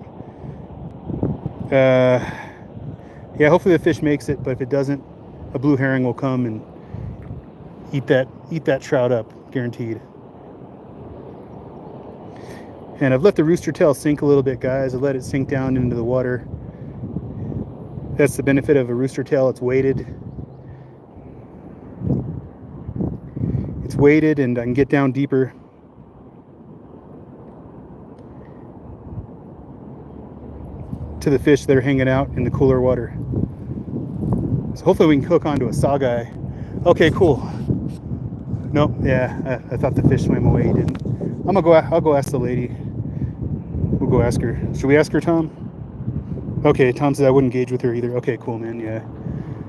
Yeah, hopefully the fish makes it, but if it doesn't, a blue herring will come and eat that trout up, guaranteed. And I've let the rooster tail sink a little bit, guys. I let it sink down into the water. That's the benefit of a rooster tail. It's weighted. It's weighted, and I can get down deeper. To the fish that are hanging out in the cooler water. So hopefully we can hook onto a saugeye. Okay, cool. Nope, yeah, I thought the fish swam away. He didn't. I'll go ask the lady. We'll go ask her. Should we ask her, Tom? Okay, Tom said I wouldn't engage with her either. Okay, cool, man.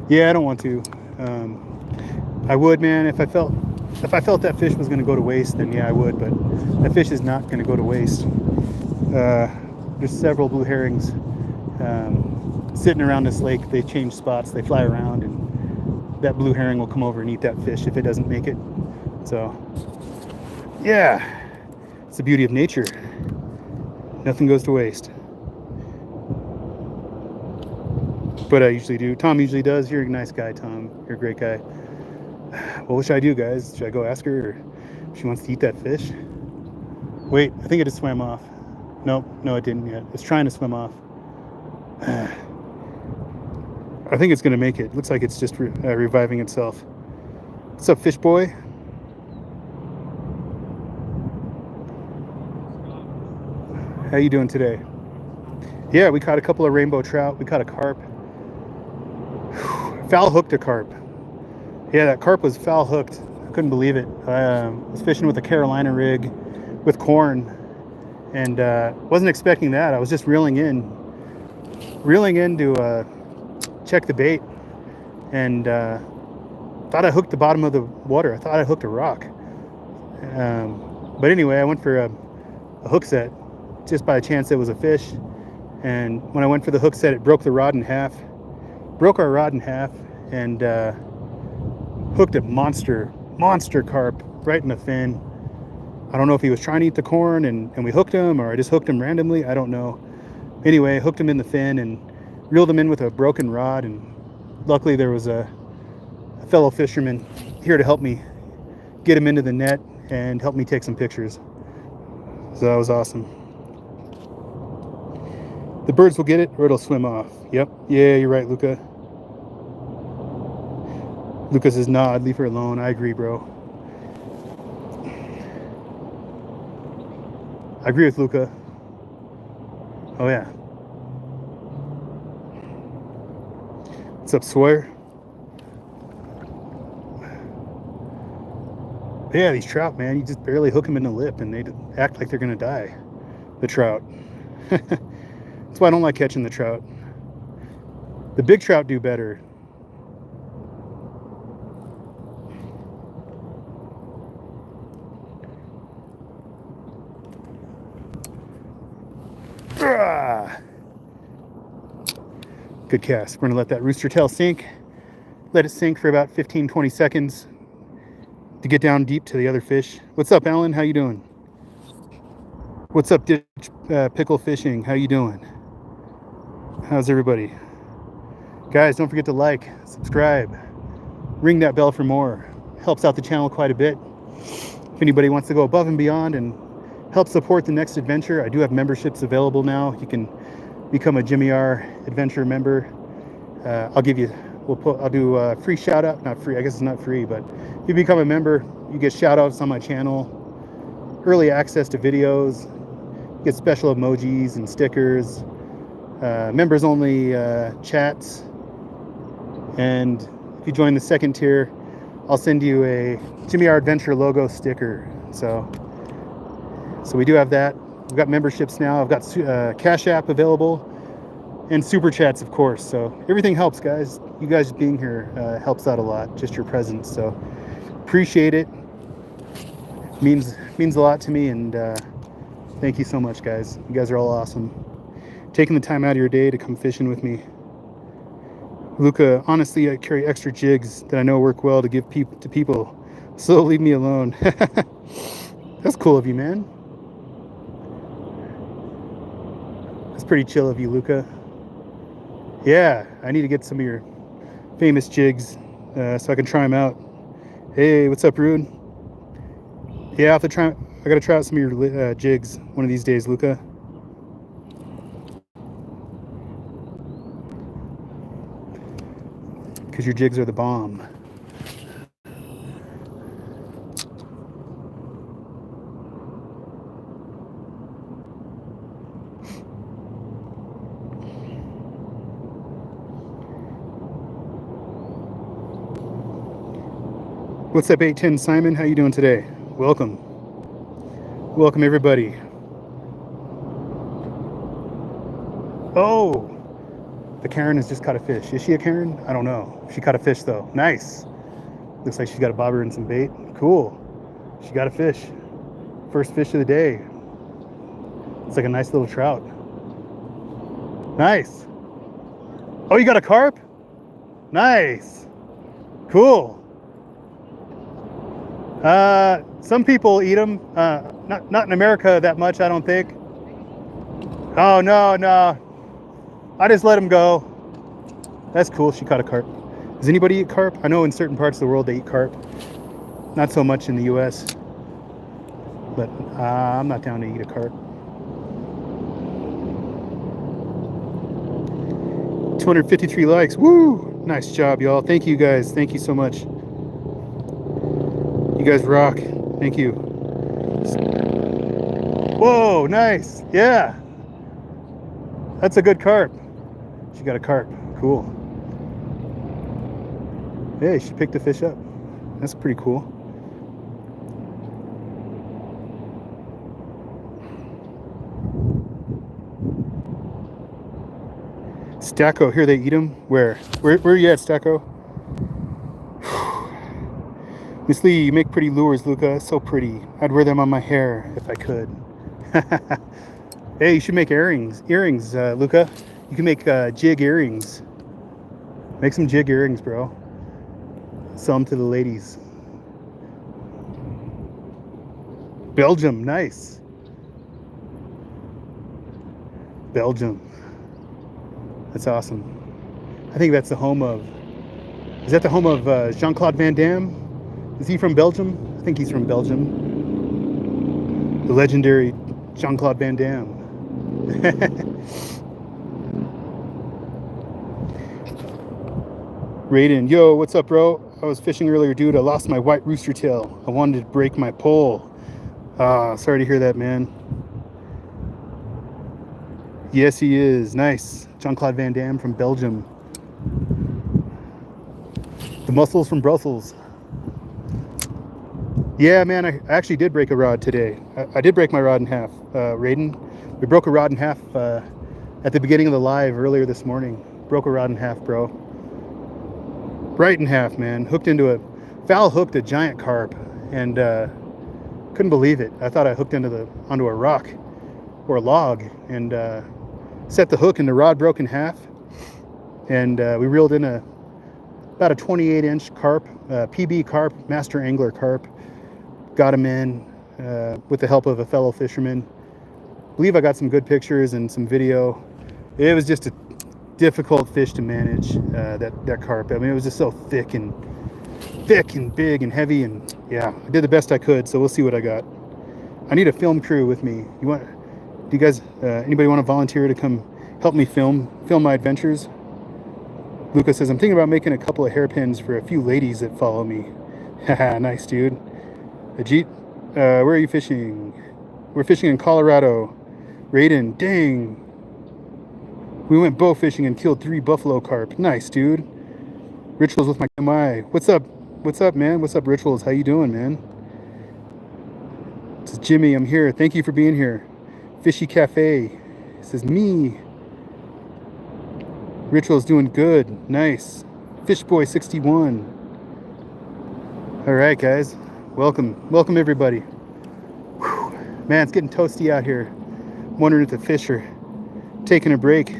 Yeah, I don't want to. I would, man, if I felt that fish was going to go to waste, then yeah, I would. But that fish is not going to go to waste. There's several blue herrings sitting around this lake. They change spots. They fly around, and that blue herring will come over and eat that fish if it doesn't make it. So, yeah, it's the beauty of nature. Nothing goes to waste. But I usually do. Tom usually does. You're a nice guy, Tom. You're a great guy. What should I do, guys? Should I go ask her, or if she wants to eat that fish? Wait, I think it just swam off. Nope, no, it didn't yet. It's trying to swim off. I think it's going to make it. Looks like it's just reviving itself. What's up, fish boy? How you doing today? Yeah, we caught a couple of rainbow trout. We caught a carp. Foul hooked a carp. Yeah, that carp was foul hooked. I couldn't believe it. I was fishing with a Carolina rig with corn, and wasn't expecting that. I was just reeling in to check the bait, and thought I hooked the bottom of the water. I thought I hooked a rock. But anyway, I went for a hook set. Just by chance it was a fish, and when I went for the hook set, it broke the rod in half. Broke our rod in half, and hooked a monster carp right in the fin. I don't know if he was trying to eat the corn and we hooked him, or I just hooked him randomly. I don't know. Anyway, hooked him in the fin and reeled him in with a broken rod, and luckily there was a fellow fisherman here to help me get him into the net and help me take some pictures. So that was awesome. The birds will get it or it'll swim off. Yep. Yeah, you're right, Luca. Luca says, nod, leave her alone. I agree, bro. I agree with Luca. Oh, yeah. What's up, Sawyer? Yeah, these trout, man, you just barely hook them in the lip and they act like they're going to die. The trout. That's why I don't like catching the trout. The big trout do better. Ah! Good cast. We're going to let that rooster tail sink. Let it sink for about 15-20 seconds to get down deep to the other fish. What's up, Alan? How you doing? What's up, Ditch Pickle Fishing? How you doing? How's everybody? Guys, don't forget to like, subscribe, ring that bell for more. Helps out the channel quite a bit. If anybody wants to go above and beyond and help support the next adventure, I do have memberships available now. You can become a Jimmy R Adventure member. I'll do a free shout out. Not free, I guess it's not free, but if you become a member, you get shout outs on my channel, early access to videos, get special emojis and stickers, members only chats, and if you join the second tier, I'll send you a Jimmy R Adventure logo sticker. So we do have that. We've got memberships now. I've got Cash App available and super chats, of course. So everything helps, guys. You guys being here helps out a lot. Just your presence. So appreciate it. Means a lot to me, and thank you so much, guys. You guys are all awesome. Taking the time out of your day to come fishing with me. Luca, honestly, I carry extra jigs that I know work well to give to people. So leave me alone. That's cool of you, man. That's pretty chill of you, Luca. Yeah, I need to get some of your famous jigs so I can try them out. Hey, what's up, Rude? Yeah, I have to try. I gotta try out some of your jigs one of these days, Luca. Because your jigs are the bomb. What's up, 810 Simon? How you doing today? Welcome. Welcome, everybody. Oh, the Karen has just caught a fish. Is she a Karen? I don't know. She caught a fish, though. Nice. Looks like she's got a bobber and some bait. Cool. She got a fish. First fish of the day. It's like a nice little trout. Nice. Oh, you got a carp? Nice. Cool. Some people eat them. Not in America that much, I don't think. Oh, no. I just let them go. That's cool. She caught a carp. Does anybody eat carp? I know in certain parts of the world they eat carp. Not so much in the US. But I'm not down to eat a carp. 253 likes. Woo! Nice job, y'all. Thank you, guys. Thank you so much. You guys rock. Thank you. Whoa, nice. Yeah. That's a good carp. She got a carp. Cool. Hey, she picked a fish up. That's pretty cool. Stacko, here they eat them? Where are you at, Stacko? Miss Lee, you make pretty lures, Luca. So pretty. I'd wear them on my hair if I could. Hey, you should make earrings, Luca. You can make jig earrings. Make some jig earrings, bro. Sell them to the ladies. Belgium, nice. Belgium. That's awesome. I think that's the home of... Is that the home of Jean-Claude Van Damme? Is he from Belgium? I think he's from Belgium. The legendary Jean-Claude Van Damme. Raiden, yo, what's up, bro? I was fishing earlier, dude. I lost my white rooster tail. I wanted to break my pole. Sorry to hear that, man. Yes, he is. Nice. Jean-Claude Van Damme from Belgium. The muscles from Brussels. Yeah, man, I actually did break a rod today. I did break my rod in half, Raiden. We broke a rod in half at the beginning of the live earlier this morning. Broke a rod in half, bro. Right in half, man. Hooked into foul hooked a giant carp, and couldn't believe it. I thought I hooked onto a rock or a log, and set the hook, and the rod broke in half. And we reeled in about a 28-inch carp, PB carp, master angler carp. Got him in with the help of a fellow fisherman. I believe I got some good pictures and some video. It was just a difficult fish to manage, that carp. I mean, it was just so thick and big and heavy, and yeah, I did the best I could. So we'll see what I got. I need a film crew with me. Do you guys, anybody want to volunteer to come help me film my adventures? Lucas says, I'm thinking about making a couple of hairpins for a few ladies that follow me. Haha, nice, dude. Ajit, where are you fishing? We're fishing in Colorado. Raiden, dang. We went bow fishing and killed 3 buffalo carp. Nice, dude. Rituals with my MI. What's up? What's up, man? What's up, Rituals? How you doing, man? This is Jimmy. I'm here. Thank you for being here. Fishy Cafe. This is me. Ritual's doing good. Nice. Fishboy 61. All right, guys. Welcome everybody. Whew. Man, it's getting toasty out here. I'm wondering if the fish are taking a break.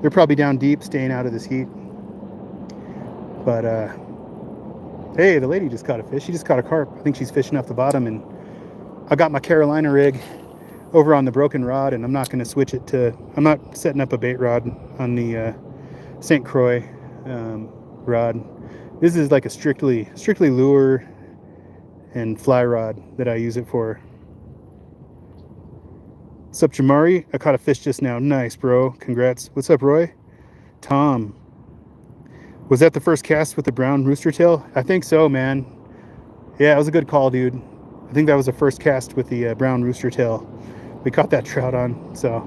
They're probably down deep, staying out of this heat. But hey, the lady just caught a fish. She just caught a carp. I think she's fishing off the bottom, and I got my Carolina rig over on the broken rod, and I'm not going to switch it to, I'm not setting up a bait rod on the St. Croix rod. This is like a strictly lure and fly rod that I use it for. What's up, Jamari? I caught a fish just now. Nice, bro. Congrats. What's up, Roy? Tom. Was that the first cast with the brown rooster tail? I think so, man. Yeah, it was a good call, dude. I think that was the first cast with the brown rooster tail. We caught that trout on, so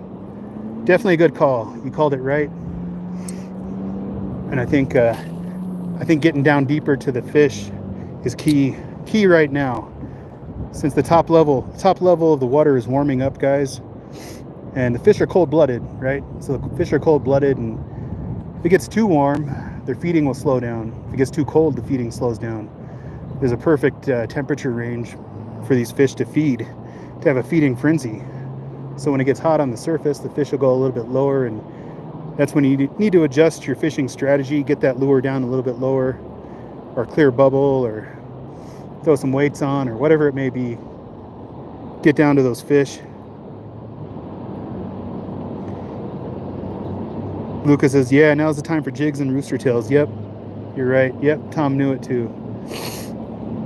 definitely a good call. You called it right. And I think getting down deeper to the fish is key right now. Since the top level of the water is warming up, guys, and the fish are cold-blooded, right? So the fish are cold-blooded, and if it gets too warm, their feeding will slow down. If it gets too cold, the feeding slows down. There's a perfect temperature range for these fish to feed, to have a feeding frenzy. So when it gets hot on the surface, the fish will go a little bit lower, and that's when you need to adjust your fishing strategy, get that lure down a little bit lower, or clear bubble, or throw some weights on, or whatever it may be. Get down to those fish. Lucas says, yeah, now's the time for jigs and rooster tails. Yep, you're right. Yep, Tom knew it too.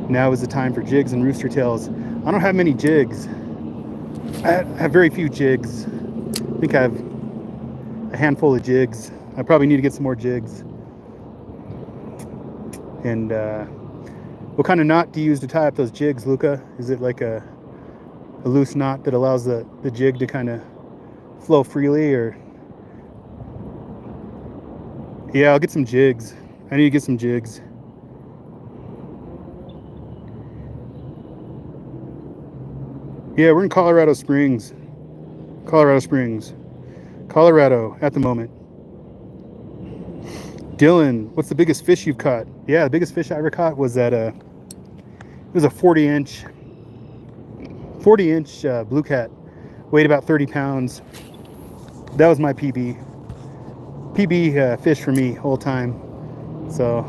Now is the time for jigs and rooster tails. I don't have many jigs. I have very few jigs. I think I have a handful of jigs. I probably need to get some more jigs. And what kind of knot do you use to tie up those jigs, Luca? Is it like a loose knot that allows the jig to kind of flow freely, or? Yeah, I'll get some jigs. I need to get some jigs. Yeah, we're in Colorado Springs. Colorado at the moment. Dylan, what's the biggest fish you've caught? Yeah, the biggest fish I ever caught was it was a 40-inch blue cat, weighed about 30 pounds. That was my PB fish for me whole time. So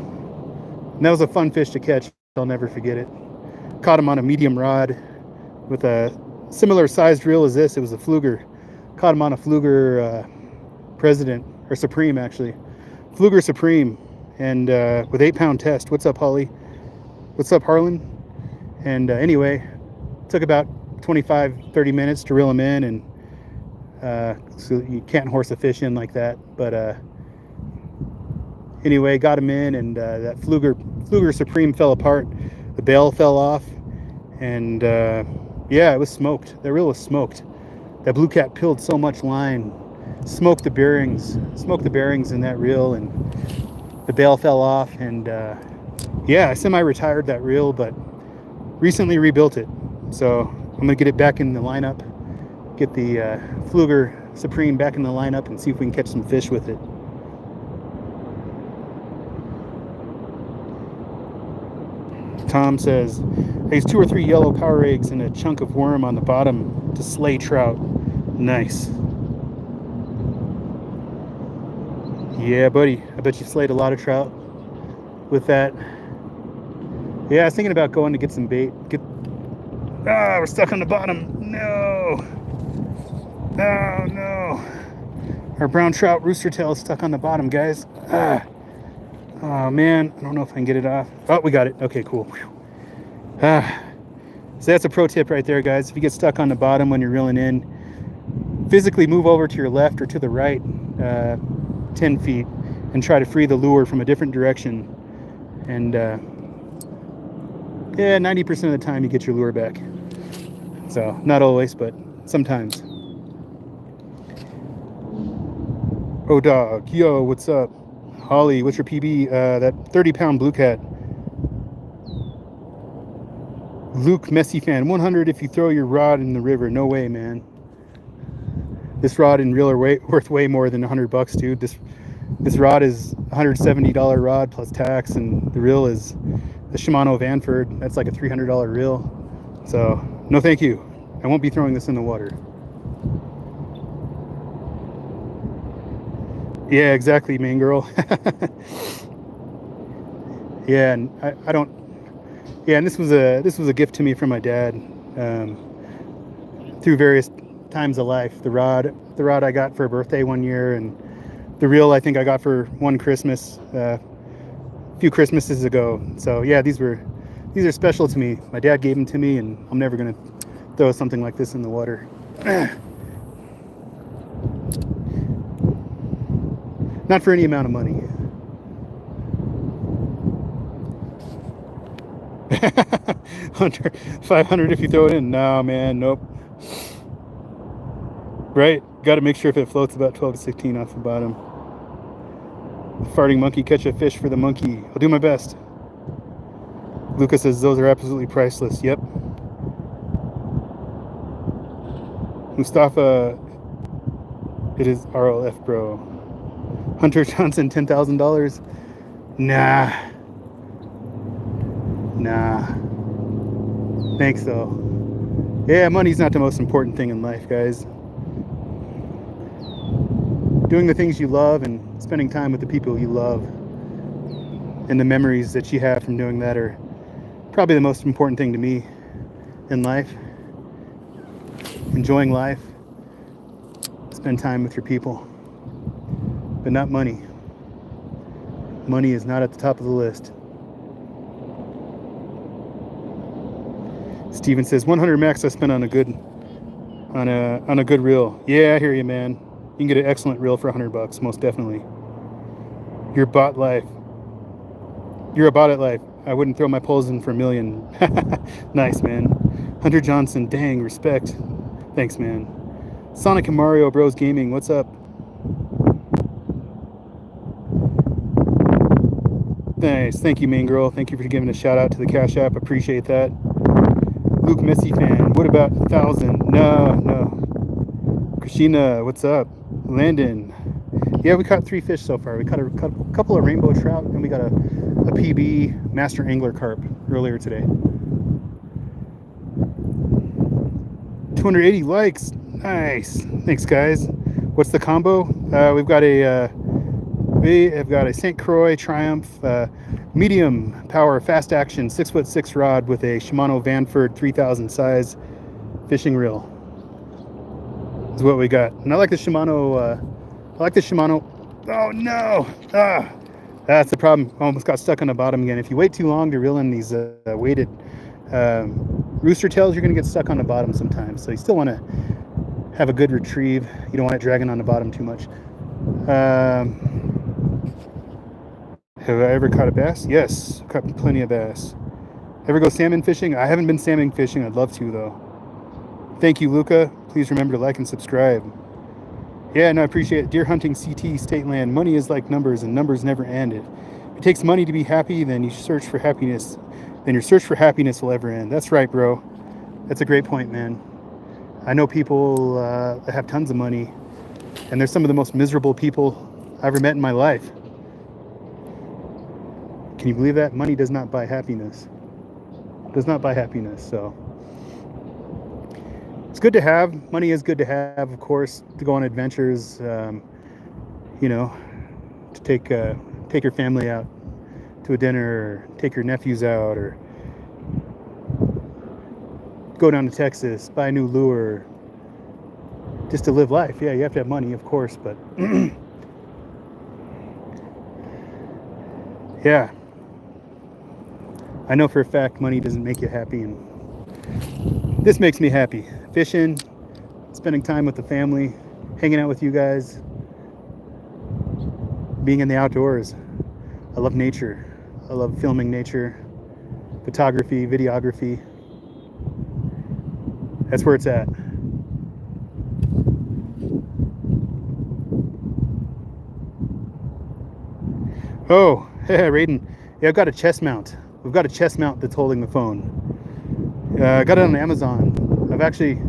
that was a fun fish to catch. I'll never forget it. Caught him on a medium rod with a similar sized reel as this. It was a Fluger. Caught him on a Fluger President, or Supreme actually. Fluger Supreme, and with 8-pound test. What's up, Holly? What's up, Harlan? And anyway, took about 25, 30 minutes to reel them in, and so you can't horse a fish in like that. But anyway, got them in, and that Fluger Supreme fell apart. The bail fell off, and yeah, it was smoked. The reel was smoked. That blue cat peeled so much line, smoked the bearings in that reel, and the bail fell off. And yeah, I semi-retired that reel, but recently rebuilt it. So I'm gonna get it back in the lineup, get the Fluger Supreme back in the lineup, and see if we can catch some fish with it. Tom says, I used 2 or 3 yellow power eggs and a chunk of worm on the bottom to slay trout. Nice. Yeah, buddy. I bet you slayed a lot of trout with that. Yeah, I was thinking about going to get some bait. We're stuck on the bottom. No. Oh, no. Our brown trout rooster tail is stuck on the bottom, guys. Oh, man. I don't know if I can get it off. Oh, we got it. Okay, cool. So that's a pro tip right there, guys. If you get stuck on the bottom when you're reeling in, physically move over to your left or to the right 10 feet and try to free the lure from a different direction. And yeah, 90% of the time you get your lure back. So not always, but sometimes. Oh, dog. Yo, what's up? Holly, what's your PB? That 30-pound blue cat. Luke, Messy fan, 100 if you throw your rod in the river. No way, man. This rod and reel are worth way more than $100, dude. This rod is $170 rod plus tax, and the reel is the Shimano Vanford. That's like a $300 reel. So no, thank you. I won't be throwing this in the water. Yeah, exactly, main girl. Yeah, and I don't. Yeah, and this was a gift to me from my dad through various times of life. The rod I got for a birthday one year, and the reel I think I got for one Christmas a few Christmases ago. So yeah, these are special to me. My dad gave them to me, and I'm never gonna throw something like this in the water. Not for any amount of money. Under 500 if you throw it in. No, man, nope. Right? Got to make sure if it floats about 12 to 16 off the bottom. Farting monkey, catch a fish for the monkey. I'll do my best. Lucas says those are absolutely priceless. Yep. Mustafa, it is RLF, bro. Hunter Johnson, $10,000. Nah. Thanks, though. Yeah, money's not the most important thing in life, guys. Doing the things you love and spending time with the people you love and the memories that you have from doing that are probably the most important thing to me in life. Enjoying life. Spend time with your people. But not money. Money is not at the top of the list. Steven says 100 max I spent on a good reel. Yeah, I hear you, man. You can get an excellent reel for $100, most definitely. You're bot life. You're a bot at life. I wouldn't throw my poles in for $1 million. Nice, man. Hunter Johnson, dang, respect. Thanks, man. Sonic and Mario Bros Gaming, what's up? Nice, thank you, main girl. Thank you for giving a shout out to the Cash App. Appreciate that. Luke Messy fan, what about 1,000? No. Christina, what's up? Landon, yeah, we caught 3 fish so far. We caught a couple of rainbow trout, and we got a PB master angler carp earlier today. 280 likes, nice. Thanks, guys. What's the combo? We have got a St. Croix Triumph medium power fast action 6'6" rod with a Shimano Vanford 3000 size fishing reel. Is what we got. And I like the Shimano. Oh no! That's the problem. Almost got stuck on the bottom again. If you wait too long to reel in these weighted rooster tails, you're going to get stuck on the bottom sometimes. So you still want to have a good retrieve. You don't want it dragging on the bottom too much. Have I ever caught a bass? Yes, caught plenty of bass. Ever go salmon fishing? I haven't been salmon fishing. I'd love to, though. Thank you, Luca. Please remember to like and subscribe. Yeah, no, I appreciate it. Deer hunting, CT, state land. Money is like numbers, and numbers never end. If it takes money to be happy, then you search for happiness. Then your search for happiness will ever end. That's right, bro. That's a great point, man. I know people that have tons of money, and they're some of the most miserable people I ever met in my life. Can you believe that? Money does not buy happiness. Does not buy happiness, so it's good to have. Money is good to have, of course, to go on adventures, you know, to take your family out to a dinner, or take your nephews out, or go down to Texas, buy a new lure, just to live life. Yeah, you have to have money, of course, but yeah, I know for a fact money doesn't make you happy, and this makes me happy. Fishing, spending time with the family, hanging out with you guys, being in the outdoors. I love nature. I love filming nature, photography, videography. That's where it's at. Oh, hey, Raiden. Yeah, I've got a chest mount. We've got a chest mount that's holding the phone. I got it on Amazon. I've actually,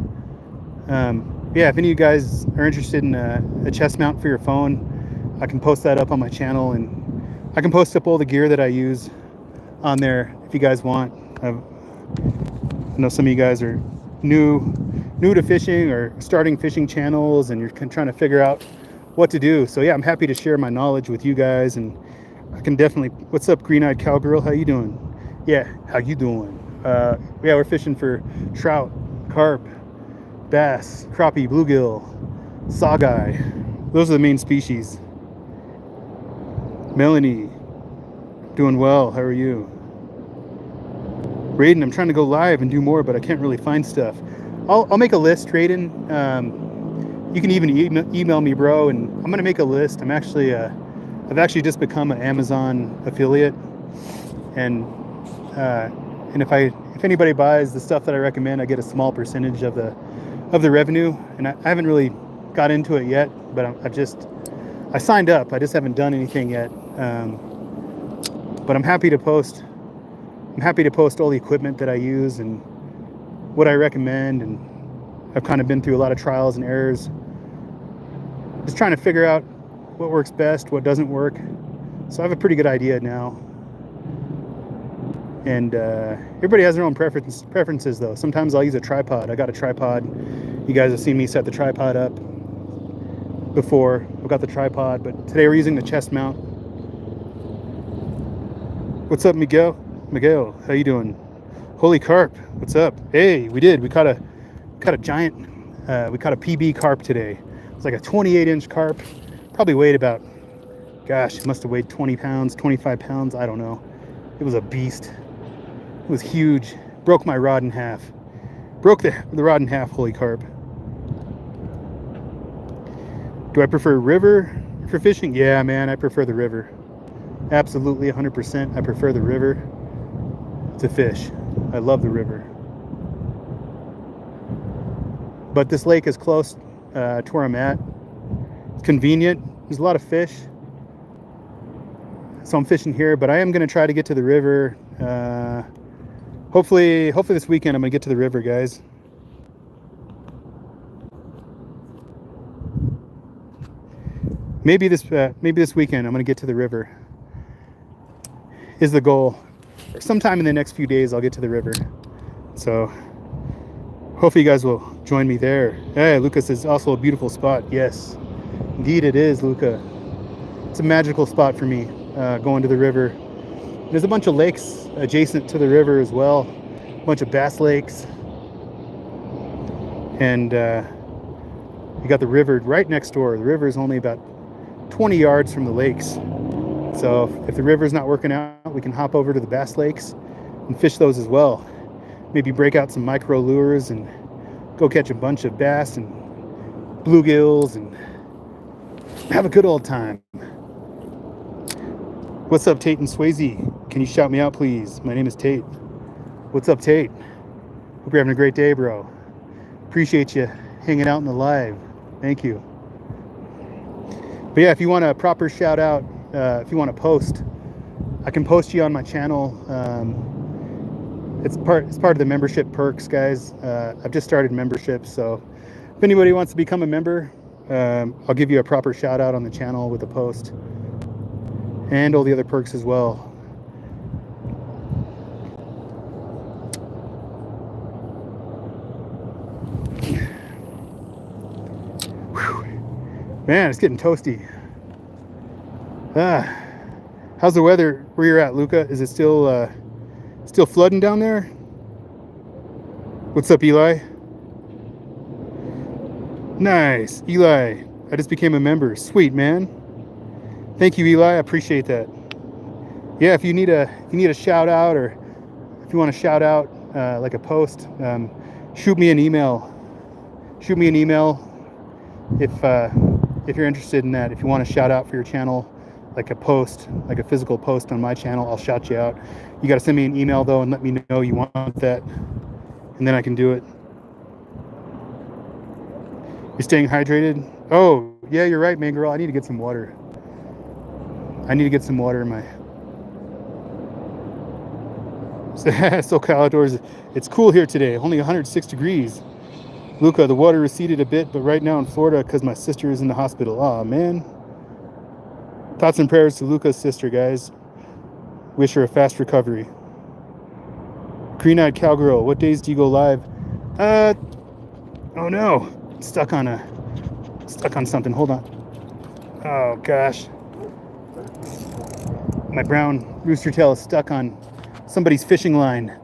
yeah, if any of you guys are interested in a chest mount for your phone, I can post that up on my channel, and I can post up all the gear that I use on there if you guys want. I know some of you guys are new to fishing or starting fishing channels, and you're trying to figure out what to do. So yeah, I'm happy to share my knowledge with you guys, and I can definitely. What's up, green-eyed cowgirl? How you doing? Yeah, how you doing? Yeah, we're fishing for trout, carp, bass, crappie, bluegill, saugeye. Those are the main species. Melanie, doing well. How are you? Raiden, I'm trying to go live and do more, but I can't really find stuff. I'll make a list, Raiden. You can even email me, bro, and I'm gonna make a list. I've actually just become an Amazon affiliate, and if anybody buys the stuff that I recommend, I get a small percentage of the revenue. And I haven't really got into it yet, but I signed up. I just haven't done anything yet. But I'm happy to post. I'm happy to post all the equipment that I use and what I recommend. And I've kind of been through a lot of trials and errors, just trying to figure out what works best, what doesn't work. So I have a pretty good idea now. And everybody has their own preferences, though. Sometimes I'll use a tripod. I got a tripod. You guys have seen me set the tripod up before. I've got the tripod, but today we're using the chest mount. What's up, Miguel? Miguel, how you doing? Holy carp, what's up? Hey, we caught a giant, we caught a PB carp today. It's like a 28-inch carp. Probably weighed about, gosh, it must have weighed 20 pounds, 25 pounds, I don't know. It was a beast. It was huge. Broke my rod in half. Broke the rod in half, holy carp. Do I prefer river for fishing? Yeah, man, I prefer the river. Absolutely, 100%. I prefer the river to fish. I love the river. But this lake is close to where I'm at. It's convenient. There's a lot of fish. So I'm fishing here, but I am going to try to get to the river. Hopefully this weekend I'm going to get to the river, guys. Maybe this weekend I'm going to get to the river. Is the goal. Sometime in the next few days I'll get to the river. So hopefully you guys will join me there. Hey, Lucas is also a beautiful spot. Yes, indeed it is, Luca. It's a magical spot for me, going to the river. There's a bunch of lakes adjacent to the river as well. A bunch of bass lakes. And you got the river right next door. The river is only about 20 yards from the lakes. So if the river's not working out, we can hop over to the bass lakes and fish those as well. maybe break out some micro lures and go catch a bunch of bass and bluegills and have a good old time. What's up, Tate and Swayze? Can you shout me out, please? My name is Tate. What's up, Tate? Hope you're having a great day, bro. Appreciate you hanging out in the live. Thank you. But yeah, if you want a proper shout out, if you want to post, I can post you on my channel. It's part of the membership perks, guys. I've just started membership, so if anybody wants to become a member, I'll give you a proper shout out on the channel with a post and all the other perks as well. Whew. Man, it's getting toasty. How's the weather where you're at, Luca? Is it still flooding down there? What's up, Eli? Nice, Eli. I just became a member. Sweet, man. Thank you, Eli. I appreciate that. Yeah, if you need a shout out, or if you want to shout out like a post, shoot me an email. Shoot me an email if you're interested in that. If you want to shout out for your channel, like a post, like a physical post on my channel, I'll shout you out. You got to send me an email though and let me know you want that, and then I can do it. You're staying hydrated? Oh, yeah, you're right, man, girl. I need to get some water. I need to get some water in my... SoCal outdoors. It's cool here today. Only 106 degrees. Luca, the water receded a bit, but right now in Florida because my sister is in the hospital. Aw, man. Thoughts and prayers to Luca's sister, guys. Wish her a fast recovery. Green-eyed cowgirl, what days do you go live? Oh no, stuck on something. Hold on. Oh gosh, my brown rooster tail is stuck on somebody's fishing line.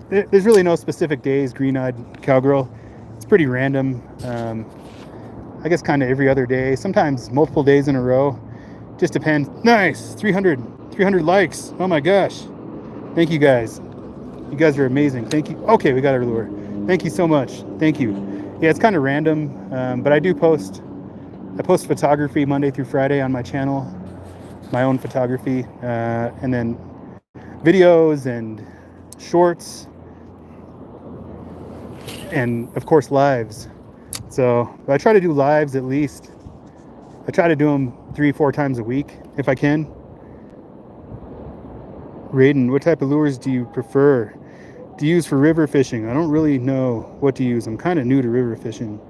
There's really no specific days, green-eyed cowgirl. It's pretty random. I guess kind of every other day, sometimes multiple days in a row. Just depends. Nice, 300 likes. Oh my gosh. Thank you guys. You guys are amazing. Thank you. Okay, we got our lure. Thank you so much. Thank you. Yeah, it's kind of random, but I do post. I post photography Monday through Friday on my channel, my own photography, and then videos and shorts, and of course lives. So I try to do lives at least. I try to do them 3-4 times a week if I can. Raiden, what type of lures do you prefer to use for river fishing? I don't really know what to use. I'm kind of new to river fishing.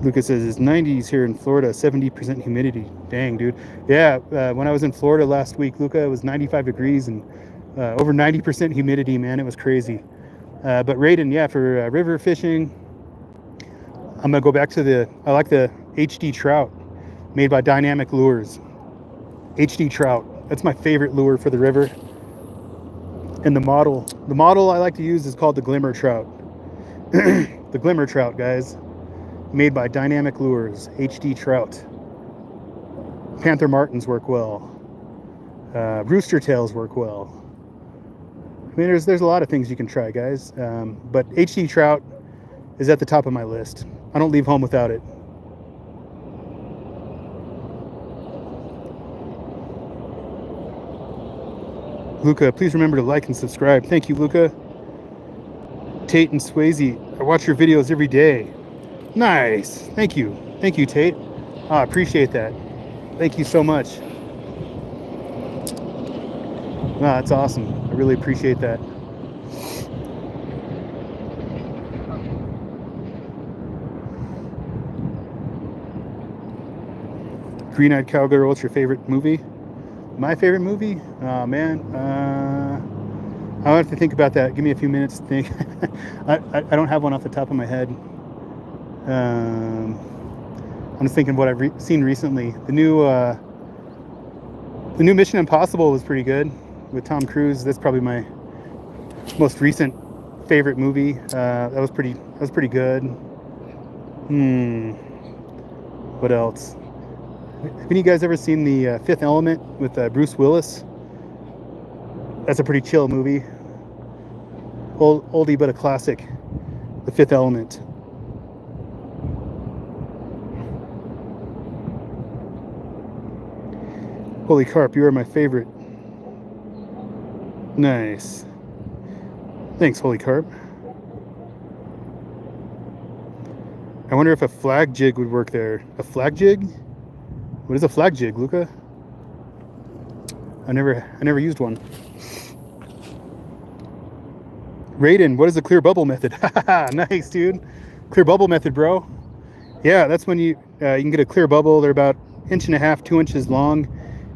Lucas says it's 90s here in Florida, 70% humidity. Dang, dude. Yeah, when I was in Florida last week, Luca, it was 95 degrees and over 90% humidity, man. It was crazy. But Raiden, yeah, for river fishing, I'm going to go back to I like the HD trout made by Dynamic Lures. HD trout. That's my favorite lure for the river. And the model I like to use is called the Glimmer trout. The Glimmer trout, guys. Made by Dynamic Lures. HD trout. Panther Martins work well. Rooster tails work well. I mean, there's a lot of things you can try, guys. But HD trout is at the top of my list. I don't leave home without it. Luca, please remember to like and subscribe. Thank you, Luca. Tate and Swayze, I watch your videos every day. Nice. Thank you. Thank you, Tate. I appreciate that. Thank you so much. Wow, that's awesome. I really appreciate that. Green-eyed cowgirl, what's your favorite movie? My favorite movie? Oh man, I'll have to think about that. Give me a few minutes to think. I don't have one off the top of my head. I'm just thinking what I've seen recently. The new Mission Impossible was pretty good with Tom Cruise. That's probably my most recent favorite movie. That was pretty good. What else? Have any of you guys ever seen The Fifth Element with Bruce Willis? That's a pretty chill movie. Oldie but a classic. The Fifth Element. Holy Carp, you are my favorite. Nice. Thanks, Holy Carp. I wonder if a flag jig would work there. A flag jig? What is a flag jig, Luca? I never used one. Raiden, what is the clear bubble method? Nice, dude. Clear bubble method, bro. Yeah, that's when you can get a clear bubble. They're about 1.5 inches, 2 inches long,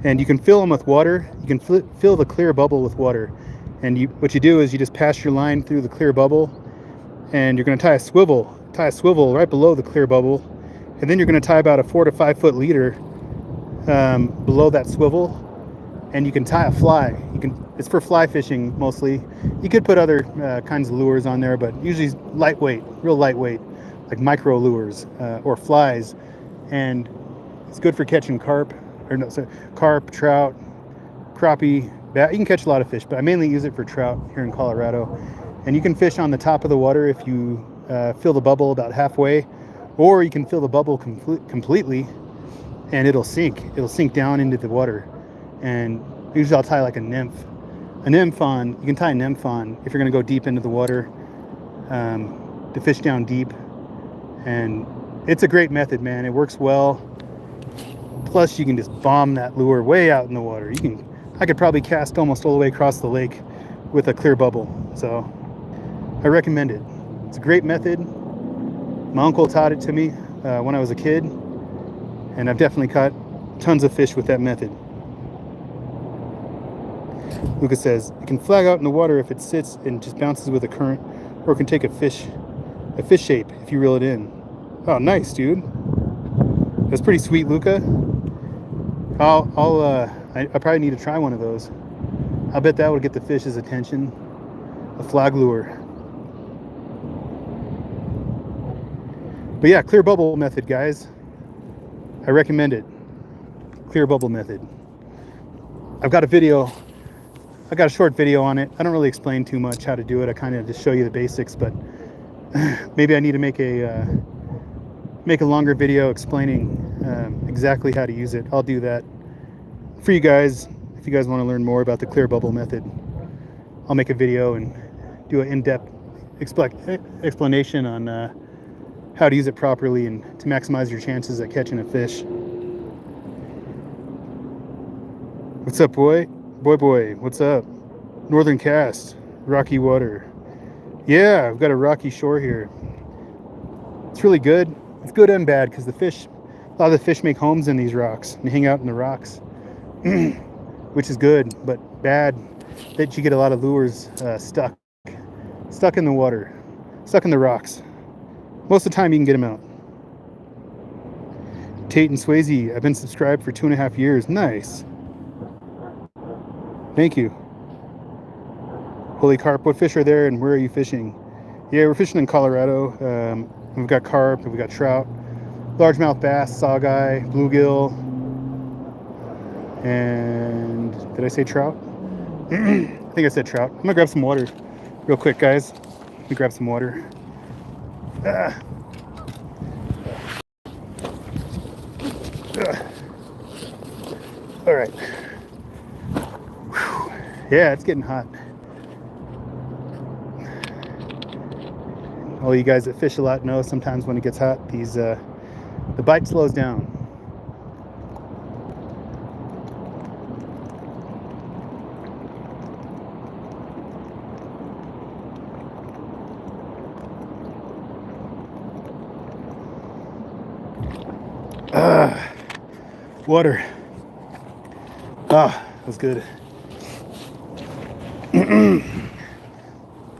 and you can fill them with water. You can fill the clear bubble with water, and what you do is you just pass your line through the clear bubble, and you're going to tie a swivel right below the clear bubble, and then you're going to tie about a 4 to 5 foot leader below that swivel, and you can tie a fly. It's for fly fishing mostly. You could put other kinds of lures on there, but usually lightweight, real lightweight, like micro lures or flies, and it's good for catching carp, carp, trout, crappie. You can catch a lot of fish, but I mainly use it for trout here in Colorado. And you can fish on the top of the water if you fill the bubble about halfway, or you can fill the bubble completely, and it'll sink. It'll sink down into the water. And usually I'll tie like a nymph on. You can tie a nymph on if you're going to go deep into the water to fish down deep. And it's a great method, man. It works well. Plus, you can just bomb that lure way out in the water. I could probably cast almost all the way across the lake with a clear bubble. So I recommend it. It's a great method. My uncle taught it to me when I was a kid, and I've definitely caught tons of fish with that method. Lucas says, it can flag out in the water if it sits and just bounces with the current, or it can take a fish shape if you reel it in. Oh, nice, dude. That's pretty sweet, Luca. I probably need to try one of those. I bet that would get the fish's attention. A flag lure. But yeah, clear bubble method, guys. I recommend it. Clear bubble method. I've got a short video on it. I don't really explain too much how to do it. I kind of just show you the basics, but maybe I need to make a longer video explaining exactly how to use it. I'll do that for you guys. If you guys want to learn more about the clear bubble method, I'll make a video and do an in-depth explanation on how to use it properly and to maximize your chances at catching a fish. What's up, boy? Boy, what's up? Northern Cast, rocky water. Yeah, I've got a rocky shore here. It's really good. It's good and bad because a lot of the fish make homes in these rocks and hang out in the rocks, which is good, but bad that you get a lot of lures stuck in the water, stuck in the rocks. Most of the time you can get them out. Tate and Swayze, I've been subscribed for 2.5 years. Nice. Thank you. Holy Carp, what fish are there and where are you fishing? Yeah, we're fishing in Colorado. We've got carp, we've got trout, largemouth bass, saugeye, bluegill, and did I say trout? I think I said trout. I'm gonna grab some water real quick, guys. Let me grab some water. All right. Whew. Yeah, it's getting hot. All you guys that fish a lot know sometimes when it gets hot, the bite slows down. Water. That was good.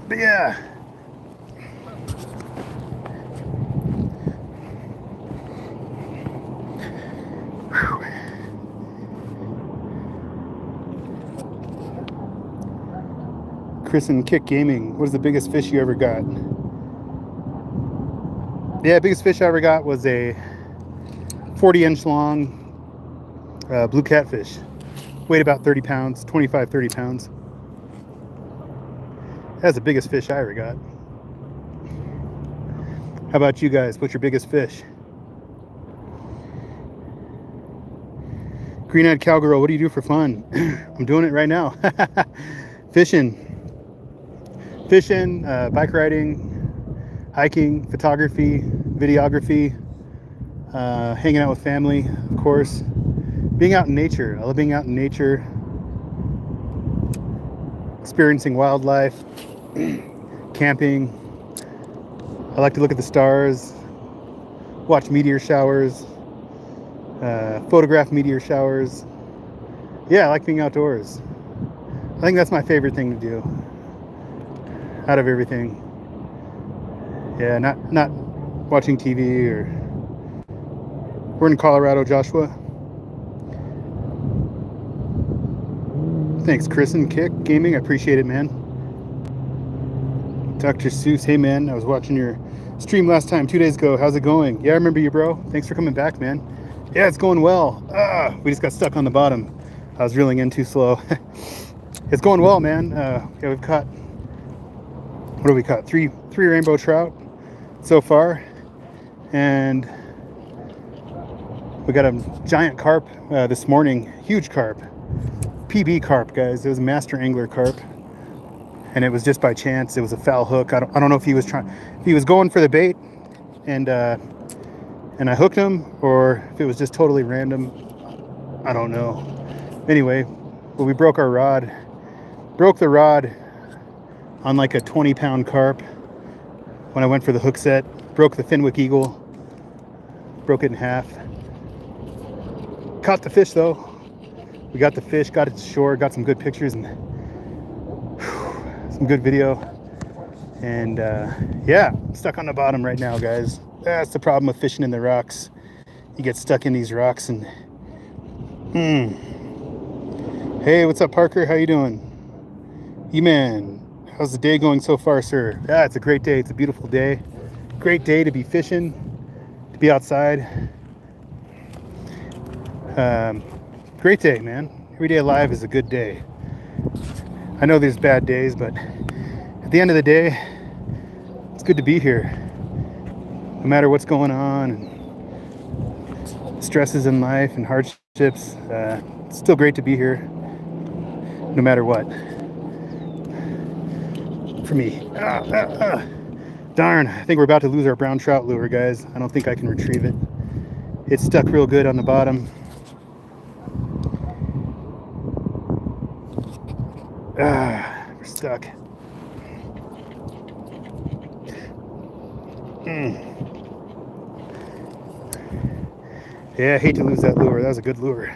But yeah. Chris and Kick Gaming, what is the biggest fish you ever got? Yeah, biggest fish I ever got was a 40-inch long blue catfish. Weighed about 30 pounds, 25, 30 pounds. That's the biggest fish I ever got. How about you guys? What's your biggest fish? Green-eyed cowgirl, what do you do for fun? I'm doing it right now. Fishing, bike riding, hiking, photography, videography, hanging out with family, of course. Being out in nature. I love being out in nature, experiencing wildlife, camping. I like to look at the stars, watch meteor showers, photograph meteor showers. Yeah, I like being outdoors. I think that's my favorite thing to do out of everything. Yeah, not watching TV or... We're in Colorado, Joshua. Thanks, Chris and Kick Gaming. I appreciate it, man. Dr. Seuss, hey man, I was watching your stream last time 2 days ago. How's it going? Yeah, I remember you, bro. Thanks for coming back, man. Yeah, it's going well. We just got stuck on the bottom. I was reeling in too slow. It's going well, man. Yeah, we've caught, what have we caught? Three rainbow trout so far, and we got a giant carp this morning. Huge carp, PB carp, guys. It was a master angler carp, and it was just by chance. It was a foul hook. I don't know if he was going for the bait, and I hooked him, or if it was just totally random. I don't know. Anyway, well, we broke the rod on like a 20-pound carp when I went for the hook set. Broke the Fenwick Eagle, broke it in half. Caught the fish though. We got the fish, got it to shore, got some good pictures and some good video. And yeah, stuck on the bottom right now, guys. That's the problem with fishing in the rocks. You get stuck in these rocks and Hey, what's up, Parker? How you doing? E-Man, how's the day going so far, sir? Yeah, it's a great day. It's a beautiful day. Great day to be fishing, to be outside. Great day, man. Every day alive is a good day. I know there's bad days, but at the end of the day, it's good to be here. No matter what's going on and stresses in life and hardships, it's still great to be here, no matter what. For me. Darn, I think we're about to lose our brown trout lure, guys. I don't think I can retrieve it. It's stuck real good on the bottom. We're stuck. Yeah, I hate to lose that lure. That was a good lure.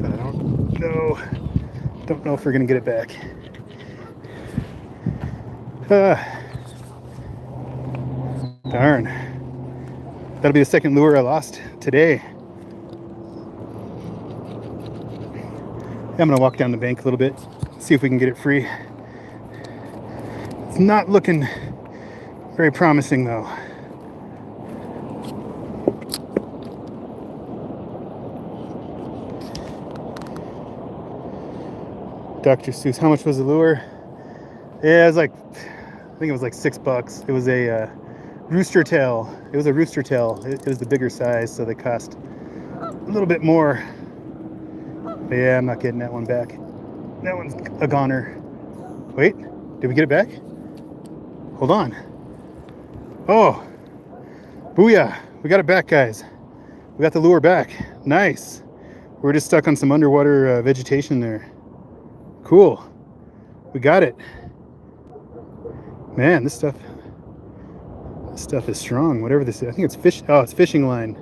But I don't know if we're gonna get it back. Darn. That'll be the second lure I lost today. I'm gonna walk down the bank a little bit, see if we can get it free. It's not looking very promising though. Dr. Seuss, how much was the lure? Yeah, it was like, I think it was like $6. It was a rooster tail. It was a rooster tail. It was the bigger size, so they cost a little bit more. But yeah, I'm not getting that one back. That one's a goner. Wait, did we get it back? Hold on. Oh, booyah. We got it back, guys. We got the lure back. Nice. We're just stuck on some underwater vegetation there. Cool. We got it. Man, this stuff is strong. Whatever this is. I think it's fish. Oh, it's fishing line.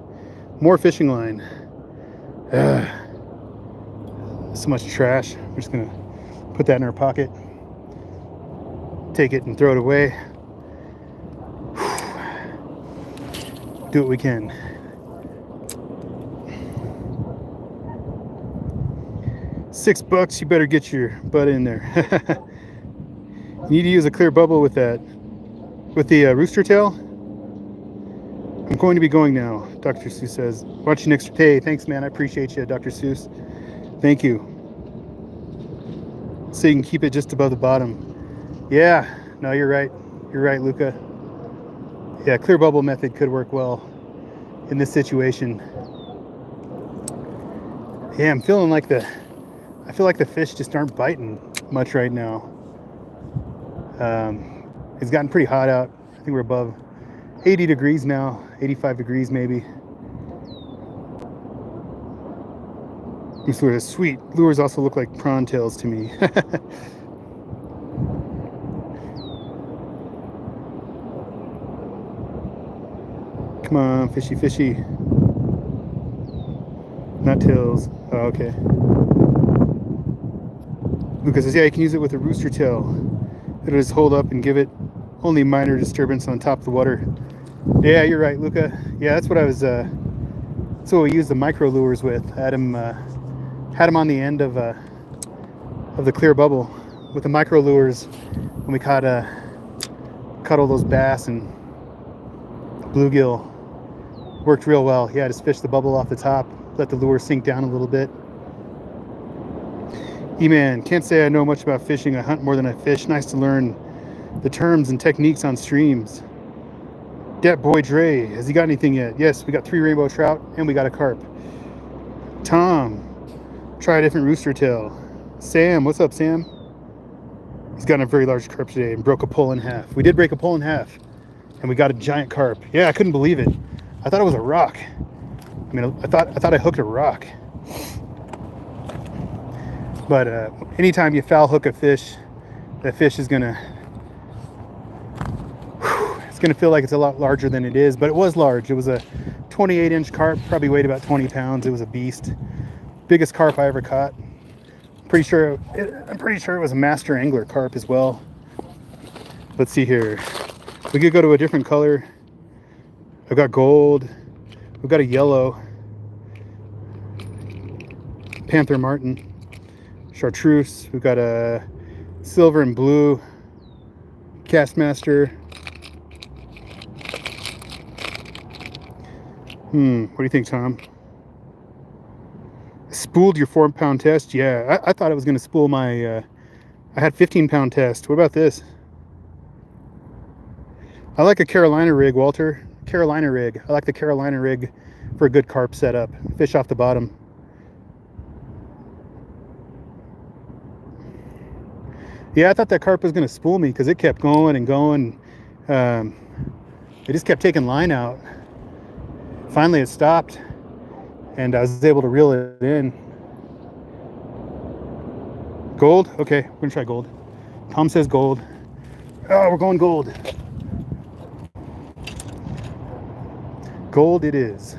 More fishing line. So much trash. We're just gonna put that in our pocket, take it and throw it away. Do what we can. $6, you better get your butt in there. You need to use a clear bubble with that, with the rooster tail. I'm going to be going now, Dr. Seuss says. Watching next day. Thanks, man. I appreciate you, Dr. Seuss. Thank you. so you can keep it just above the bottom. Yeah, no, you're right. You're right, Luca. Yeah, clear bubble method could work well in this situation. Yeah, I feel like the fish just aren't biting much right now. It's gotten pretty hot out. I think we're above 80 degrees now, 85 degrees maybe. These sort of sweet lures also look like prawn tails to me. Come on, fishy, fishy. Not tails. Oh, okay. Lucas says, yeah, you can use it with a rooster tail. It'll just hold up and give it only minor disturbance on top of the water. Yeah, you're right, Luca. Yeah, that's what I was. That's what we used the micro lures with. Had him on the end of the clear bubble with the micro lures when we caught all those bass and bluegill. Worked real well. Yeah, just fish the bubble off the top, let the lure sink down a little bit. E-man, can't say I know much about fishing. I hunt more than I fish. Nice to learn the terms and techniques on streams. Dat boy Dre, has he got anything yet? Yes, we got 3 rainbow trout and we got a carp. Tom, try a different rooster tail. Sam, what's up, Sam? He's got a very large carp today and broke a pole in half. We did break a pole in half and we got a giant carp. Yeah, I couldn't believe it. I thought it was a rock. I mean, I thought I hooked a rock. But anytime you foul hook a fish, that fish is gonna feel like it's a lot larger than it is. But it was large. It was a 28-inch carp, probably weighed about 20 pounds. It was a beast. Biggest carp I ever caught. I'm pretty sure it was a master angler carp as well. Let's see here. We could go to a different color. I've got gold. We've got a yellow. Panther Martin. Chartreuse. We've got a silver and blue. Castmaster. What do you think, Tom? Spooled your 4-pound test? Yeah, I thought it was going to spool my... I had 15-pound test. What about this? I like a Carolina rig, Walter. Carolina rig. I like the Carolina rig for a good carp setup. Fish off the bottom. Yeah, I thought that carp was going to spool me because it kept going and going. It just kept taking line out. Finally, it stopped, and I was able to reel it in. Gold? Okay, we're going to try gold. Tom says gold. Oh, we're going gold. Gold it is.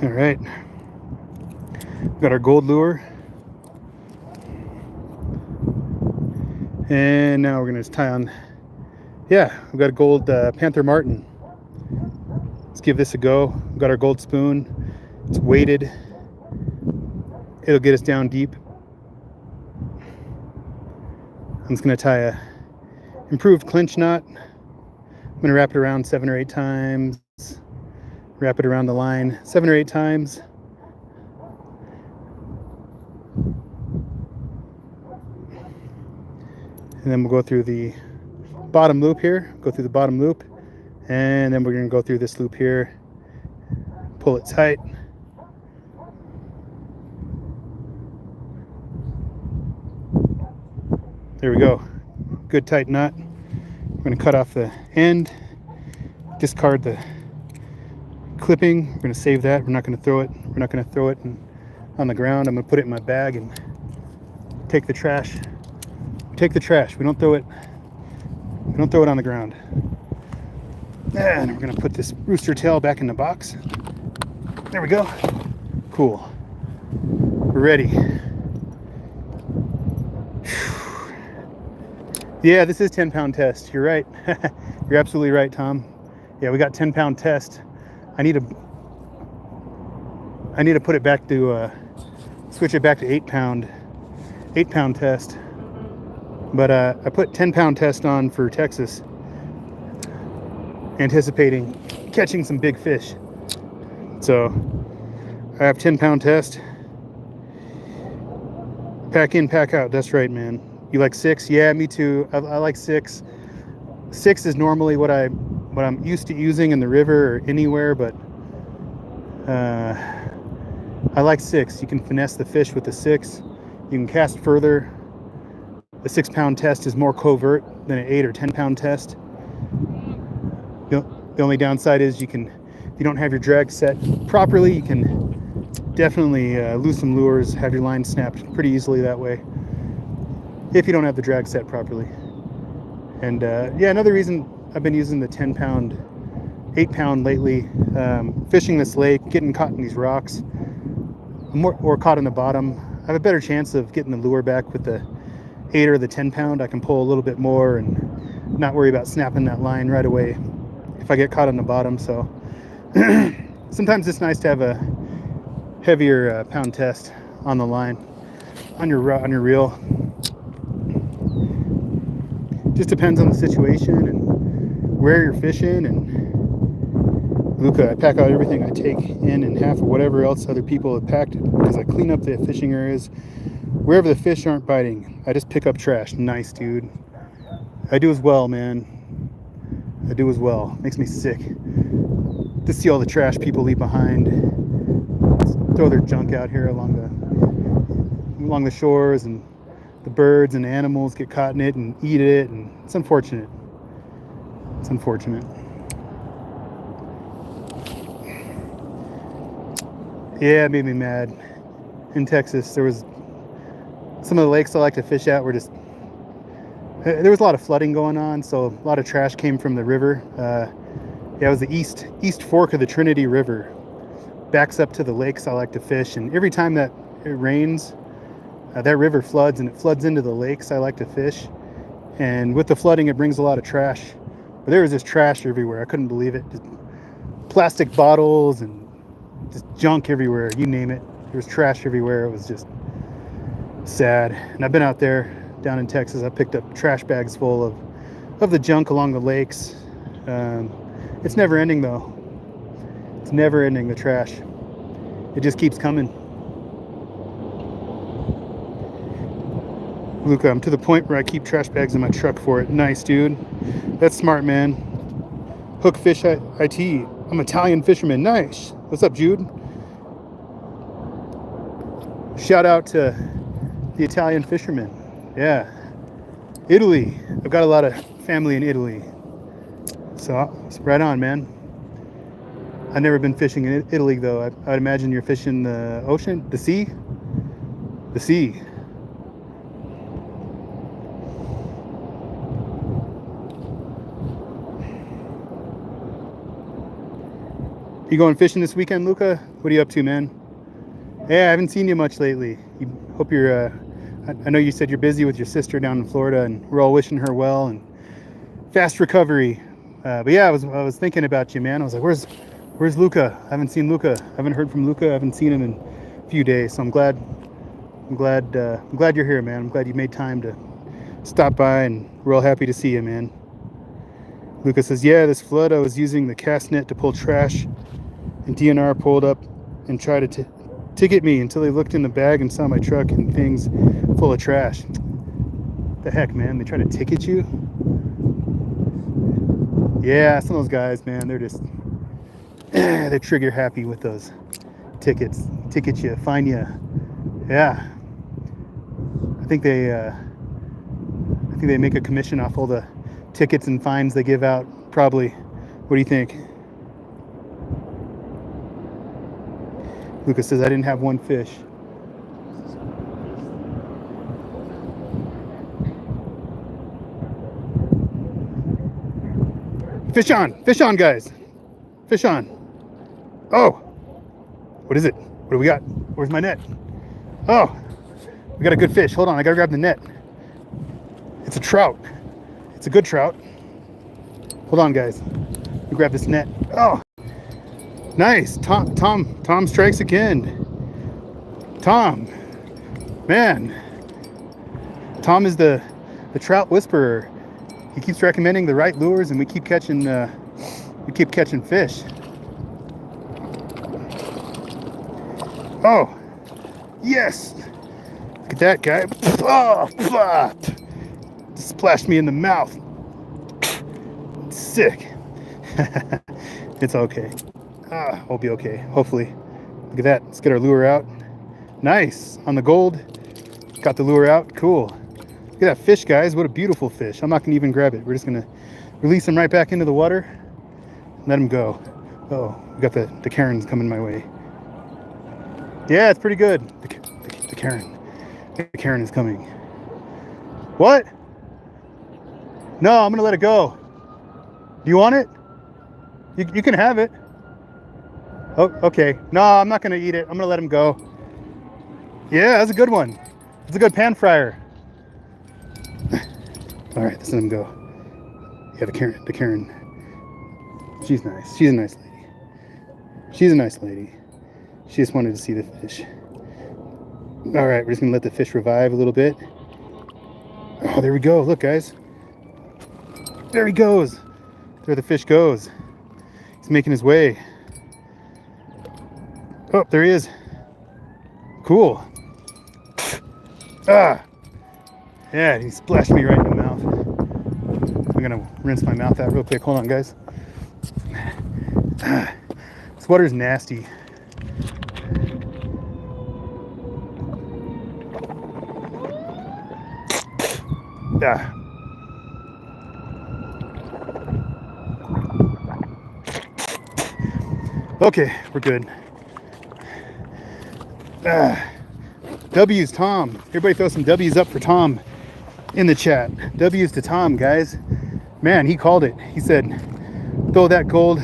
All right, we've got our gold lure, and now we're gonna just tie on. Yeah, we've got a gold Panther Martin. Let's give this a go. We've got our gold spoon. It's weighted. It'll get us down deep. I'm just gonna tie a improved clinch knot. I'm gonna wrap it around 7 or 8 times. Wrap it around the line 7 or 8 times. And then we'll go through the bottom loop here, go through the bottom loop, and then we're going to go through this loop here, pull it tight. There we go. Good tight knot. We're going to cut off the end, discard the clipping. We're going to save that. We're not going to throw it. We're not going to throw it on the ground. I'm going to put it in my bag and take the trash. Take the trash. We don't throw it. We don't throw it on the ground. And we're going to put this rooster tail back in the box. There we go. Cool. We're ready. Yeah, this is 10-pound test. You're right. You're absolutely right, Tom. Yeah, we got 10-pound test. I need to put it back to switch it back to 8-pound test. But I put 10-pound test on for Texas, anticipating catching some big fish. So I have 10-pound test. Pack in, pack out. That's right, man. You like 6? Yeah, me too. I like 6. 6 is normally what I'm used to using in the river or anywhere, but I like 6. You can finesse the fish with the 6. You can cast further. The 6-pound test is more covert than an 8 or 10-pound test. The only downside is if you don't have your drag set properly, you can definitely lose some lures, have your line snapped pretty easily that way, if you don't have the drag set properly. And yeah, another reason I've been using the 10-pound, 8-pound lately, fishing this lake, getting caught in these rocks, or caught in the bottom, I have a better chance of getting the lure back with the 8 or the 10-pound. I can pull a little bit more and not worry about snapping that line right away if I get caught on the bottom. So sometimes it's nice to have a heavier pound test on the line, on your reel. Just depends on the situation and where you're fishing. And Luca, I pack out everything I take in half of whatever else other people have packed, because I clean up the fishing areas. Wherever the fish aren't biting, I just pick up trash. Nice, dude. I do as well, man. I do as well. Makes me sick to see all the trash people leave behind. Throw their junk out here along the shores, and the birds and animals get caught in it and eat it, and it's unfortunate. It's unfortunate. Yeah, it made me mad. In Texas, there was some of the lakes I like to fish at were there was a lot of flooding going on, so a lot of trash came from the river. Yeah, it was the east fork of the Trinity River, backs up to the lakes I like to fish, and every time that it rains, that river floods, and it floods into the lakes I like to fish. And with the flooding, it brings a lot of trash. But there was just trash everywhere. I couldn't believe it. Just plastic bottles and just junk everywhere. You name it. There was trash everywhere. It was just sad. And I've been out there down in Texas. I picked up trash bags full of the junk along the lakes. It's never ending though. It's never ending, the trash. It just keeps coming. Luca, I'm to the point where I keep trash bags in my truck for it. Nice, dude. That's smart, man. Hook Fish IT. I'm Italian fisherman. Nice. What's up, Jude? Shout out to the Italian fishermen. Yeah. Italy. I've got a lot of family in Italy. So right on, man. I've never been fishing in Italy, though. I'd imagine you're fishing the ocean, the sea? The sea. You going fishing this weekend, Luca? What are you up to, man? Yeah, I haven't seen you much lately. Hope you're, I know you said you're busy with your sister down in Florida, and we're all wishing her well and fast recovery. But yeah, I was thinking about you, man. I was like, where's Luca? I haven't seen Luca. I haven't heard from Luca. I haven't seen him in a few days. So I'm glad you're here, man. I'm glad you made time to stop by, and we're all happy to see you, man. Luca says, yeah, this flood, I was using the cast net to pull trash, and DNR pulled up and tried to ticket me until they looked in the bag and saw my truck and things full of trash. The heck, man? They try to ticket you? Yeah, some of those guys, man, they're just they're trigger happy with those tickets. Ticket you, fine you. Yeah. I think they make a commission off all the tickets and fines they give out, probably. What do you think? Lucas says, I didn't have one fish. Fish on, guys. Fish on. Oh, what is it? What do we got? Where's my net? Oh, we got a good fish. Hold on, I gotta grab the net. It's a trout. It's a good trout. Hold on, guys. Let me grab this net. Oh, nice. Tom strikes again. Tom, man. Tom is the trout whisperer. He keeps recommending the right lures, and we keep catching fish. Oh, yes. Look at that guy. Oh, splashed me in the mouth. Sick. It's okay. I'll be okay, hopefully. Look at that. Let's get our lure out. Nice. On the gold. Got the lure out. Cool. Look at that fish, guys. What a beautiful fish. I'm not going to even grab it. We're just going to release him right back into the water. And let him go. Oh, we got the Karens coming my way. Yeah, it's pretty good. The Karen. The Karen is coming. What? No, I'm going to let it go. Do you want it? You can have it. Oh, okay. No, I'm not going to eat it. I'm going to let him go. Yeah, that's a good one. It's a good pan fryer. All right, let's let him go. Yeah, the Karen. She's nice. She's a nice lady. She's a nice lady. She just wanted to see the fish. All right, we're just gonna let the fish revive a little bit. Oh, there we go. Look, guys. There he goes. There the fish goes. He's making his way. Oh, there he is. Cool. Yeah, he splashed me right in the mouth. I'm gonna rinse my mouth out real quick. Hold on, guys. This water's nasty. Yeah. Okay, we're good. W's Tom. Everybody throw some W's up for Tom in the chat. W's to Tom, guys. Man, he called it. He said, throw that gold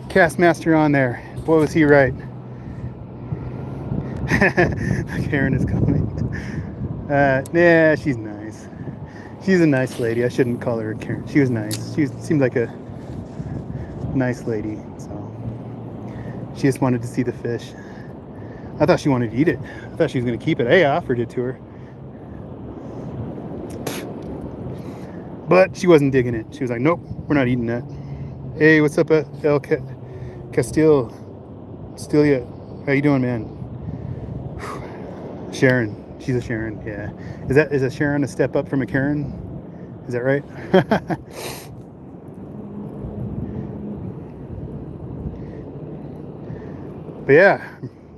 Castmaster on there. Boy, was he right. Karen is coming. Yeah, she's nice. She's a nice lady. I shouldn't call her Karen. She was nice. She seemed like a nice lady. So she just wanted to see the fish. I thought she wanted to eat it. I thought she was going to keep it. Hey, I offered it to her. But she wasn't digging it. She was like, nope, we're not eating that. Hey, what's up, El Castillo? How you doing, man? Sharon. She's a Sharon, yeah. Is a Sharon a step up from a Karen? Is that right? But yeah,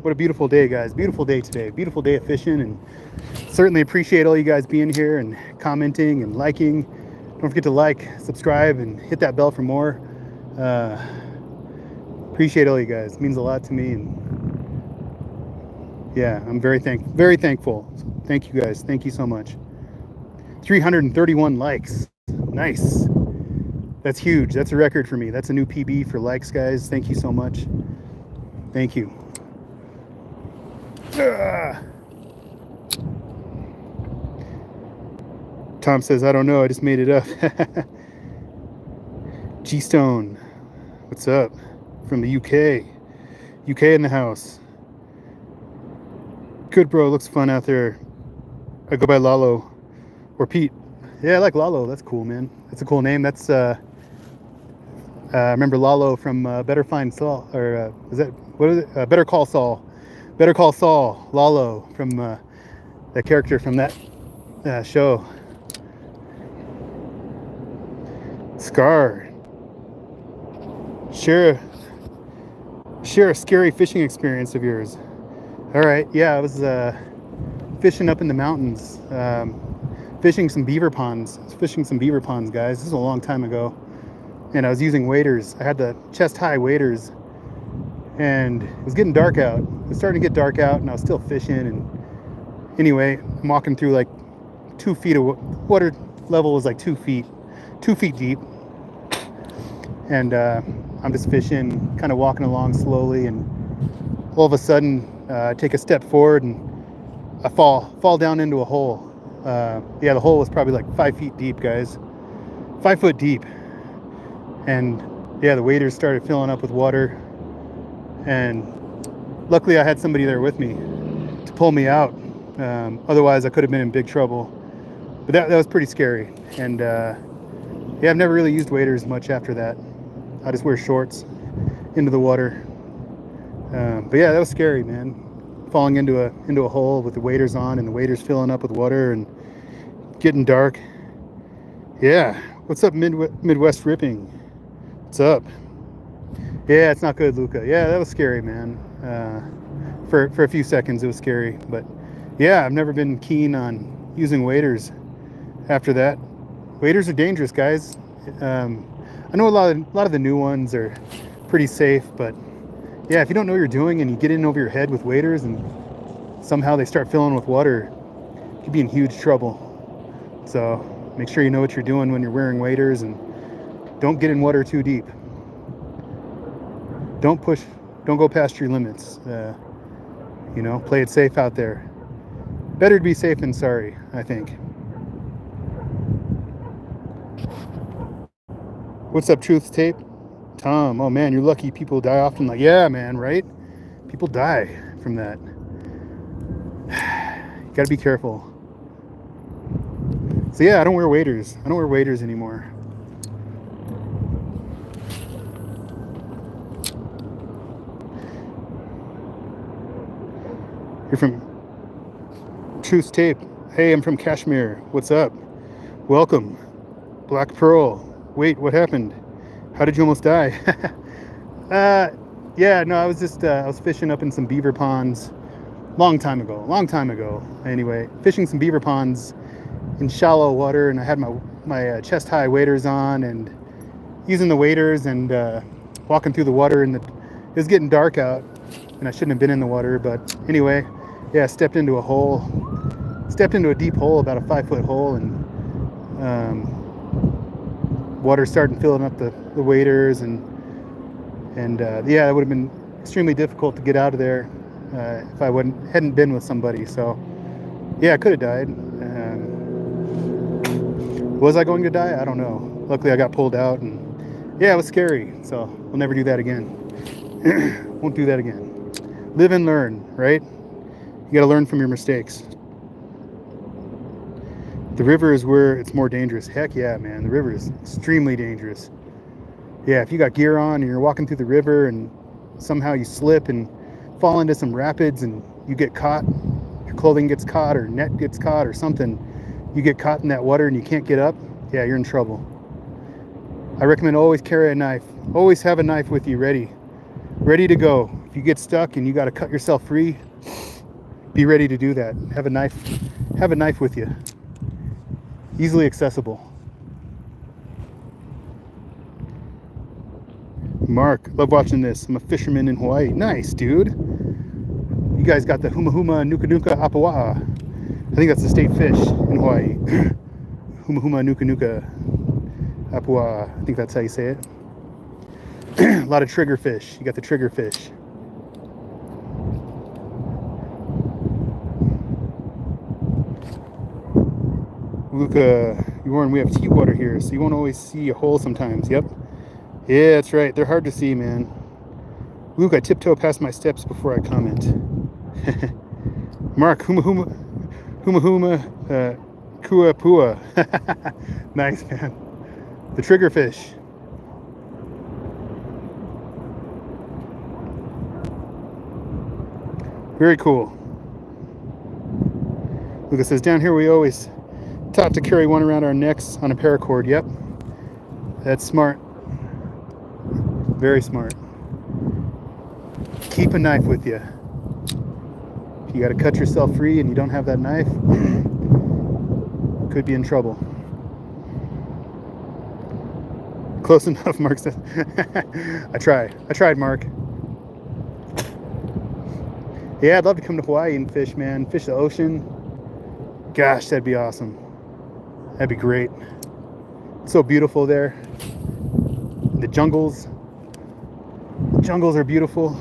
what a beautiful day, guys. Beautiful day today. Beautiful day of fishing, and certainly appreciate all you guys being here and commenting and liking. Don't forget to like, subscribe, and hit that bell for more. Appreciate all you guys. It means a lot to me, and yeah, I'm very thankful. Thank you guys. Thank you so much. 331 likes. Nice. That's huge. That's a record for me. That's a new PB for likes, guys. Thank you so much. Thank you. Tom says, I don't know. I just made it up. G-Stone. What's up? From the UK. UK in the house. Good, bro. Looks fun out there. I go by Lalo or Pete. Yeah, I like Lalo. That's cool, man. That's a cool name. That's I remember Lalo from Better Find Saul, or is that what is it? Better Call Saul. Better Call Saul. Lalo from that character from that show. Scar. Share a scary fishing experience of yours. All right, yeah, I was fishing up in the mountains, fishing some beaver ponds. Guys. This is a long time ago, and I was using waders. I had the chest-high waders, and it was getting dark out. It was starting to get dark out, and I was still fishing. And anyway, I'm walking through like 2 feet of water. Level was like 2 feet deep, and I'm just fishing, kind of walking along slowly, and all of a sudden I take a step forward and I fall down into a hole. Yeah, the hole was probably like 5 feet deep, guys. 5 foot deep. And yeah, the waders started filling up with water. And luckily I had somebody there with me to pull me out. Otherwise I could have been in big trouble. But that was pretty scary. And yeah, I've never really used waders much after that. I just wear shorts into the water. But yeah, that was scary, man. Falling into a hole with the waders on and the waders filling up with water and getting dark. Yeah, what's up, Midwest Ripping? What's up? Yeah, it's not good, Luca. Yeah, that was scary, man. For a few seconds, it was scary. But yeah, I've never been keen on using waders after that. Waders are dangerous, guys. I know a lot of the new ones are pretty safe, but yeah, if you don't know what you're doing and you get in over your head with waders and somehow they start filling with water, you could be in huge trouble. So make sure you know what you're doing when you're wearing waders and don't get in water too deep. Don't go past your limits. You know, play it safe out there. Better to be safe than sorry, I think. What's up, Truth Tape? Tom, oh man, you're lucky people die often. Like, yeah, man, right? People die from that. You gotta be careful. So yeah, I don't wear waders. I don't wear waders anymore. You're from Truth Tape. Hey, I'm from Kashmir. What's up? Welcome. Black Pearl. Wait, what happened? How did you almost die? Yeah, no, I was just I was fishing up in some beaver ponds long time ago. Anyway, fishing some beaver ponds in shallow water, and I had my chest high waders on and using the waders and walking through the water, and it was getting dark out and I shouldn't have been in the water, but anyway, yeah, I stepped into a deep hole, about a 5-foot hole, and water started filling up the waders, and yeah, it would have been extremely difficult to get out of there if I hadn't been with somebody. So yeah, I could have died. Was I going to die? I don't know. Luckily I got pulled out, and yeah, it was scary. So we'll never do that again. Won't do that again. Live and learn, right? You got to learn from your mistakes. The river is where it's more dangerous. Heck yeah, man. The river is extremely dangerous. Yeah, if you got gear on and you're walking through the river and somehow you slip and fall into some rapids and you get caught, your clothing gets caught or net gets caught or something, you get caught in that water and you can't get up, yeah, you're in trouble. I recommend always carry a knife. Always have a knife with you ready to go. If you get stuck and you got to cut yourself free, be ready to do that. Have a knife with you. Easily accessible. Mark, love watching this. I'm a fisherman in Hawaii. Nice, dude. You guys got the huma huma nuka nuka apawa'a. I think that's the state fish in Hawaii. Huma huma nuka nuka apawa'a. I think that's how you say it. A lot of trigger fish. You got the trigger fish. Luca, Warren, we have tea water here, so you won't always see a hole sometimes. Yep. Yeah, that's right. They're hard to see, man. Luke, I tiptoe past my steps before I comment. Mark, huma huma, kua pua. Nice, man. The trigger fish. Very cool. Lucas says, down here we always taught to carry one around our necks on a paracord. Yep. That's smart. Very smart. Keep a knife with you. If you got to cut yourself free and you don't have that knife, could be in trouble. Close enough, Mark says. I tried, Mark. Yeah, I'd love to come to Hawaii and fish, man. Fish the ocean. Gosh, that'd be awesome. That'd be great. It's so beautiful there. The jungles. The jungles are beautiful.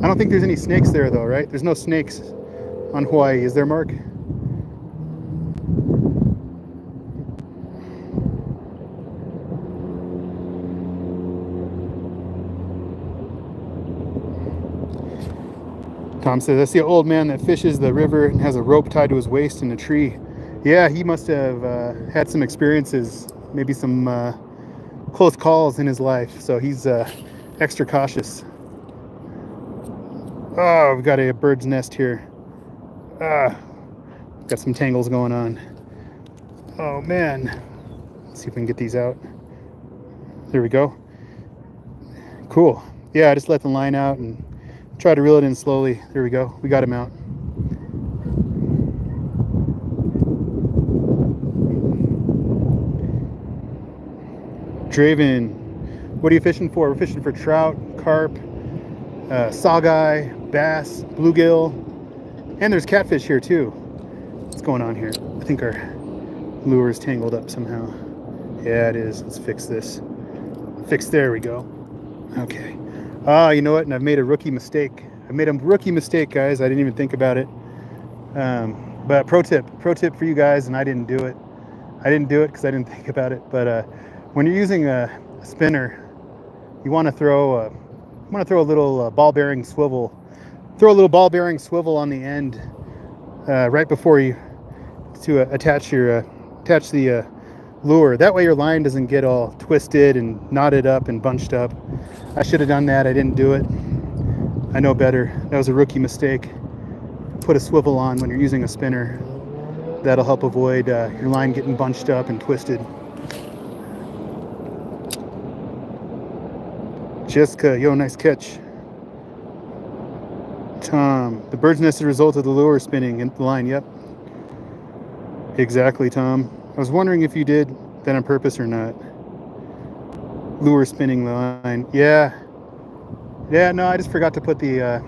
I don't think there's any snakes there though, right? There's no snakes on Hawaii, is there, Mark? Tom says, I see an old man that fishes the river and has a rope tied to his waist in a tree. Yeah, he must have had some experiences, maybe some close calls in his life, so he's extra cautious. Oh, we've got a bird's nest here. Got some tangles going on. Oh man, let's see if we can get these out. There we go. Cool. Yeah, I just let the line out and try to reel it in slowly. There we go. We got him out. Draven, what are you fishing for? We're fishing for trout, carp, saugeye, bass, bluegill, and there's catfish here too. What's going on here? I think our lure is tangled up somehow. Yeah, it is. Let's fix this. There we go. Okay. You know what? And I've made a rookie mistake. I made a rookie mistake, guys. I didn't even think about it. But pro tip for you guys, and I didn't do it. I didn't do it because I didn't think about it. But when you're using a spinner, you want to throw a little ball bearing swivel. Throw a little ball bearing swivel on the end right before you attach the lure. That way your line doesn't get all twisted and knotted up and bunched up. I should have done that. I didn't do it. I know better. That was a rookie mistake. Put a swivel on when you're using a spinner. That'll help avoid your line getting bunched up and twisted. Jessica, yo, nice catch. Tom, the bird's nest is a result of the lure spinning in the line. Yep. Exactly, Tom. I was wondering if you did that on purpose or not. Lure spinning the line. Yeah. Yeah, no, I just forgot to put the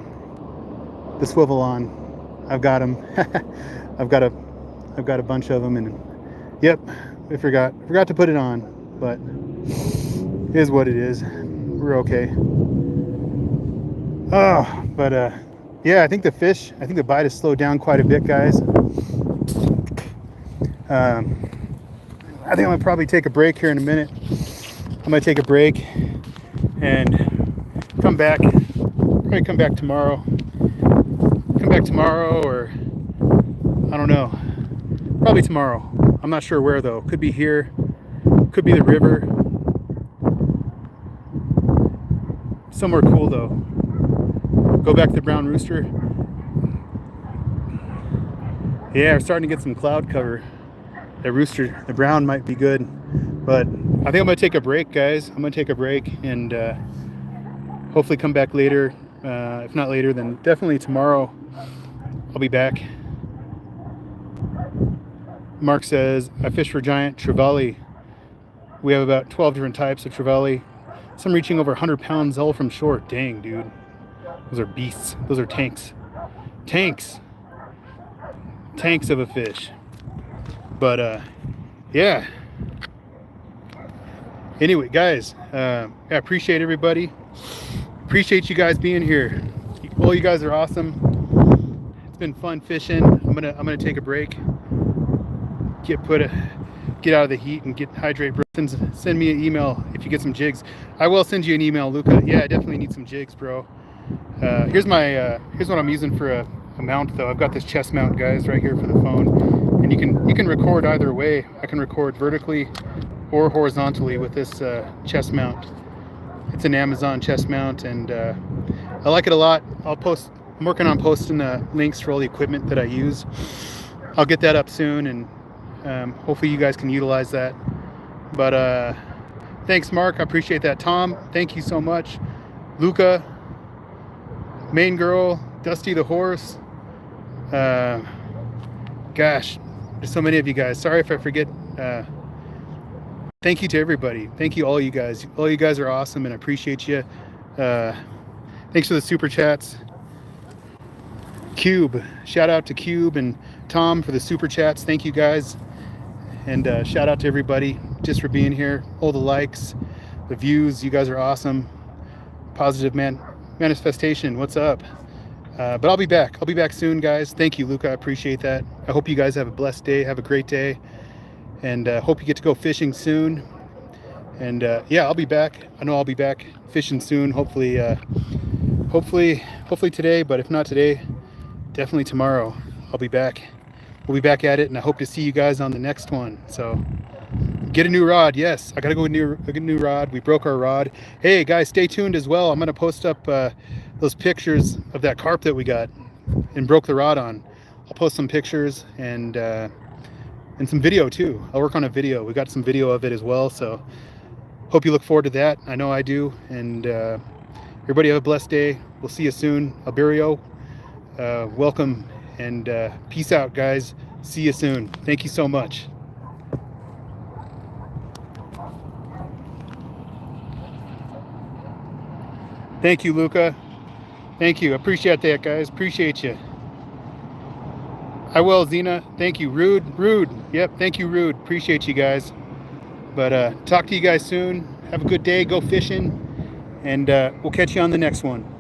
swivel on. I've got them. I've got a bunch of them, and yep, I forgot to put it on, but it is what it is. We're okay. Oh, but yeah, I think the bite has slowed down quite a bit, guys. I think I'm gonna probably take a break here in a minute. I'm gonna take a break and come back. Probably come back tomorrow. Or I don't know. Probably tomorrow. I'm not sure where though. Could be here. Could be the river. Somewhere cool though. Go back to the brown rooster. Yeah, we're starting to get some cloud cover. The rooster, the brown might be good, but I think I'm gonna take a break, guys. I'm gonna take a break and hopefully come back later. If not later, then definitely tomorrow. I'll be back. Mark says, I fish for giant trevally. We have about 12 different types of trevally. Some reaching over 100 pounds, all from shore. Dang, dude. Those are beasts. Those are tanks. Tanks of a fish. But yeah. Anyway, guys, I appreciate everybody. Appreciate you guys being here. All you guys are awesome. It's been fun fishing. I'm gonna take a break. Get out of the heat and hydrate. Send me an email if you get some jigs. I will send you an email, Luca. Yeah, I definitely need some jigs, bro. Here's what I'm using for a mount though. I've got this chest mount, guys, right here for the phone, and you can record either way. I can record vertically or horizontally with this chest mount. It's an Amazon chest mount, and I like it a lot. I'm working on posting the links for all the equipment that I use. I'll get that up soon, and hopefully you guys can utilize that. But thanks, Mark. I appreciate that. Tom, thank you so much. Luca, Main Girl, Dusty the Horse. Gosh, there's so many of you guys. Sorry if I forget. Thank you to everybody. Thank you, all you guys. All you guys are awesome, and I appreciate you. Thanks for the super chats. Cube, shout out to Cube and Tom for the super chats. Thank you, guys. And shout out to everybody just for being here. All the likes, the views. You guys are awesome. Positive manifestation. What's up? But I'll be back. I'll be back soon, guys. Thank you, Luca. I appreciate that. I hope you guys have a blessed day. Have a great day. And hope you get to go fishing soon. And yeah, I'll be back. I know I'll be back fishing soon. Hopefully hopefully today, but if not today, definitely tomorrow. I'll be back. We'll be back at it, and I hope to see you guys on the next one. So get a new rod. Yes, I gotta go get a new rod. We broke our rod. Hey guys, stay tuned as well. I'm gonna post up those pictures of that carp that we got and broke the rod on. I'll post some pictures and some video too. I'll work on a video. We got some video of it as well. So hope you look forward to that. I know I do. And everybody have a blessed day. We'll see you soon. Alberio, welcome, and peace out, guys. See you soon. Thank you so much. Thank you, Luca. Thank you. Appreciate that, guys. Appreciate you. I will, Zena. Thank you. Rude. Yep. Thank you, Rude. Appreciate you guys. But talk to you guys soon. Have a good day. Go fishing. And we'll catch you on the next one.